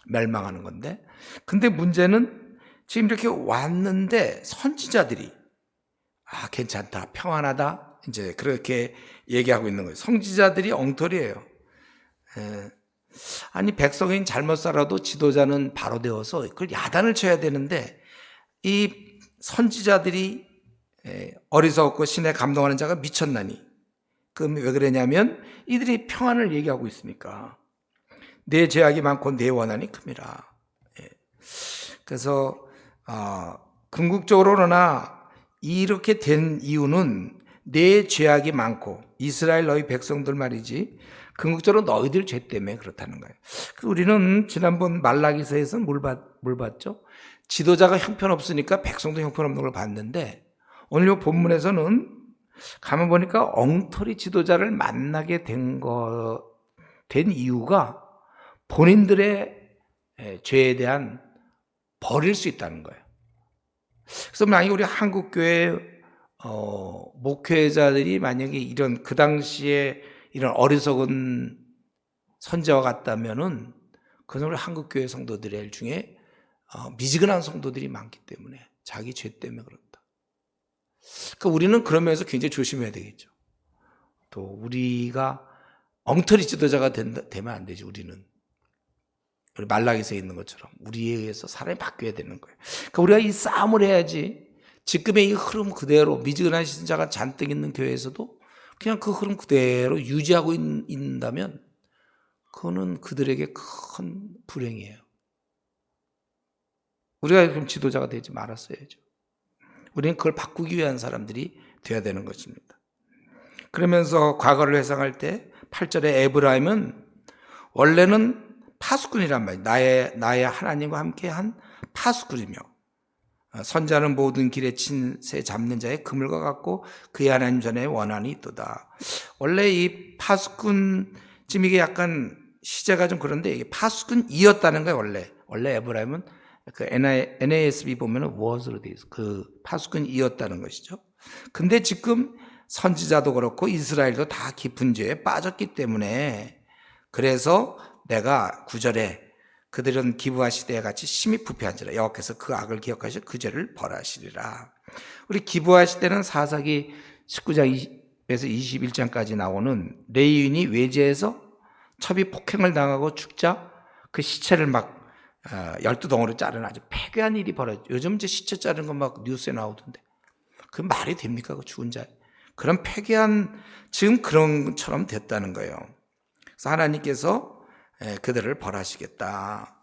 멸망하는 건데, 근데 문제는 지금 이렇게 왔는데 선지자들이 괜찮다, 평안하다, 이제 그렇게 얘기하고 있는 거예요. 선지자들이 엉터리예요. 아니, 백성이 잘못 살아도 지도자는 바로 되어서 그걸 야단을 쳐야 되는데, 이 선지자들이 어리석고 신에 감동하는 자가 미쳤나니. 그럼 왜 그러냐면 이들이 평안을 얘기하고 있으니까. 내 죄악이 많고 내 원한이 큼이라. 그래서 궁극적으로나 이렇게 된 이유는 내 죄악이 많고, 이스라엘 너희 백성들 말이지, 궁극적으로 너희들 죄 때문에 그렇다는 거예요. 우리는 지난번 말라기서에서 뭘 봤죠? 지도자가 형편없으니까 백성도 형편없는 걸 봤는데, 오늘 이 본문에서는 가만 보니까 엉터리 지도자를 만나게 된 이유가 본인들의 죄에 대한 벌일 수 있다는 거예요. 그래서 만약에 우리 한국교회 목회자들이 만약에 이런 그 당시에 이런 어리석은 선지자와 같다면은, 그건 우리 한국교회 성도들 중에 미지근한 성도들이 많기 때문에 자기 죄 때문에 그렇다. 그러니까 우리는 그러면서 굉장히 조심해야 되겠죠. 또 우리가 엉터리 지도자가 되면 안 되지. 우리는 우리 말라기서에 있는 것처럼 우리에 의해서 사람이 바뀌어야 되는 거예요. 그러니까 우리가 이 싸움을 해야지. 지금의 이 흐름 그대로 미지근한 신자가 잔뜩 있는 교회에서도 그냥 그 흐름 그대로 유지하고 있다면 그거는 그들에게 큰 불행이에요. 우리가 그럼 지도자가 되지 말았어야죠. 우리는 그걸 바꾸기 위한 사람들이 되어야 되는 것입니다. 그러면서 과거를 회상할 때 8절에 에브라임은 원래는 파수꾼이란 말이에요. 나의 하나님과 함께한 파수꾼이며 선자는 모든 길에 친새 잡는 자의 그물과 같고 그의 하나님 전에 원한이 있도다. 원래 이 파수꾼 지금 이게 약간 시제가 좀 그런데 이게 파수꾼이었다는 거예요. 원래 에브라임은 그 NASB 보면은 was로 돼 있어. 그 파수꾼이었다는 것이죠. 근데 지금 선지자도 그렇고 이스라엘도 다 깊은 죄에 빠졌기 때문에 그래서 내가 9절에 그들은 기브아 시대에 같이 심히 부패한지라 여호와께서 그 악을 기억하시어 그 죄를 벌하시리라. 우리 기브아 시대는 사사기 19장에서 21장까지 나오는 레위인이 외지에서 첩이 폭행을 당하고 죽자 그 시체를 막 12덩어리로 자르는 아주 폐괴한 일이 벌어져. 요즘 이제 시체 자르는 거 막 뉴스에 나오던데 그 말이 됩니까? 그 죽은 자 그런 폐괴한 지금 그런 것처럼 됐다는 거예요. 그래서 하나님께서 그들을 벌하시겠다.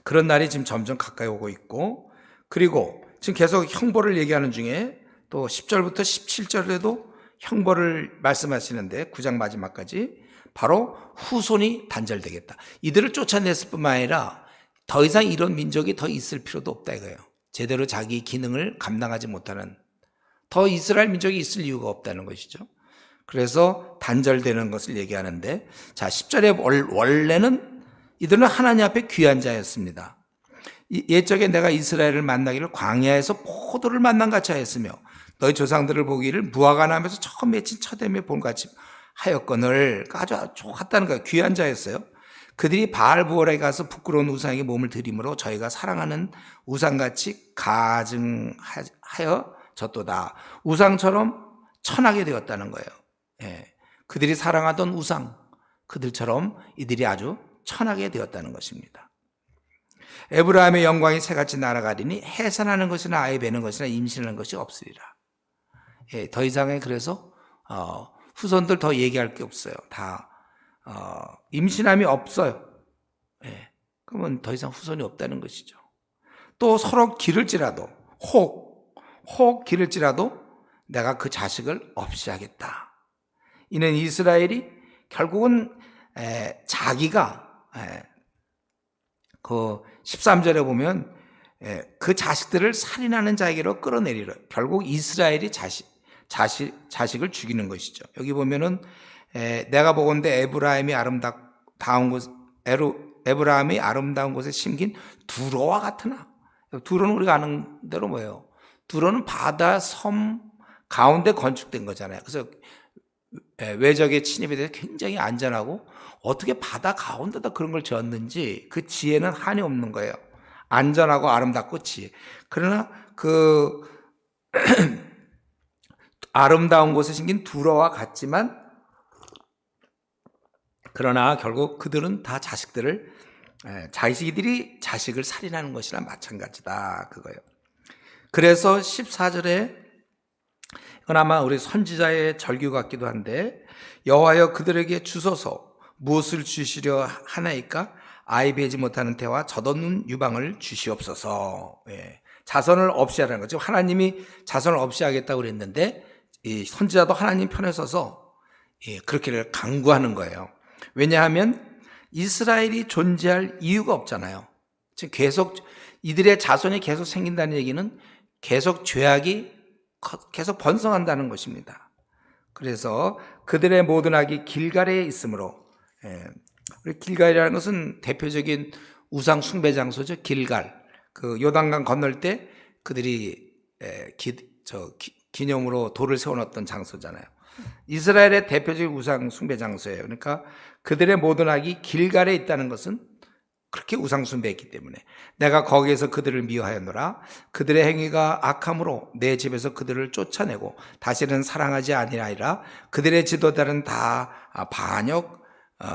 그런 날이 지금 점점 가까이 오고 있고 그리고 지금 계속 형벌을 얘기하는 중에 또 10절부터 17절에도 형벌을 말씀하시는데 9장 마지막까지 바로 후손이 단절되겠다. 이들을 쫓아냈을 뿐만 아니라 더 이상 이런 민족이 더 있을 필요도 없다 이거예요. 제대로 자기 기능을 감당하지 못하는 더 이스라엘 민족이 있을 이유가 없다는 것이죠. 그래서 단절되는 것을 얘기하는데 자 10절에 원래는 이들은 하나님 앞에 귀한 자였습니다. 옛적에 내가 이스라엘을 만나기를 광야에서 포도를 만난 같이 하였으며 너희 조상들을 보기를 무화과나무에서 처음 맺힌 첫해에 본같이 하였거늘 아주 좋았다는 거예요. 귀한 자였어요. 그들이 바알부올에 가서 부끄러운 우상에게 몸을 들이므로 저희가 사랑하는 우상같이 가증하여 졌도다. 우상처럼 천하게 되었다는 거예요. 그들이 사랑하던 우상, 그들처럼 이들이 아주 천하게 되었다는 것입니다. 에브라임의 영광이 새같이 날아가리니 해산하는 것이나 아이 베는 것이나 임신하는 것이 없으리라. 더 이상의 그래서 후손들 더 얘기할 게 없어요. 다 임신함이 없어요. 그러면 더 이상 후손이 없다는 것이죠. 또 서로 기를지라도 혹 기를지라도 내가 그 자식을 없이 하겠다. 이는 이스라엘이 결국은 자기가 그 13절에 보면 그 자식들을 살인하는 자에게로 끌어내리려 결국 이스라엘이 자식을 죽이는 것이죠. 여기 보면은 내가 보건대 에브라임이 아름다운 곳에 심긴 두로와 같으나 두로는 우리가 아는 대로 뭐예요? 두로는 바다 섬 가운데 건축된 거잖아요. 그래서 외적의 침입에 대해서 굉장히 안전하고 어떻게 바다 가운데다 그런 걸 지었는지 그 지혜는 한이 없는 거예요. 안전하고 아름답고 지혜. 그러나 그 아름다운 곳에 생긴 두로와 같지만 그러나 결국 그들은 다 자식들이 자식을 살인하는 것이나 마찬가지다 그거예요. 그래서 14절에 이건 아마 우리 선지자의 절규 같기도 한데 여호와여 그들에게 주소서 무엇을 주시려 하나이까 아이 베지 못하는 태와 젖없는 유방을 주시옵소서. 자손을 없이 하라는 거죠. 하나님이 자손을 없이 하겠다고 그랬는데 이 선지자도 하나님 편에 서서 그렇게 강구하는 거예요. 왜냐하면 이스라엘이 존재할 이유가 없잖아요. 지금 계속 이들의 자손이 계속 생긴다는 얘기는 계속 죄악이 계속 번성한다는 것입니다. 그래서 그들의 모든 악이 길갈에 있으므로 우리 길갈이라는 것은 대표적인 우상 숭배 장소죠. 길갈. 그 요단강 건널 때 그들이 기념으로 돌을 세워놨던 장소잖아요. 이스라엘의 대표적인 우상 숭배 장소예요. 그러니까 그들의 모든 악이 길갈에 있다는 것은 그렇게 우상숭배했기 때문에 내가 거기에서 그들을 미워하였노라. 그들의 행위가 악함으로 내 집에서 그들을 쫓아내고 다시는 사랑하지 아니하리라. 그들의 지도자는 다 반역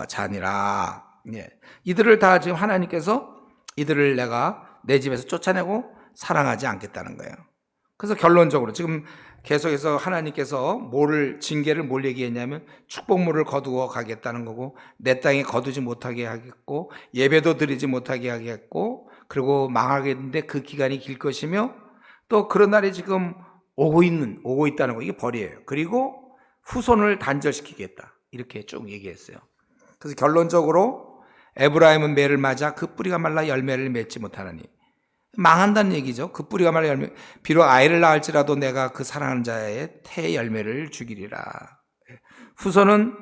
자니라. 예. 이들을 다 지금 하나님께서 이들을 내가 내 집에서 쫓아내고 사랑하지 않겠다는 거예요. 그래서 결론적으로 지금 계속해서 하나님께서 징계를 뭘 얘기했냐면 축복물을 거두어 가겠다는 거고, 내 땅에 거두지 못하게 하겠고, 예배도 드리지 못하게 하겠고, 그리고 망하겠는데 그 기간이 길 것이며, 또 그런 날이 지금 오고 있다는 거, 이게 벌이에요. 그리고 후손을 단절시키겠다, 이렇게 쭉 얘기했어요. 그래서 결론적으로 에브라임은 매를 맞아 그 뿌리가 말라 열매를 맺지 못하나니, 망한다는 얘기죠. 그 뿌리가 말라 열매, 비록 아이를 낳을지라도 내가 그 사랑하는 자의 태 열매를 주기리라. 후손은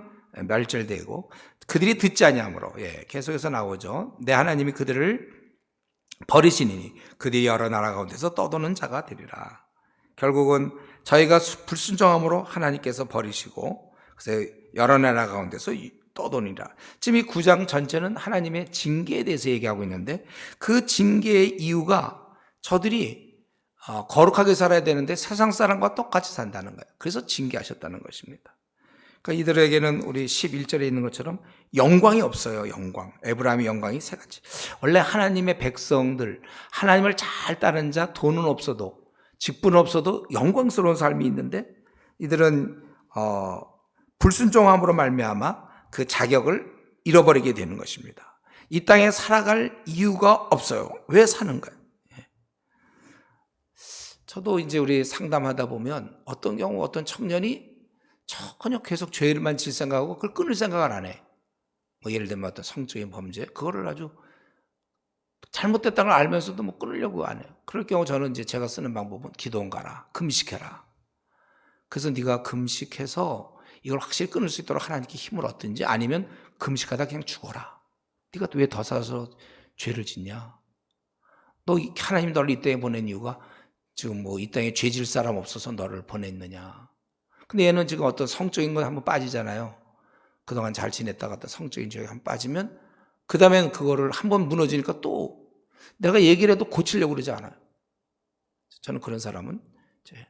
멸절되고 그들이 듣지 아니하므로, 계속해서 나오죠. 내 하나님이 그들을 버리시니 그들이 여러 나라 가운데서 떠도는 자가 되리라. 결국은 저희가 불순종함으로 하나님께서 버리시고, 그래서 여러 나라 가운데서 떠도니라. 지금 이 9장 전체는 하나님의 징계에 대해서 얘기하고 있는데, 그 징계의 이유가 저들이 거룩하게 살아야 되는데 세상 사람과 똑같이 산다는 거예요. 그래서 징계하셨다는 것입니다. 그러니까 이들에게는 우리 11절에 있는 것처럼 영광이 없어요. 영광. 에브라임의 영광이 세 가지. 원래 하나님의 백성들, 하나님을 잘 따르는 자, 돈은 없어도, 직분은 없어도 영광스러운 삶이 있는데, 이들은 불순종함으로 말미암아 그 자격을 잃어버리게 되는 것입니다. 이 땅에 살아갈 이유가 없어요. 왜 사는가요? 저도 이제 우리 상담하다 보면 어떤 경우 어떤 청년이 전혀 계속 죄를만 질 생각하고 그걸 끊을 생각을 안 해. 뭐 예를 들면 어떤 성적인 범죄, 그거를 아주 잘못됐다는 걸 알면서도 뭐 끊으려고 안 해요. 그럴 경우 저는 이제 제가 쓰는 방법은 기도원 가라, 금식해라. 그래서 네가 금식해서 이걸 확실히 끊을 수 있도록 하나님께 힘을 얻든지, 아니면 금식하다 그냥 죽어라. 네가 왜 더 살아서 죄를 짓냐? 너 하나님 너를 이 땅에 보낸 이유가 지금 뭐 이 땅에 죄 질 사람 없어서 너를 보냈느냐? 근데 얘는 지금 어떤 성적인 거 한번 빠지잖아요. 그동안 잘 지냈다가 어떤 성적인 죄에 한번 빠지면 그 다음엔 그거를 한번 무너지니까 또 내가 얘기를 해도 고치려고 그러지 않아요. 저는 그런 사람은 이제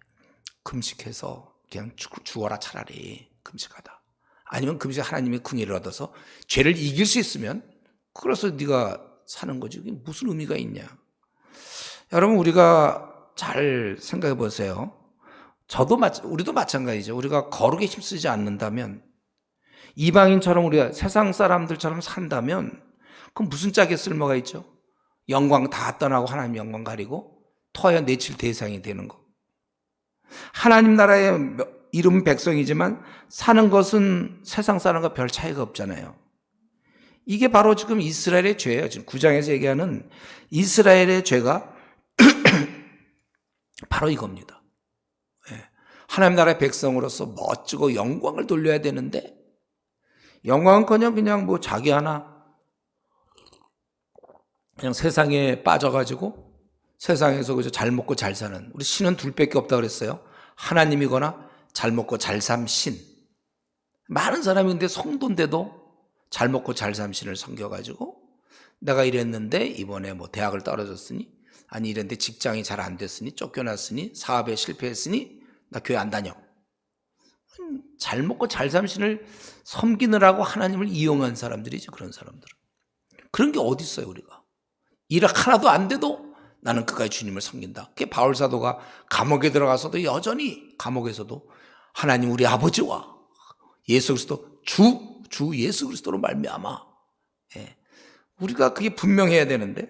금식해서 그냥 죽어라, 차라리 금식하다. 아니면 금식 하나님의 궁예를 얻어서 죄를 이길 수 있으면 그래서 네가 사는 거지. 그게 무슨 의미가 있냐. 여러분, 우리가 잘 생각해 보세요. 우리도 마찬가지죠. 우리가 거룩에 힘쓰지 않는다면, 이방인처럼 우리가 세상 사람들처럼 산다면, 그럼 무슨 짝에 쓸모가 있죠? 영광 다 떠나고 하나님 영광 가리고 토하여 내칠 대상이 되는 거. 하나님 나라의 이름 백성이지만 사는 것은 세상 사람과 별 차이가 없잖아요. 이게 바로 지금 이스라엘의 죄예요. 지금 9장에서 얘기하는 이스라엘의 죄가 바로 이겁니다. 하나님 나라의 백성으로서 멋지고 영광을 돌려야 되는데, 영광은커녕 그냥 뭐 자기 하나 그냥 세상에 빠져가지고 세상에서 그저 잘 먹고 잘 사는, 우리 신은 둘밖에 없다 그랬어요. 하나님이거나 잘 먹고 잘 삼 신. 많은 사람이 근데 성도인데도 잘 먹고 잘 삼 신을 섬겨가지고, 내가 이랬는데 이번에 뭐 대학을 떨어졌으니, 아니 이랬는데 직장이 잘 안 됐으니, 쫓겨났으니, 사업에 실패했으니 나 교회 안 다녀. 잘 먹고 잘 삼 신을 섬기느라고 하나님을 이용한 사람들이죠. 그런 사람들은. 그런 게 어디 있어요. 우리가 일 하나도 안 돼도 나는 끝까지 주님을 섬긴다. 그게 바울 사도가 감옥에 들어가서도 여전히 감옥에서도 하나님 우리 아버지와 예수 그리스도 주 예수 그리스도로 말미암아. 우리가 그게 분명해야 되는데,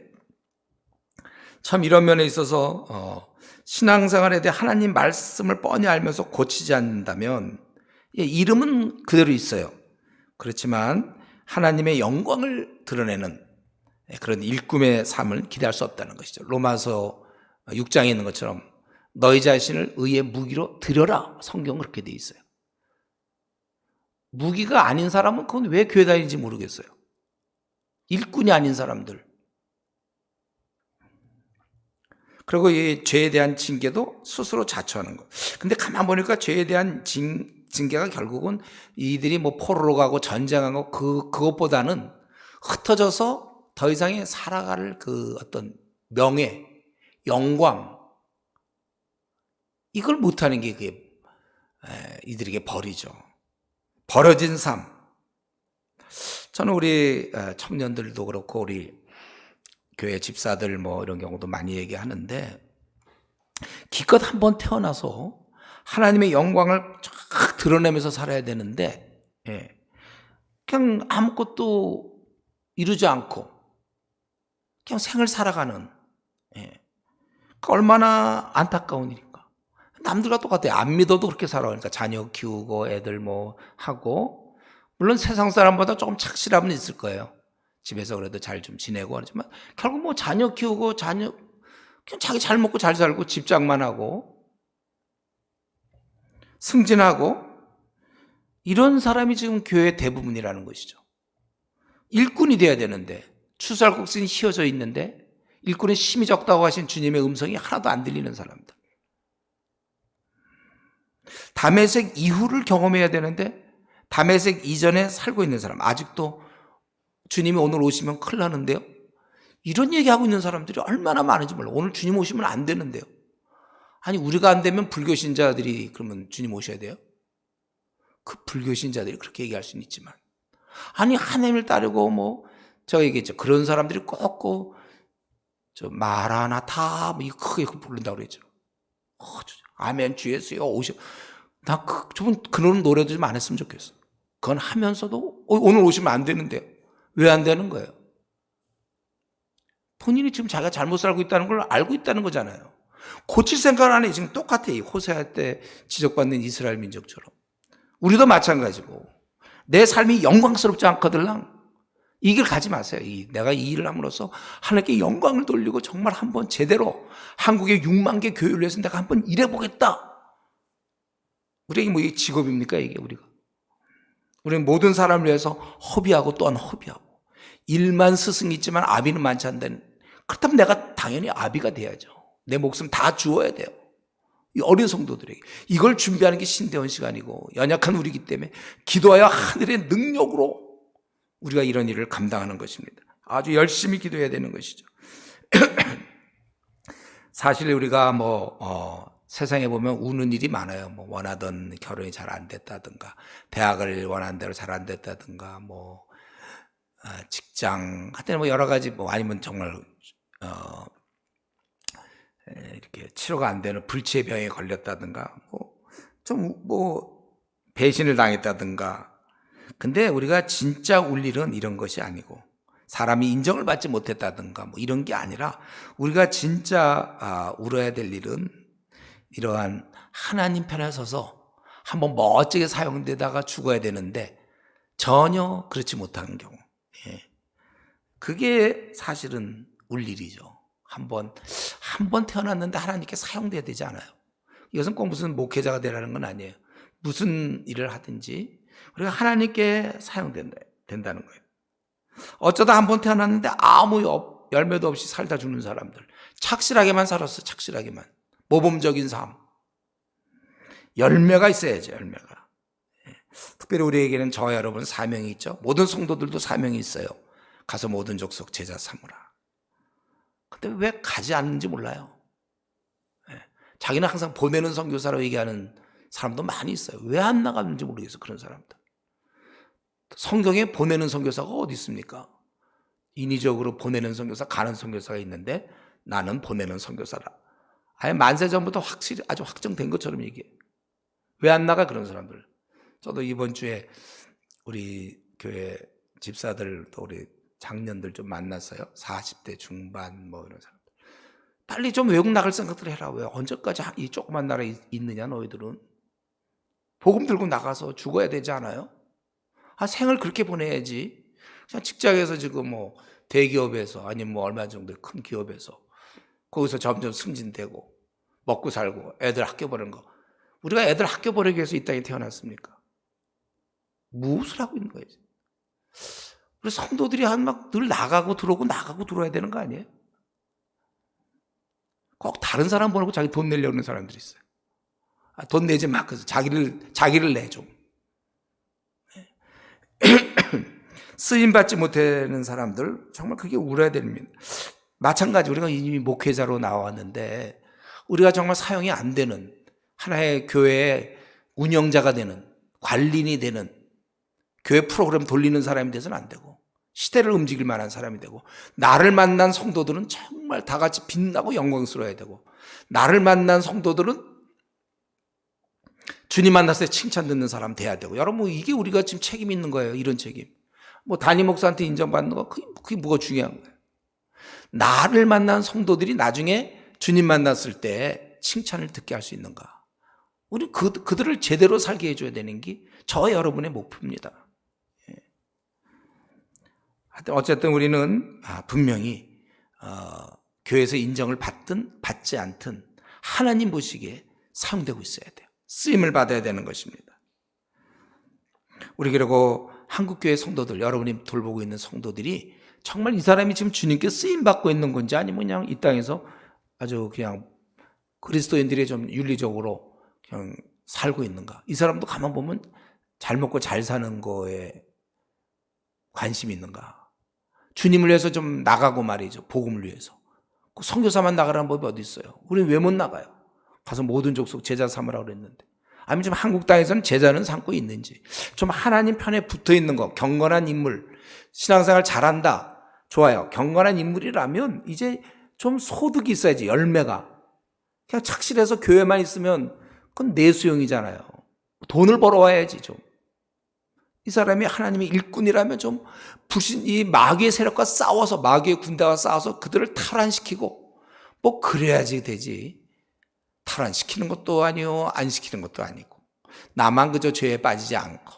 참 이런 면에 있어서 신앙생활에 대해 하나님 말씀을 뻔히 알면서 고치지 않는다면, 이름은 그대로 있어요. 그렇지만 하나님의 영광을 드러내는 그런 일꾼의 삶을 기대할 수 없다는 것이죠. 로마서 6장에 있는 것처럼 너희 자신을 의의 무기로 드려라. 성경은 그렇게 돼 있어요. 무기가 아닌 사람은 그건 왜 교회 다니는지 모르겠어요. 일꾼이 아닌 사람들. 그리고 이 죄에 대한 징계도 스스로 자초하는 거. 근데 가만 보니까 죄에 대한 징계가 결국은 이들이 뭐 포로로 가고 전쟁하고 그것보다는 흩어져서 더 이상의 살아갈 그 어떤 명예, 영광, 이걸 못하는 게 그게 이들에게 벌이죠. 벌어진 삶. 저는 우리 청년들도 그렇고 우리 교회 집사들 뭐 이런 경우도 많이 얘기하는데, 기껏 한번 태어나서 하나님의 영광을 쫙 드러내면서 살아야 되는데, 그냥 아무것도 이루지 않고 그냥 생을 살아가는, 얼마나 안타까운 일인가. 남들과 똑같아요. 안 믿어도 그렇게 살아. 그러니까 자녀 키우고 애들 뭐 하고, 물론 세상 사람보다 조금 착실함은 있을 거예요. 집에서 그래도 잘 좀 지내고 하지만 결국 뭐 자녀 키우고 그냥 자기 잘 먹고 잘 살고 집장만 하고 승진하고, 이런 사람이 지금 교회 대부분이라는 것이죠. 일꾼이 돼야 되는데, 추수할국신이 휘어져 있는데 일꾼의 힘이 적다고 하신 주님의 음성이 하나도 안 들리는 사람들. 다메섹 이후를 경험해야 되는데 다메섹 이전에 살고 있는 사람, 아직도 주님이 오늘 오시면 큰일 나는데요, 이런 얘기하고 있는 사람들이 얼마나 많은지 몰라요. 오늘 주님 오시면 안 되는데요. 아니, 우리가 안 되면 불교 신자들이 그러면 주님 오셔야 돼요? 그 불교 신자들이 그렇게 얘기할 수는 있지만, 아니 하나님을 따르고 뭐 제가 얘기했죠. 그런 사람들이 꼭 마라나타 뭐 크게 부른다고 그랬죠. 아멘 주 예수여 오셔. 나 저분 그런 노래도 좀 안 했으면 좋겠어. 그건 하면서도 오늘 오시면 안 되는데요. 왜 안 되는 거예요? 본인이 지금 자기가 잘못 살고 있다는 걸 알고 있다는 거잖아요. 고칠 생각을 안 해. 지금 똑같아. 호세아 때 지적받는 이스라엘 민족처럼. 우리도 마찬가지고. 내 삶이 영광스럽지 않거들랑 이 길 가지 마세요. 내가 이 일을 함으로써 하나님께 영광을 돌리고 정말 한번 제대로 한국의 6만 개 교회를 위해서 내가 한번 일해보겠다. 우리에게 뭐 이게 직업입니까? 이게 우리는 모든 사람을 위해서 허비하고 또한 허비하고, 일만 스승이 있지만 아비는 많지 않다는, 그렇다면 내가 당연히 아비가 돼야죠. 내 목숨 다 주어야 돼요. 이 어린 성도들에게 이걸 준비하는 게 신대원 시간이고, 연약한 우리이기 때문에 기도하여 하늘의 능력으로 우리가 이런 일을 감당하는 것입니다. 아주 열심히 기도해야 되는 것이죠. 사실 우리가 세상에 보면 우는 일이 많아요. 원하던 결혼이 잘 안 됐다든가, 대학을 원하는 대로 잘 안 됐다든가, 직장, 하여튼 여러 가지, 아니면 정말, 이렇게 치료가 안 되는 불치의 병에 걸렸다든가, 배신을 당했다든가. 근데 우리가 진짜 울 일은 이런 것이 아니고, 사람이 인정을 받지 못했다든가 이런 게 아니라, 우리가 진짜 울어야 될 일은 이러한 하나님 편에 서서 한번 멋지게 사용되다가 죽어야 되는데 전혀 그렇지 못한 경우, 그게 사실은 울 일이죠. 한 번 태어났는데 하나님께 사용돼야 되지 않아요? 이것은 꼭 무슨 목회자가 되라는 건 아니에요. 무슨 일을 하든지 우리가 하나님께 사용된다는 거예요. 어쩌다 한 번 태어났는데 아무 열매도 없이 살다 죽는 사람들, 착실하게만 살았어. 착실하게만 모범적인 삶, 열매가 있어야죠. 열매가. 특별히 우리에게는 저와 여러분 사명이 있죠. 모든 성도들도 사명이 있어요. 가서 모든 족속 제자 삼으라. 근데 왜 가지 않는지 몰라요. 자기는 항상 보내는 선교사라고 얘기하는 사람도 많이 있어요. 왜 안 나가는지 모르겠어요. 그런 사람들. 성경에 보내는 선교사가 어디 있습니까? 인위적으로 보내는 선교사, 가는 선교사가 있는데 나는 보내는 선교사라. 아예 만세 전부터 확실히 아주 확정된 것처럼 얘기해요. 왜 안 나가? 그런 사람들. 저도 이번 주에 우리 교회 집사들 또 우리 장년들 좀 만났어요. 40대 중반 이런 사람들. 빨리 좀 외국 나갈 생각들 해라. 왜 언제까지 이 조그만 나라에 있느냐 너희들은. 복음 들고 나가서 죽어야 되지 않아요? 생을 그렇게 보내야지. 그냥 직장에서 지금 대기업에서 아니면 얼마 정도의 큰 기업에서 거기서 점점 승진되고 먹고 살고 애들 학교 보내는 거. 우리가 애들 학교 보내기 위해서 이 땅에 태어났습니까? 무엇을 하고 있는 거예요? 우리 성도들이 늘 나가고 들어오고 나가고 들어와야 되는 거 아니에요? 꼭 다른 사람 보내고 자기 돈 내려고 하는 사람들이 있어요. 돈 내지 마. 그래서 자기를 내줘. 쓰임받지 못하는 사람들, 정말 그게 울어야 됩니다. 마찬가지 우리가 이미 목회자로 나왔는데 우리가 정말 사용이 안 되는 하나의 교회의 운영자가 되는, 관리인이 되는, 교회 프로그램 돌리는 사람이 돼서는 안 되고, 시대를 움직일 만한 사람이 되고, 나를 만난 성도들은 정말 다 같이 빛나고 영광스러워야 되고, 나를 만난 성도들은 주님 만났을 때 칭찬 듣는 사람 돼야 되고. 여러분, 이게 우리가 지금 책임 있는 거예요. 이런 책임. 뭐 담임 목사한테 인정받는 거 그게 뭐가 중요한 거예요. 나를 만난 성도들이 나중에 주님 만났을 때 칭찬을 듣게 할 수 있는가. 우리 그들을 제대로 살게 해줘야 되는 게 저 여러분의 목표입니다. 어쨌든 우리는 분명히 교회에서 인정을 받든 받지 않든 하나님 보시기에 사용되고 있어야 돼요. 쓰임을 받아야 되는 것입니다. 우리 그리고 한국교회 성도들, 여러분이 돌보고 있는 성도들이 정말 이 사람이 지금 주님께 쓰임받고 있는 건지 아니면 그냥 이 땅에서 아주 그냥 그리스도인들이 좀 윤리적으로 그냥 살고 있는가. 이 사람도 가만 보면 잘 먹고 잘 사는 거에 관심이 있는가. 주님을 위해서 좀 나가고 말이죠. 복음을 위해서. 선교사만 나가라는 법이 어디 있어요. 우리는 왜 못 나가요? 가서 모든 족속 제자 삼으라고 그랬는데. 아니면 지금 한국 땅에서는 제자는 삼고 있는지, 좀 하나님 편에 붙어 있는 거, 경건한 인물, 신앙생활 잘한다. 좋아요. 경건한 인물이라면 이제 좀 소득이 있어야지, 열매가. 그냥 착실해서 교회만 있으면 그건 내수용이잖아요. 돈을 벌어와야지 좀. 이 사람이 하나님의 일꾼이라면 좀 이 마귀의 세력과 싸워서, 마귀의 군대와 싸워서 그들을 탈환시키고 뭐 그래야지 되지. 탈환시키는 것도 아니고 안 시키는 것도 아니고, 나만 그저 죄에 빠지지 않고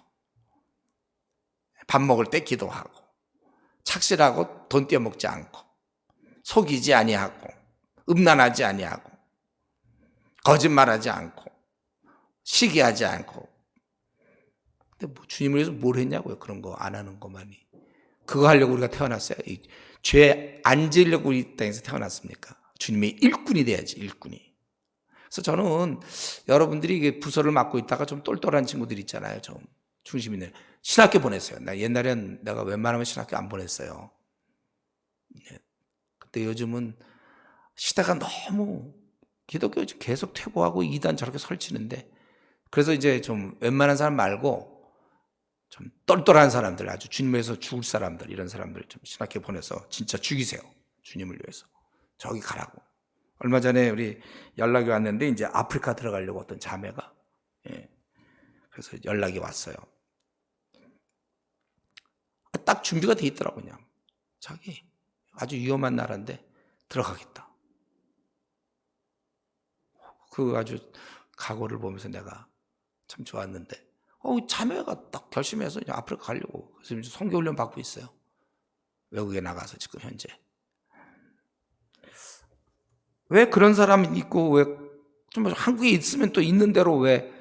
밥 먹을 때 기도하고 착실하고 돈 떼어먹지 않고 속이지 아니하고 음란하지 아니하고 거짓말하지 않고 시기하지 않고. 근데 뭐 주님을 위해서 뭘 했냐고요. 그런 거 안 하는 것만이. 그거 하려고 우리가 태어났어요. 죄 안 지으려고 이 땅에서 태어났습니까? 주님의 일꾼이 돼야지, 일꾼이. 그래서 저는 여러분들이 부서를 맡고 있다가 좀 똘똘한 친구들 있잖아요. 좀 중심 있는. 신학교 보냈어요. 나 옛날엔 내가 웬만하면 신학교 안 보냈어요. 근데 요즘은 시대가 너무 기독교 계속 퇴보하고 이단 저렇게 설치는데, 그래서 이제 좀 웬만한 사람 말고 좀 똘똘한 사람들, 아주 주님을 위해서 죽을 사람들, 이런 사람들 좀 신학교 보내서 진짜 죽이세요. 주님을 위해서. 저기 가라고. 얼마 전에 우리 연락이 왔는데 이제 아프리카 들어가려고 어떤 자매가, 그래서 연락이 왔어요. 딱 준비가 돼 있더라고요. 그냥 자기 아주 위험한 나라인데 들어가겠다. 그 아주 각오를 보면서 내가 참 좋았는데, 자매가 딱 결심해서 이제 아프리카 가려고. 그래서 이제 선교훈련 받고 있어요. 외국에 나가서 지금 현재. 왜 그런 사람이 있고, 왜 좀 한국에 있으면 또 있는 대로 왜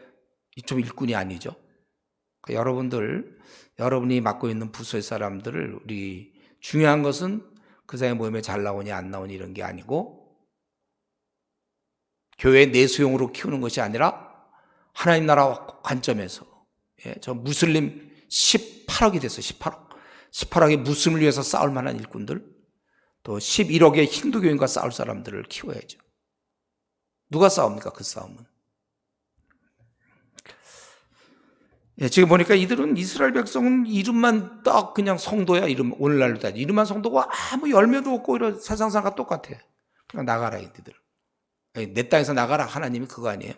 좀 일꾼이 아니죠? 그러니까 여러분이 맡고 있는 부서의 사람들을, 우리 중요한 것은 그 사람의 모임에 잘 나오니 안 나오니 이런 게 아니고, 교회 내수용으로 키우는 것이 아니라 하나님 나라 관점에서. 저 무슬림 18억이 됐어요. 18억의 무슬림을 위해서 싸울 만한 일꾼들, 또 11억의 힌두교인과 싸울 사람들을 키워야죠. 누가 싸웁니까? 그 싸움은. 지금 보니까 이들은, 이스라엘 백성은 이름만 딱 그냥 성도야. 이름, 오늘날로 따지면 이름만 성도고 아무 열매도 없고 이런 세상 사람과 똑같아. 그냥 나가라 이들. 내 땅에서 나가라. 하나님이 그거 아니에요?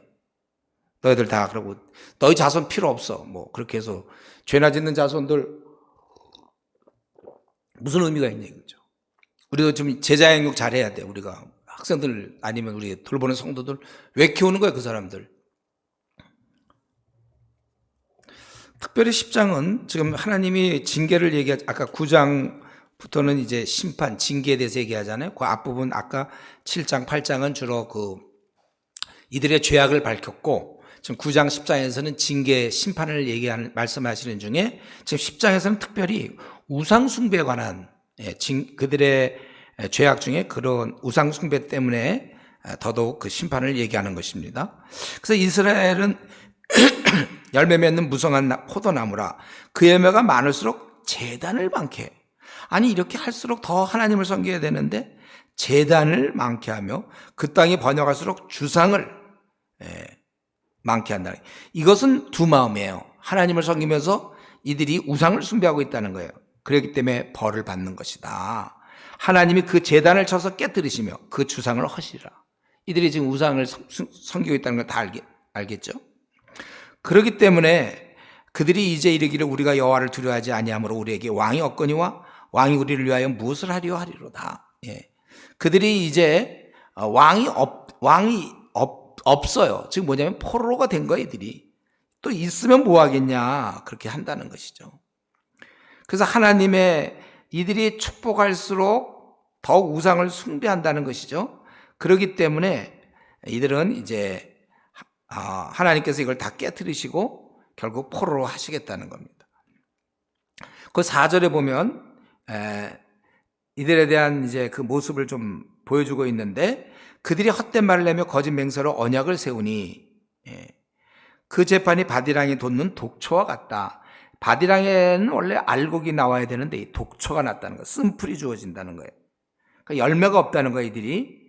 너희들 다 그러고 너희 자손 필요 없어. 뭐 그렇게 해서 죄나 짓는 자손들 무슨 의미가 있냐 이거죠. 우리도 좀 제자 양육 잘해야 돼. 우리가 학생들 아니면 우리 돌보는 성도들 왜 키우는 거야 그 사람들. 특별히 10장은 지금 하나님이 징계를 아까 9장부터는 이제 심판, 징계에 대해서 얘기하잖아요. 그 앞부분 아까 7장, 8장은 주로 이들의 죄악을 밝혔고, 지금 9장, 10장에서는 징계, 심판을 말씀하시는 중에 지금 10장에서는 특별히 우상숭배에 관한, 그들의 죄악 중에 그런 우상숭배 때문에 더더욱 그 심판을 얘기하는 것입니다. 그래서 이스라엘은 열매 맺는 무성한 포도나무라 그 열매가 많을수록 제단을 많게 해. 아니 이렇게 할수록 더 하나님을 섬겨야 되는데 제단을 많게 하며 그 땅이 번영할수록 주상을 많게 한다. 이것은 두 마음이에요. 하나님을 섬기면서 이들이 우상을 숭배하고 있다는 거예요. 그렇기 때문에 벌을 받는 것이다. 하나님이 그 제단을 쳐서 깨뜨리시며 그 주상을 허시리라. 이들이 지금 우상을 섬기고 있다는 걸 다 알겠죠? 그렇기 때문에 그들이 이제 이르기를 우리가 여호와를 두려워하지 아니하므로 우리에게 왕이 없거니와 왕이 우리를 위하여 무엇을 하리요 하리로다. 그들이 이제 왕이 없어요. 지금 뭐냐면 포로가 된 거예요. 이들이 또 있으면 뭐 하겠냐 그렇게 한다는 것이죠. 그래서 하나님의 이들이 축복할수록 더욱 우상을 숭배한다는 것이죠. 그렇기 때문에 이들은 이제 하나님께서 이걸 다 깨뜨리시고 결국 포로로 하시겠다는 겁니다. 그 4절에 보면 이들에 대한 이제 그 모습을 좀 보여주고 있는데 그들이 헛된 말을 내며 거짓 맹세로 언약을 세우니 그 재판이 바디랑이 돋는 독초와 같다. 바디랑에는 원래 알곡이 나와야 되는데 이 독초가 났다는 거예요. 쓴풀이 주어진다는 거예요. 그러니까 열매가 없다는 거예요. 이들이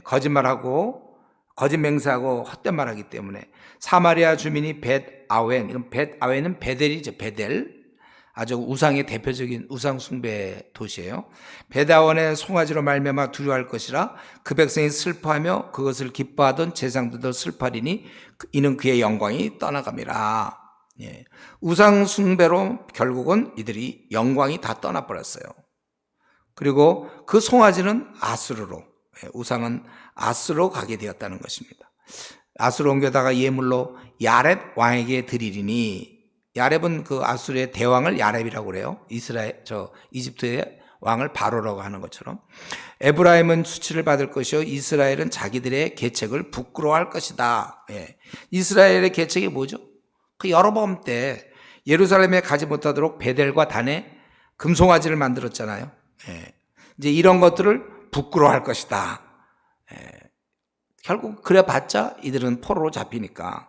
거짓말하고 거짓 맹세하고 헛된 말하기 때문에 사마리아 주민이 벳아웬, 이건 벳아웬은 베델이죠. 베델. 아주 우상의 대표적인 우상 숭배 도시예요. 벳아웬의 송아지로 말미암아 두려워할 것이라 그 백성이 슬퍼하며 그것을 기뻐하던 제사장들도 슬퍼하리니 이는 그의 영광이 떠나감이라. 우상 숭배로 결국은 이들이 영광이 다 떠나버렸어요. 그리고 그 송아지는 아수르로, 우상은 아수르로 가게 되었다는 것입니다. 아수르로 옮겨다가 예물로 야렙 왕에게 드리리니, 야렙은 그 아수르의 대왕을 야렙이라고 그래요. 이집트의 왕을 바로라고 하는 것처럼. 에브라임은 수치를 받을 것이요 이스라엘은 자기들의 계책을 부끄러워할 것이다. 이스라엘의 계책이 뭐죠? 그 여로보암 때 예루살렘에 가지 못하도록 베델과 단에 금송아지를 만들었잖아요. 이제 이런 것들을 부끄러워할 것이다. 결국 그래봤자 이들은 포로로 잡히니까.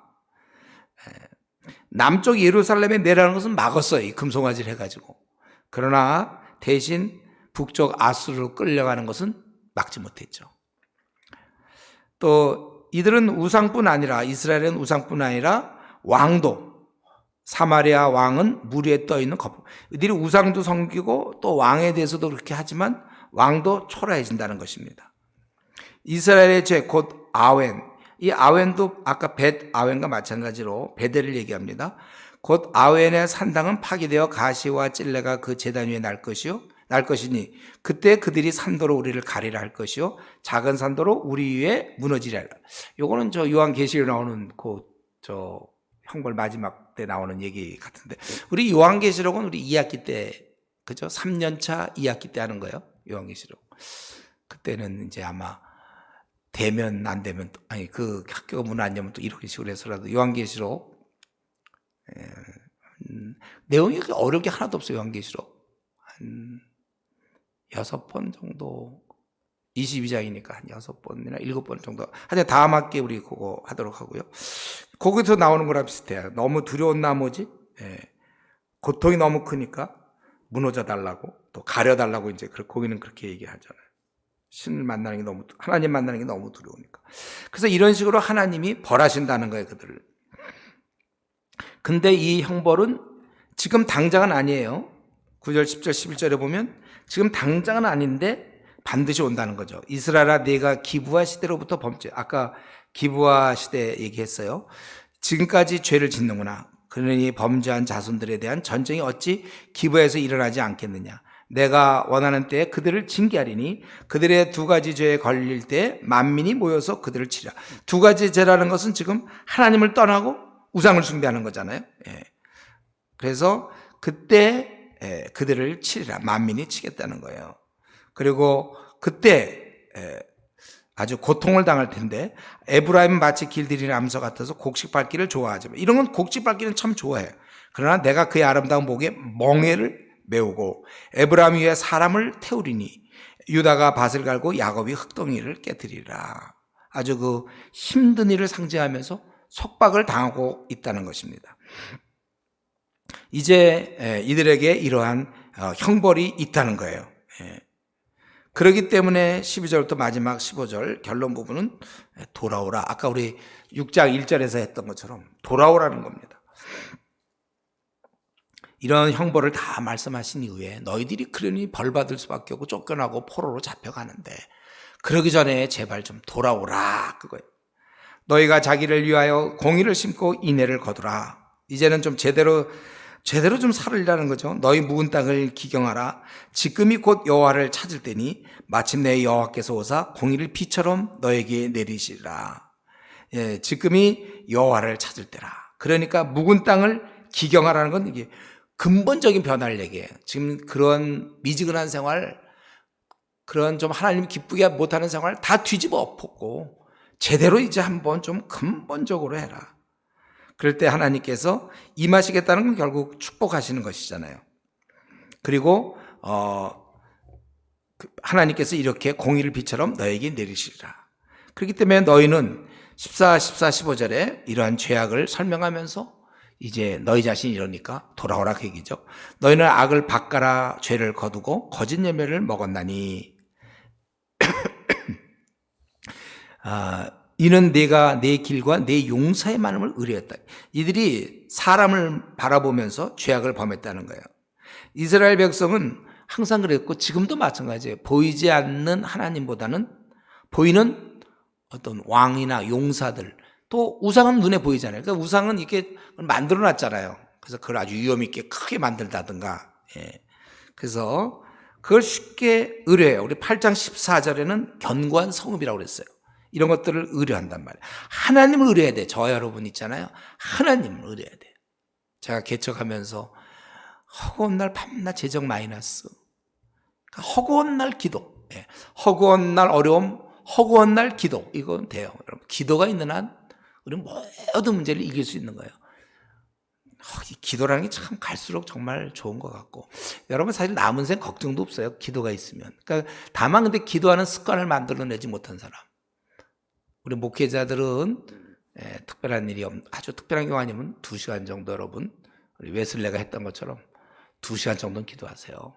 남쪽 예루살렘에 내라는 것은 막았어요. 이 금송아지를 해가지고. 그러나 대신 북쪽 아수르로 끌려가는 것은 막지 못했죠. 또 이들은 우상뿐 아니라, 이스라엘은 우상뿐 아니라 왕도, 사마리아 왕은 물 위에 떠있는 거품. 이들이 우상도 섬기고 또 왕에 대해서도 그렇게 하지만 왕도 초라해진다는 것입니다. 이스라엘의 죄 곧 아웬, 이 아웬도 아까 벳 아웬과 마찬가지로 베델을 얘기합니다. 곧 아웬의 산당은 파괴되어 가시와 찔레가 그 제단 위에 날 것이니 그때 그들이 산도로 우리를 가리라 할 것이요 작은 산도로 우리 위에 무너지리라. 요거는 요한계시록에 나오는 형벌 마지막 때 나오는 얘기 같은데, 우리 요한계시록은 우리 2학기 때, 그죠? 3년차 2학기 때 하는 거예요. 요한계시록. 그때는 이제 아마 되면 안 되면 아니 그 학교가 문 안 열면 또 이런 식으로 해서라도 요한계시록 내용이 어려운 게 하나도 없어요. 요한계시록 한 6번 정도, 22장이니까 한 6번이나 7번 정도. 하여튼 다음 학기에 우리 그거 하도록 하고요. 거기서 나오는 거랑 비슷해요. 너무 두려운 나머지 고통이 너무 크니까 무너져 달라고, 또 가려 달라고, 이제 거기는 그렇게 얘기하잖아요. 신을 만나는 게 너무, 하나님 만나는 게 너무 두려우니까. 그래서 이런 식으로 하나님이 벌하신다는 거예요, 그들을. 근데 이 형벌은 지금 당장은 아니에요. 9절, 10절, 11절에 보면 지금 당장은 아닌데 반드시 온다는 거죠. 이스라엘아, 네가 기브아 시대로부터 범죄. 아까 기브아 시대 얘기했어요. 지금까지 죄를 짓는구나. 그러니 범죄한 자손들에 대한 전쟁이 어찌 기브아에서 일어나지 않겠느냐. 내가 원하는 때에 그들을 징계하리니 그들의 두 가지 죄에 걸릴 때 만민이 모여서 그들을 치라. 두 가지 죄라는 것은 지금 하나님을 떠나고 우상을 숭배하는 거잖아요. 그래서 그때 그들을 치리라. 만민이 치겠다는 거예요. 그리고 그때 아주 고통을 당할 텐데, 에브라임은 마치 길들이는 암소 같아서 곡식 밟기를 좋아하지만, 이런 건 곡식 밟기는 참 좋아해요. 그러나 내가 그의 아름다운 목에 멍에를 메우고 에브라임 위에 사람을 태우리니 유다가 밭을 갈고 야곱이 흙덩이를 깨뜨리라. 아주 그 힘든 일을 상징하면서 속박을 당하고 있다는 것입니다. 이제 이들에게 이러한 형벌이 있다는 거예요. 그렇기 때문에 12절부터 마지막 15절 결론 부분은 돌아오라. 아까 우리 6장 1절에서 했던 것처럼 돌아오라는 겁니다. 이런 형벌을 다 말씀하신 이후에 너희들이 그러니 벌받을 수밖에 없고 쫓겨나고 포로로 잡혀가는데 그러기 전에 제발 좀 돌아오라 그거예요. 너희가 자기를 위하여 공의를 심고 인애를 거두라. 이제는 좀 제대로 좀 살으라는 거죠. 너희 묵은 땅을 기경하라. 지금이 곧 여호와를 찾을 때니 마침내 여호와께서 오사 공의를 비처럼 너에게 내리시리라. 지금이 여호와를 찾을 때라. 그러니까 묵은 땅을 기경하라는 건 이게 근본적인 변화를 얘기해요. 지금 그런 미지근한 생활, 그런 좀 하나님 기쁘게 못하는 생활 다 뒤집어 엎고 제대로 이제 한번 좀 근본적으로 해라. 그럴 때 하나님께서 임하시겠다는 건 결국 축복하시는 것이잖아요. 그리고 하나님께서 이렇게 공의를 비처럼 너에게 내리시리라. 그렇기 때문에 너희는 14, 15절에 이러한 죄악을 설명하면서 이제 너희 자신이 이러니까 돌아오라 그 얘기죠. 너희는 악을 바꿔라 죄를 거두고 거짓 예매를 먹었나니 이는 내가 내 길과 내 용사의 많음을 의뢰했다. 이들이 사람을 바라보면서 죄악을 범했다는 거예요. 이스라엘 백성은 항상 그랬고 지금도 마찬가지예요. 보이지 않는 하나님보다는 보이는 어떤 왕이나 용사들, 또 우상은 눈에 보이잖아요. 그러니까 우상은 이렇게 만들어 놨잖아요. 그래서 그걸 아주 위험 있게 크게 만들다든가. 그래서 그걸 쉽게 의뢰해요. 우리 8장 14절에는 견고한 성읍이라고 그랬어요. 이런 것들을 의뢰한단 말이에요. 하나님을 의뢰해야 돼. 저와 여러분 있잖아요. 하나님을 의뢰해야 돼. 제가 개척하면서 허구한 날 밤낮 재정 마이너스. 그러니까 허구한 날 기도. 허구한 날 어려움, 허구한 날 기도. 이건 돼요. 여러분, 기도가 있는 한 우리는 모든 문제를 이길 수 있는 거예요. 기도라는 게 참 갈수록 정말 좋은 것 같고, 여러분 사실 남은 생 걱정도 없어요. 기도가 있으면. 그러니까 다만 근데 기도하는 습관을 만들어내지 못한 사람. 우리 목회자들은 특별한 일이 아주 특별한 경우 아니면 2시간 정도 여러분 우리 웨슬레가 했던 것처럼 2시간 정도는 기도하세요.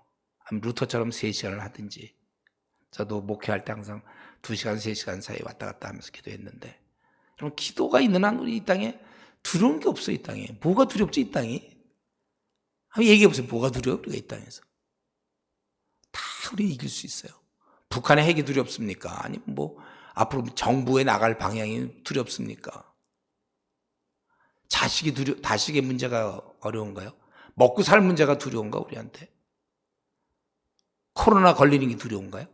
루터처럼 3시간을 하든지. 저도 목회할 때 항상 2시간, 3시간 사이 왔다 갔다 하면서 기도했는데, 그럼 기도가 있는 한 우리 이 땅에 두려운 게 없어. 이 땅에 뭐가 두렵지? 이 땅이 한번 얘기해보세요. 뭐가 두려워? 우리가 이 땅에서 다 우리 이길 수 있어요. 북한의 핵이 두렵습니까? 아니면 뭐 앞으로 정부에 나갈 방향이 두렵습니까? 자식의 문제가 어려운가요? 먹고 살 문제가 두려운가 우리한테? 코로나 걸리는 게 두려운가요?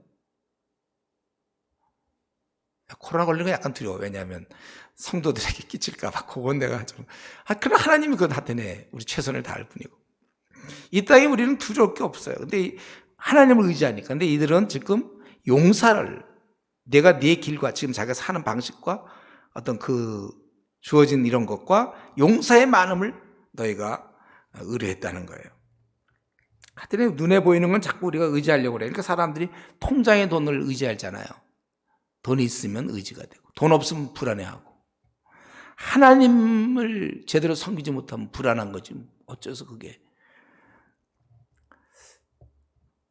코로나 걸리는 건 약간 두려워. 왜냐하면 성도들에게 끼칠까 봐. 그건 내가 좀 그러나 하나님이 그건 하더네. 우리 최선을 다할 뿐이고. 이 땅에 우리는 두려울 게 없어요. 근데 하나님을 의지하니까. 근데 이들은 지금 용사를, 내가 네 길과 지금 자기가 사는 방식과 어떤 그 주어진 이런 것과 용사의 많음을 너희가 의뢰했다는 거예요. 하여튼 눈에 보이는 건 자꾸 우리가 의지하려고 그래요. 그러니까 사람들이 통장에 돈을 의지하잖아요. 돈이 있으면 의지가 되고 돈 없으면 불안해하고, 하나님을 제대로 섬기지 못하면 불안한 거지 어째서 그게.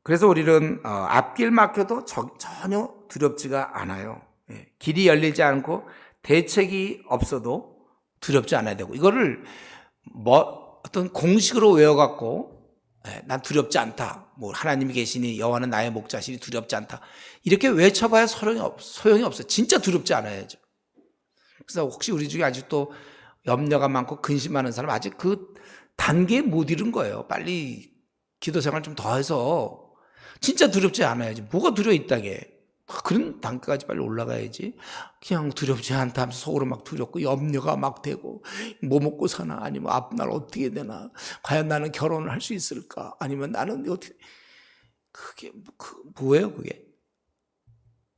그래서 우리는 앞길 막혀도 전혀 두렵지가 않아요. 길이 열리지 않고 대책이 없어도 두렵지 않아야 되고, 이거를 어떤 공식으로 외워갖고 난 두렵지 않다, 뭐 하나님이 계시니 여호와는 나의 목자시니 두렵지 않다, 이렇게 외쳐봐야 소용이 없어요. 진짜 두렵지 않아야죠. 그래서 혹시 우리 중에 아직도 염려가 많고 근심 많은 사람 아직 그 단계에 못 이른 거예요. 빨리 기도 생활 좀 더 해서 진짜 두렵지 않아야지. 뭐가 두려워 이 땅에. 그런 단계까지 빨리 올라가야지. 그냥 두렵지 않다 하면서 속으로 막 두렵고 염려가 막 되고, 뭐 먹고 사나, 아니면 앞날 어떻게 되나, 과연 나는 결혼을 할 수 있을까, 아니면 나는 어떻게, 그게 뭐예요 그게.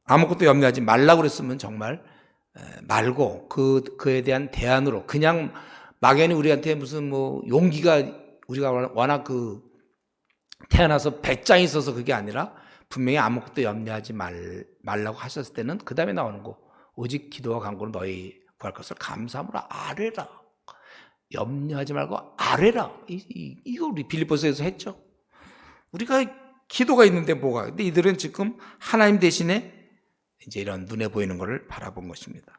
아무것도 염려하지 말라고 그랬으면 정말 말고 그에 대한 대안으로, 그냥 막연히 우리한테 무슨 뭐 용기가, 우리가 워낙 태어나서 배짱이 있어서 그게 아니라 분명히 아무것도 염려하지 말라고 하셨을 때는 그 다음에 나오는 거, 오직 기도와 간구로 너희 구할 것을 감사함으로 아뢰라. 염려하지 말고 아뢰라. 이거 우리 빌립보서에서 했죠. 우리가 기도가 있는데 뭐가? 근데 이들은 지금 하나님 대신에 이제 이런 눈에 보이는 것을 바라본 것입니다.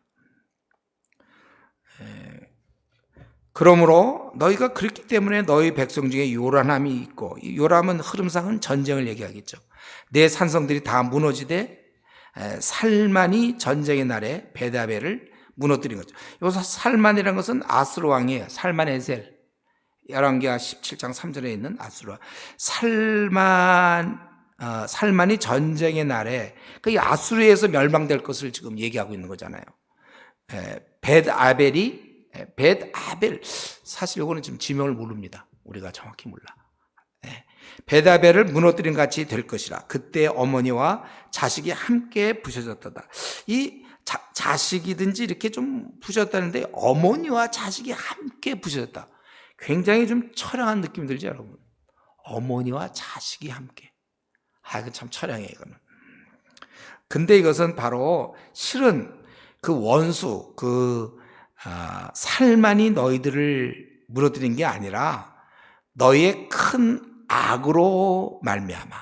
그러므로 너희가 그렇기 때문에 너희 백성 중에 요란함이 있고, 이 요람은 흐름상은 전쟁을 얘기하겠죠. 내 산성들이 다 무너지되 살만이 전쟁의 날에 베다벨을 무너뜨린 거죠. 여기서 살만이라는 것은 아수르 왕이에요. 살만 에셀. 열왕기하 17장 3절에 있는 아수르 왕. 살만이 전쟁의 날에 그 아수르에서 멸망될 것을 지금 얘기하고 있는 거잖아요. 벳아벨, 사실 이거는 지금 지명을 모릅니다. 우리가 정확히 몰라. 벳아벨을 무너뜨린 같이 될 것이라. 그때 어머니와 자식이 함께 부셔졌다. 이 자식이든지 이렇게 좀 부셔졌다는데 어머니와 자식이 함께 부셔졌다. 굉장히 좀 처량한 느낌 들죠, 여러분? 어머니와 자식이 함께. 이건 참 처량해, 이거는. 근데 이것은 바로 실은 그 원수, 살만이 너희들을 무너뜨린 게 아니라 너희의 큰 악으로 말미암아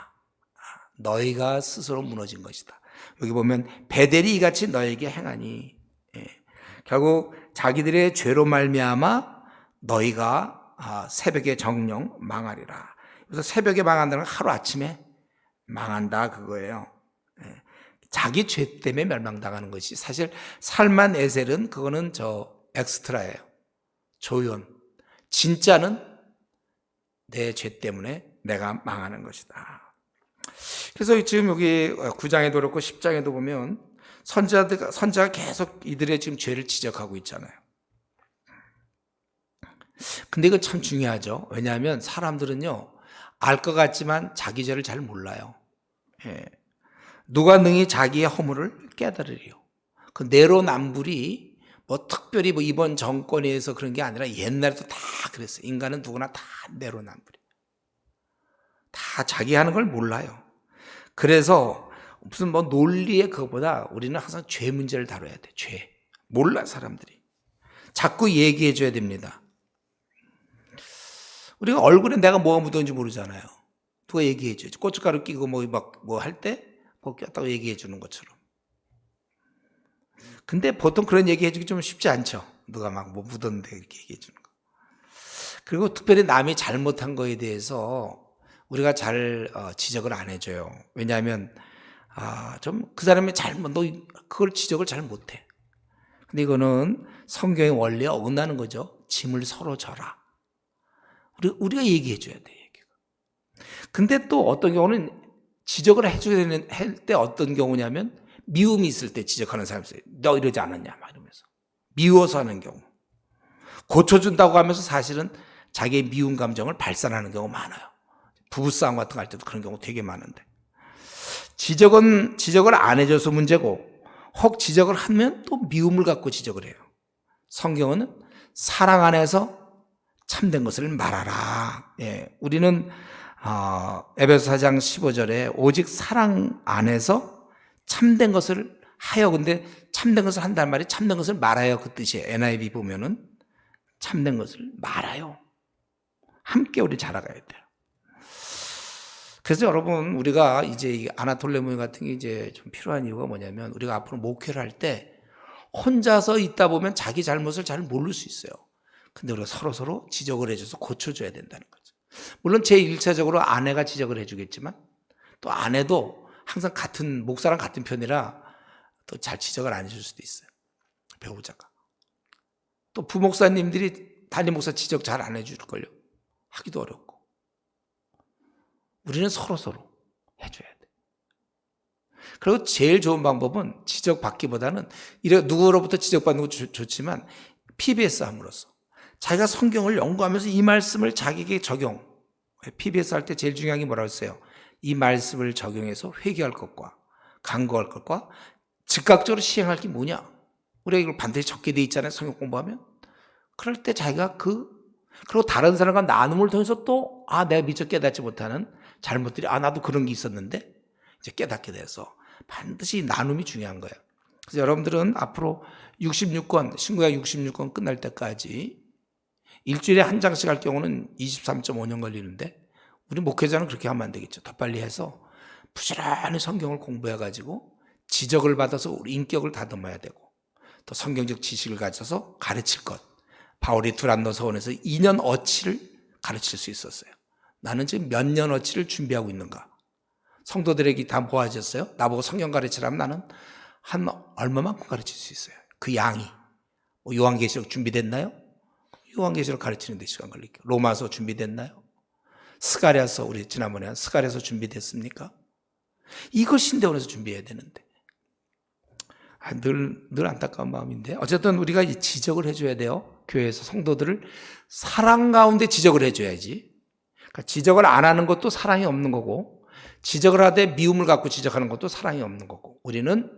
너희가 스스로 무너진 것이다. 여기 보면 베델이 이같이 너에게 행하니, 결국 자기들의 죄로 말미암아 너희가 새벽에 정령 망하리라. 그래서 새벽에 망한다는 건 하루아침에 망한다 그거예요. 자기 죄 때문에 멸망당하는 것이, 사실 살만 에셀은 그거는 엑스트라예요. 조연. 진짜는 내 죄 때문에 내가 망하는 것이다. 그래서 지금 여기 9장에도 그렇고 10장에도 보면 선지자가 계속 이들의 지금 죄를 지적하고 있잖아요. 근데 이거 참 중요하죠. 왜냐하면 사람들은요, 알 것 같지만 자기 죄를 잘 몰라요. 누가 능히 자기의 허물을 깨달으리요. 그 내로남불이 특별히 이번 정권에서 그런 게 아니라 옛날에도 다 그랬어요. 인간은 누구나 다 내로남불이에요. 다 자기 하는 걸 몰라요. 그래서 무슨 논리의 그것보다 우리는 항상 죄 문제를 다뤄야 돼. 죄. 몰라, 사람들이. 자꾸 얘기해 줘야 됩니다. 우리가 얼굴에 내가 뭐가 묻었는지 모르잖아요. 누가 얘기해 줘야지. 고춧가루 끼고 할 때 꼈다고 얘기해 주는 것처럼. 근데 보통 그런 얘기 해주기 좀 쉽지 않죠. 누가 묻었는데 이렇게 얘기해 주는 거. 그리고 특별히 남이 잘못한 거에 대해서 우리가 잘 지적을 안 해줘요. 왜냐하면 좀 그 사람이 너 그걸 지적을 잘 못해. 근데 이거는 성경의 원리에 어긋나는 거죠. 짐을 서로 져라. 우리가 얘기해 줘야 돼. 근데 또 어떤 경우는 지적을 해줘야 할 때 어떤 경우냐면 미움이 있을 때 지적하는 사람이 있어요. 너 이러지 않았냐 막 이러면서 미워서 하는 경우, 고쳐준다고 하면서 사실은 자기의 미운 감정을 발산하는 경우가 많아요. 부부싸움 같은 거 할 때도 그런 경우 되게 많은데, 지적을 안 해줘서 문제고, 혹 지적을 하면 또 미움을 갖고 지적을 해요. 성경은 사랑 안에서 참된 것을 말하라. 우리는 에베소 4장 15절에 오직 사랑 안에서 참된 것을 하여, 근데 참된 것을 한다는 말이 참된 것을 말하여 그 뜻이에요. NIV 보면은 참된 것을 말하여. 함께 우리 자라가야 돼요. 그래서 여러분, 우리가 이제 아나톨레 모임 같은 게 이제 좀 필요한 이유가 뭐냐면, 우리가 앞으로 목회를 할 때 혼자서 있다 보면 자기 잘못을 잘 모를 수 있어요. 근데 우리가 서로 지적을 해줘서 고쳐줘야 된다는 거죠. 물론 제1차적으로 아내가 지적을 해주겠지만, 또 아내도 항상 목사랑 같은 편이라 또 잘 지적을 안 해줄 수도 있어요. 배우자가. 또 부목사님들이 담임 목사 지적 잘 안 해줄걸요. 하기도 어렵고. 우리는 서로 해줘야 돼. 그리고 제일 좋은 방법은 지적받기보다는, 누구로부터 지적받는 것도 좋지만 PBS 함으로써 자기가 성경을 연구하면서 이 말씀을 자기에게 적용. PBS 할 때 제일 중요한 게 뭐라고 했어요? 이 말씀을 적용해서 회개할 것과 간구할 것과 즉각적으로 시행할 게 뭐냐? 우리가 이걸 반드시 적게 돼 있잖아요. 성경 공부하면. 그럴 때 자기가 그리고 다른 사람과 나눔을 통해서 또 내가 미처 깨닫지 못하는 잘못들이 나도 그런 게 있었는데 이제 깨닫게 돼서 반드시 나눔이 중요한 거예요. 그래서 여러분들은 앞으로 66권, 신구약 66권 끝날 때까지 일주일에 한 장씩 할 경우는 23.5년 걸리는데 우리 목회자는 그렇게 하면 안 되겠죠. 더 빨리 해서 부지런히 성경을 공부해가지고 지적을 받아서 우리 인격을 다듬어야 되고 또 성경적 지식을 가져서 가르칠 것. 바울이 두란노 서원에서 2년 어치를 가르칠 수 있었어요. 나는 지금 몇 년 어치를 준비하고 있는가? 성도들에게 다 모아졌어요. 나보고 성경 가르치라면 나는 한 얼마만큼 가르칠 수 있어요. 그 양이. 요한계시록 준비됐나요? 요한계시록 가르치는 데 시간 걸릴게요. 로마서 준비됐나요? 스가랴서 우리 지난번에 한 스가랴서 준비됐습니까? 이걸 신대원에서 준비해야 되는데 늘 안타까운 마음인데 어쨌든 우리가 지적을 해줘야 돼요. 교회에서 성도들을 사랑 가운데 지적을 해줘야지. 그러니까 지적을 안 하는 것도 사랑이 없는 거고 지적을 하되 미움을 갖고 지적하는 것도 사랑이 없는 거고 우리는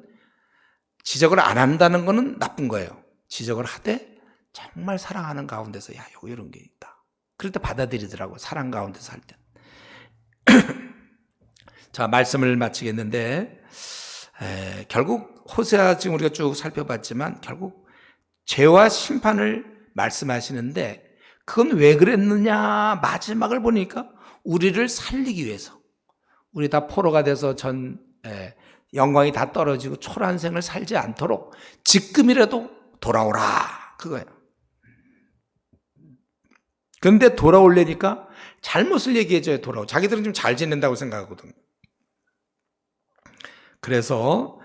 지적을 안 한다는 것은 나쁜 거예요. 지적을 하되 정말 사랑하는 가운데서 야 여기 이런 게 있다. 그럴 때 받아들이더라고 사랑 가운데서 할 때. 자 말씀을 마치겠는데 결국 호세아 지금 우리가 쭉 살펴봤지만 결국 죄와 심판을 말씀하시는데 그건 왜 그랬느냐 마지막을 보니까 우리를 살리기 위해서 우리 다 포로가 돼서 영광이 다 떨어지고 초라한 생을 살지 않도록 지금이라도 돌아오라 그거예요. 근데 돌아오려니까 잘못을 얘기해줘야 돌아오. 자기들은 좀 잘 지낸다고 생각하거든요. 그래서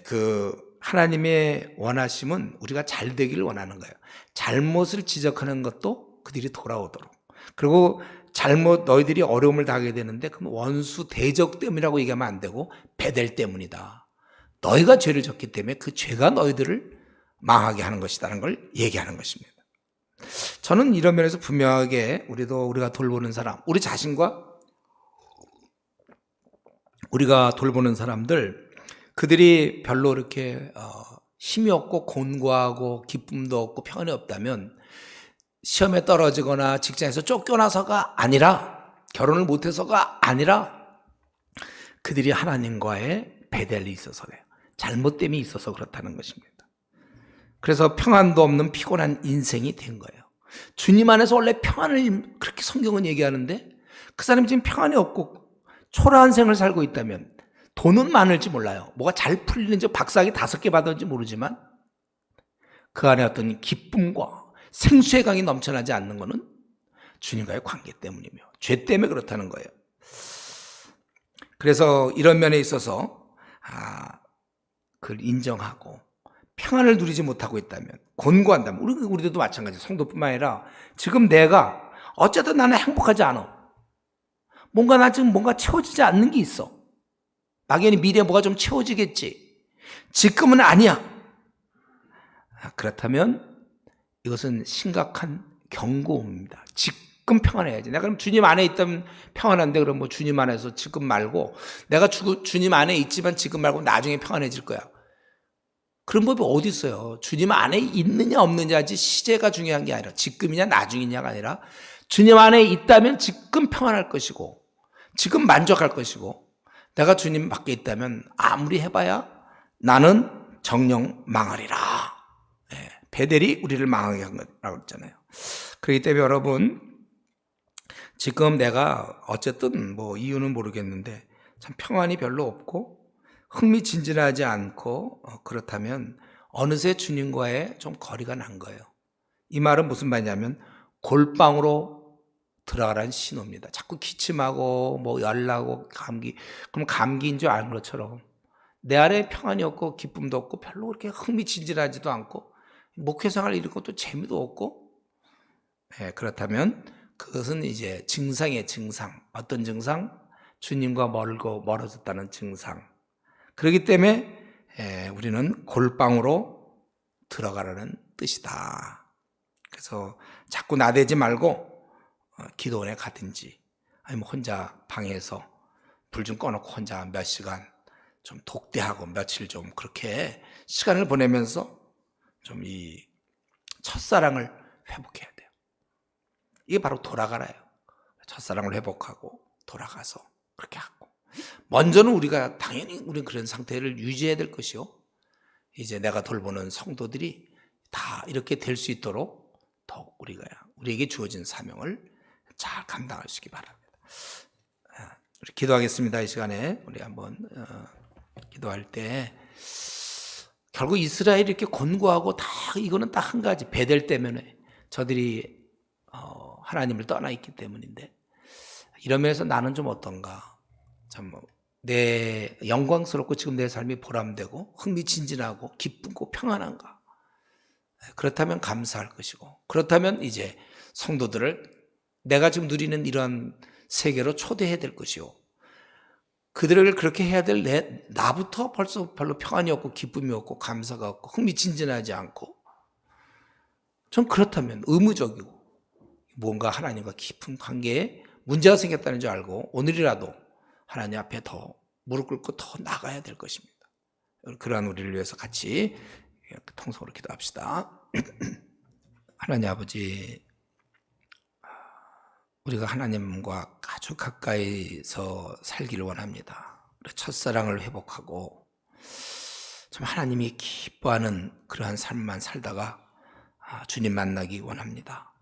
그 하나님의 원하심은 우리가 잘 되기를 원하는 거예요. 잘못을 지적하는 것도 그들이 돌아오도록. 그리고 잘못 너희들이 어려움을 당하게 되는데 그럼 원수 대적 때문이라고 얘기하면 안 되고 베델 때문이다. 너희가 죄를 졌기 때문에 그 죄가 너희들을 망하게 하는 것이라는 걸 얘기하는 것입니다. 저는 이런 면에서 분명하게 우리가 돌보는 사람, 우리 자신과 우리가 돌보는 사람들 그들이 별로 이렇게 힘이 없고 곤고하고 기쁨도 없고 평안이 없다면 시험에 떨어지거나 직장에서 쫓겨나서가 아니라 결혼을 못해서가 아니라 그들이 하나님과의 베델이 있어서 그래요. 잘못됨이 있어서 그렇다는 것입니다. 그래서 평안도 없는 피곤한 인생이 된 거예요. 주님 안에서 원래 평안을 그렇게 성경은 얘기하는데 그 사람이 지금 평안이 없고 초라한 생을 살고 있다면 돈은 많을지 몰라요. 뭐가 잘 풀리는지 박사학위 5개 받았는지 모르지만 그 안에 어떤 기쁨과 생수의 강이 넘쳐나지 않는 것은 주님과의 관계 때문이며 죄 때문에 그렇다는 거예요. 그래서 이런 면에 있어서 그걸 인정하고 평안을 누리지 못하고 있다면 곤고한다면 우리들도 마찬가지예요. 성도뿐만 아니라 지금 내가 어쨌든 나는 행복하지 않아. 나 지금 뭔가 채워지지 않는 게 있어. 막연히 미래에 뭐가 좀 채워지겠지. 지금은 아니야. 그렇다면 이것은 심각한 경고입니다. 지금 평안해야지. 내가 그럼 주님 안에 있다면 평안한데 그럼 뭐 주님 안에서 지금 말고 내가 주님 안에 있지만 지금 말고 나중에 평안해질 거야. 그런 법이 어디 있어요. 주님 안에 있느냐 없느냐지 시제가 중요한 게 아니라 지금이냐 나중이냐가 아니라 주님 안에 있다면 지금 평안할 것이고 지금 만족할 것이고 내가 주님 밖에 있다면 아무리 해봐야 나는 정령 망하리라. 베델이 우리를 망하게 한 거라고 했잖아요. 그렇기 때문에 여러분 지금 내가 어쨌든 뭐 이유는 모르겠는데 참 평안이 별로 없고 흥미진진하지 않고 그렇다면 어느새 주님과의 좀 거리가 난 거예요. 이 말은 무슨 말이냐면 골방으로 들어가라는 신호입니다. 자꾸 기침하고 뭐 열나고 감기 그럼 감기인 줄 아는 것처럼 내 안에 평안이 없고 기쁨도 없고 별로 그렇게 흥미진진하지도 않고 목회생활 이런 것도 재미도 없고 그렇다면 그것은 이제 증상의 증상. 어떤 증상? 주님과 멀어졌다는 증상. 그렇기 때문에 우리는 골방으로 들어가라는 뜻이다. 그래서 자꾸 나대지 말고 기도원에 가든지 아니면 혼자 방에서 불 좀 꺼놓고 혼자 몇 시간 좀 독대하고 며칠 좀 그렇게 시간을 보내면서 좀 이 첫사랑을 회복해야 돼요. 이게 바로 돌아가라요. 첫사랑을 회복하고 돌아가서 그렇게 하고 먼저는 우리가 당연히 우리는 그런 상태를 유지해야 될 것이요. 이제 내가 돌보는 성도들이 다 이렇게 될 수 있도록 더욱 우리가 우리에게 주어진 사명을 잘 감당할 수 있기 바랍니다. 우리 기도하겠습니다. 이 시간에 우리 한번 기도할 때 결국 이스라엘이 이렇게 권고하고 다 이거는 딱 한 가지, 베델 때문에 저들이 하나님을 떠나 있기 때문인데, 이런 면에서 나는 좀 어떤가, 참 내 영광스럽고 지금 내 삶이 보람되고 흥미진진하고 기쁘고 평안한가. 그렇다면 감사할 것이고, 그렇다면 이제 성도들을 내가 지금 누리는 이러한 세계로 초대해야 될 것이요, 그들을 그렇게 해야 될 나부터 벌써 별로 평안이 없고 기쁨이 없고 감사가 없고 흥미진진하지 않고, 전 그렇다면 의무적이고 뭔가 하나님과 깊은 관계에 문제가 생겼다는 줄 알고 오늘이라도 하나님 앞에 더 무릎 꿇고 더 나가야 될 것입니다. 그러한 우리를 위해서 같이 통성으로 기도합시다. 하나님 아버지, 우리가 하나님과 아주 가까이서 살기를 원합니다. 첫사랑을 회복하고 참 하나님이 기뻐하는 그러한 삶만 살다가 주님 만나기 원합니다.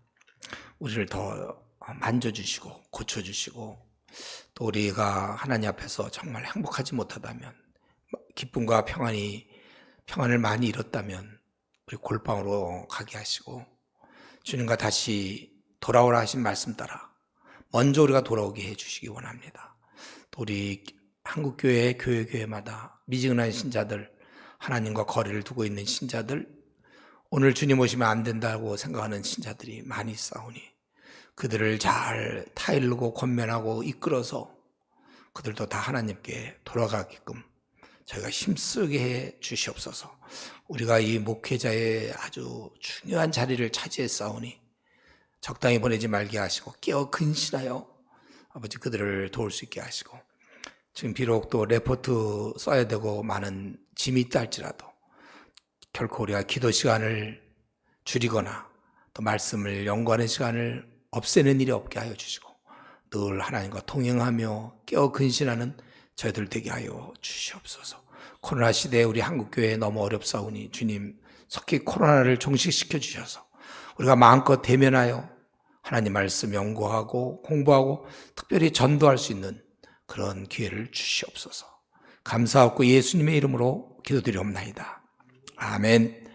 우리를 더 만져주시고 고쳐주시고, 또 우리가 하나님 앞에서 정말 행복하지 못하다면, 기쁨과 평안을 많이 잃었다면 우리 골방으로 가게 하시고, 주님과 다시 돌아오라 하신 말씀 따라 먼저 우리가 돌아오게 해주시기 원합니다. 또 우리 한국교회 교회마다 미지근한 신자들, 하나님과 거리를 두고 있는 신자들, 오늘 주님 오시면 안 된다고 생각하는 신자들이 많이 있사오니 그들을 잘 타일르고 권면하고 이끌어서 그들도 다 하나님께 돌아가게끔 저희가 힘쓰게 해 주시옵소서. 우리가 이 목회자의 아주 중요한 자리를 차지했사오니 적당히 보내지 말게 하시고 깨어 근신하여 아버지 그들을 도울 수 있게 하시고, 지금 비록 또 레포트 써야 되고 많은 짐이 있다 할지라도 결코 우리가 기도 시간을 줄이거나 또 말씀을 연구하는 시간을 없애는 일이 없게 하여 주시고, 늘 하나님과 동행하며 깨어 근신하는 저희들 되게 하여 주시옵소서. 코로나 시대에 우리 한국교회 너무 어렵사오니 주님 속히 코로나를 종식시켜 주셔서 우리가 마음껏 대면하여 하나님 말씀 연구하고 공부하고 특별히 전도할 수 있는 그런 기회를 주시옵소서. 감사하고 예수님의 이름으로 기도드리옵나이다. 아멘.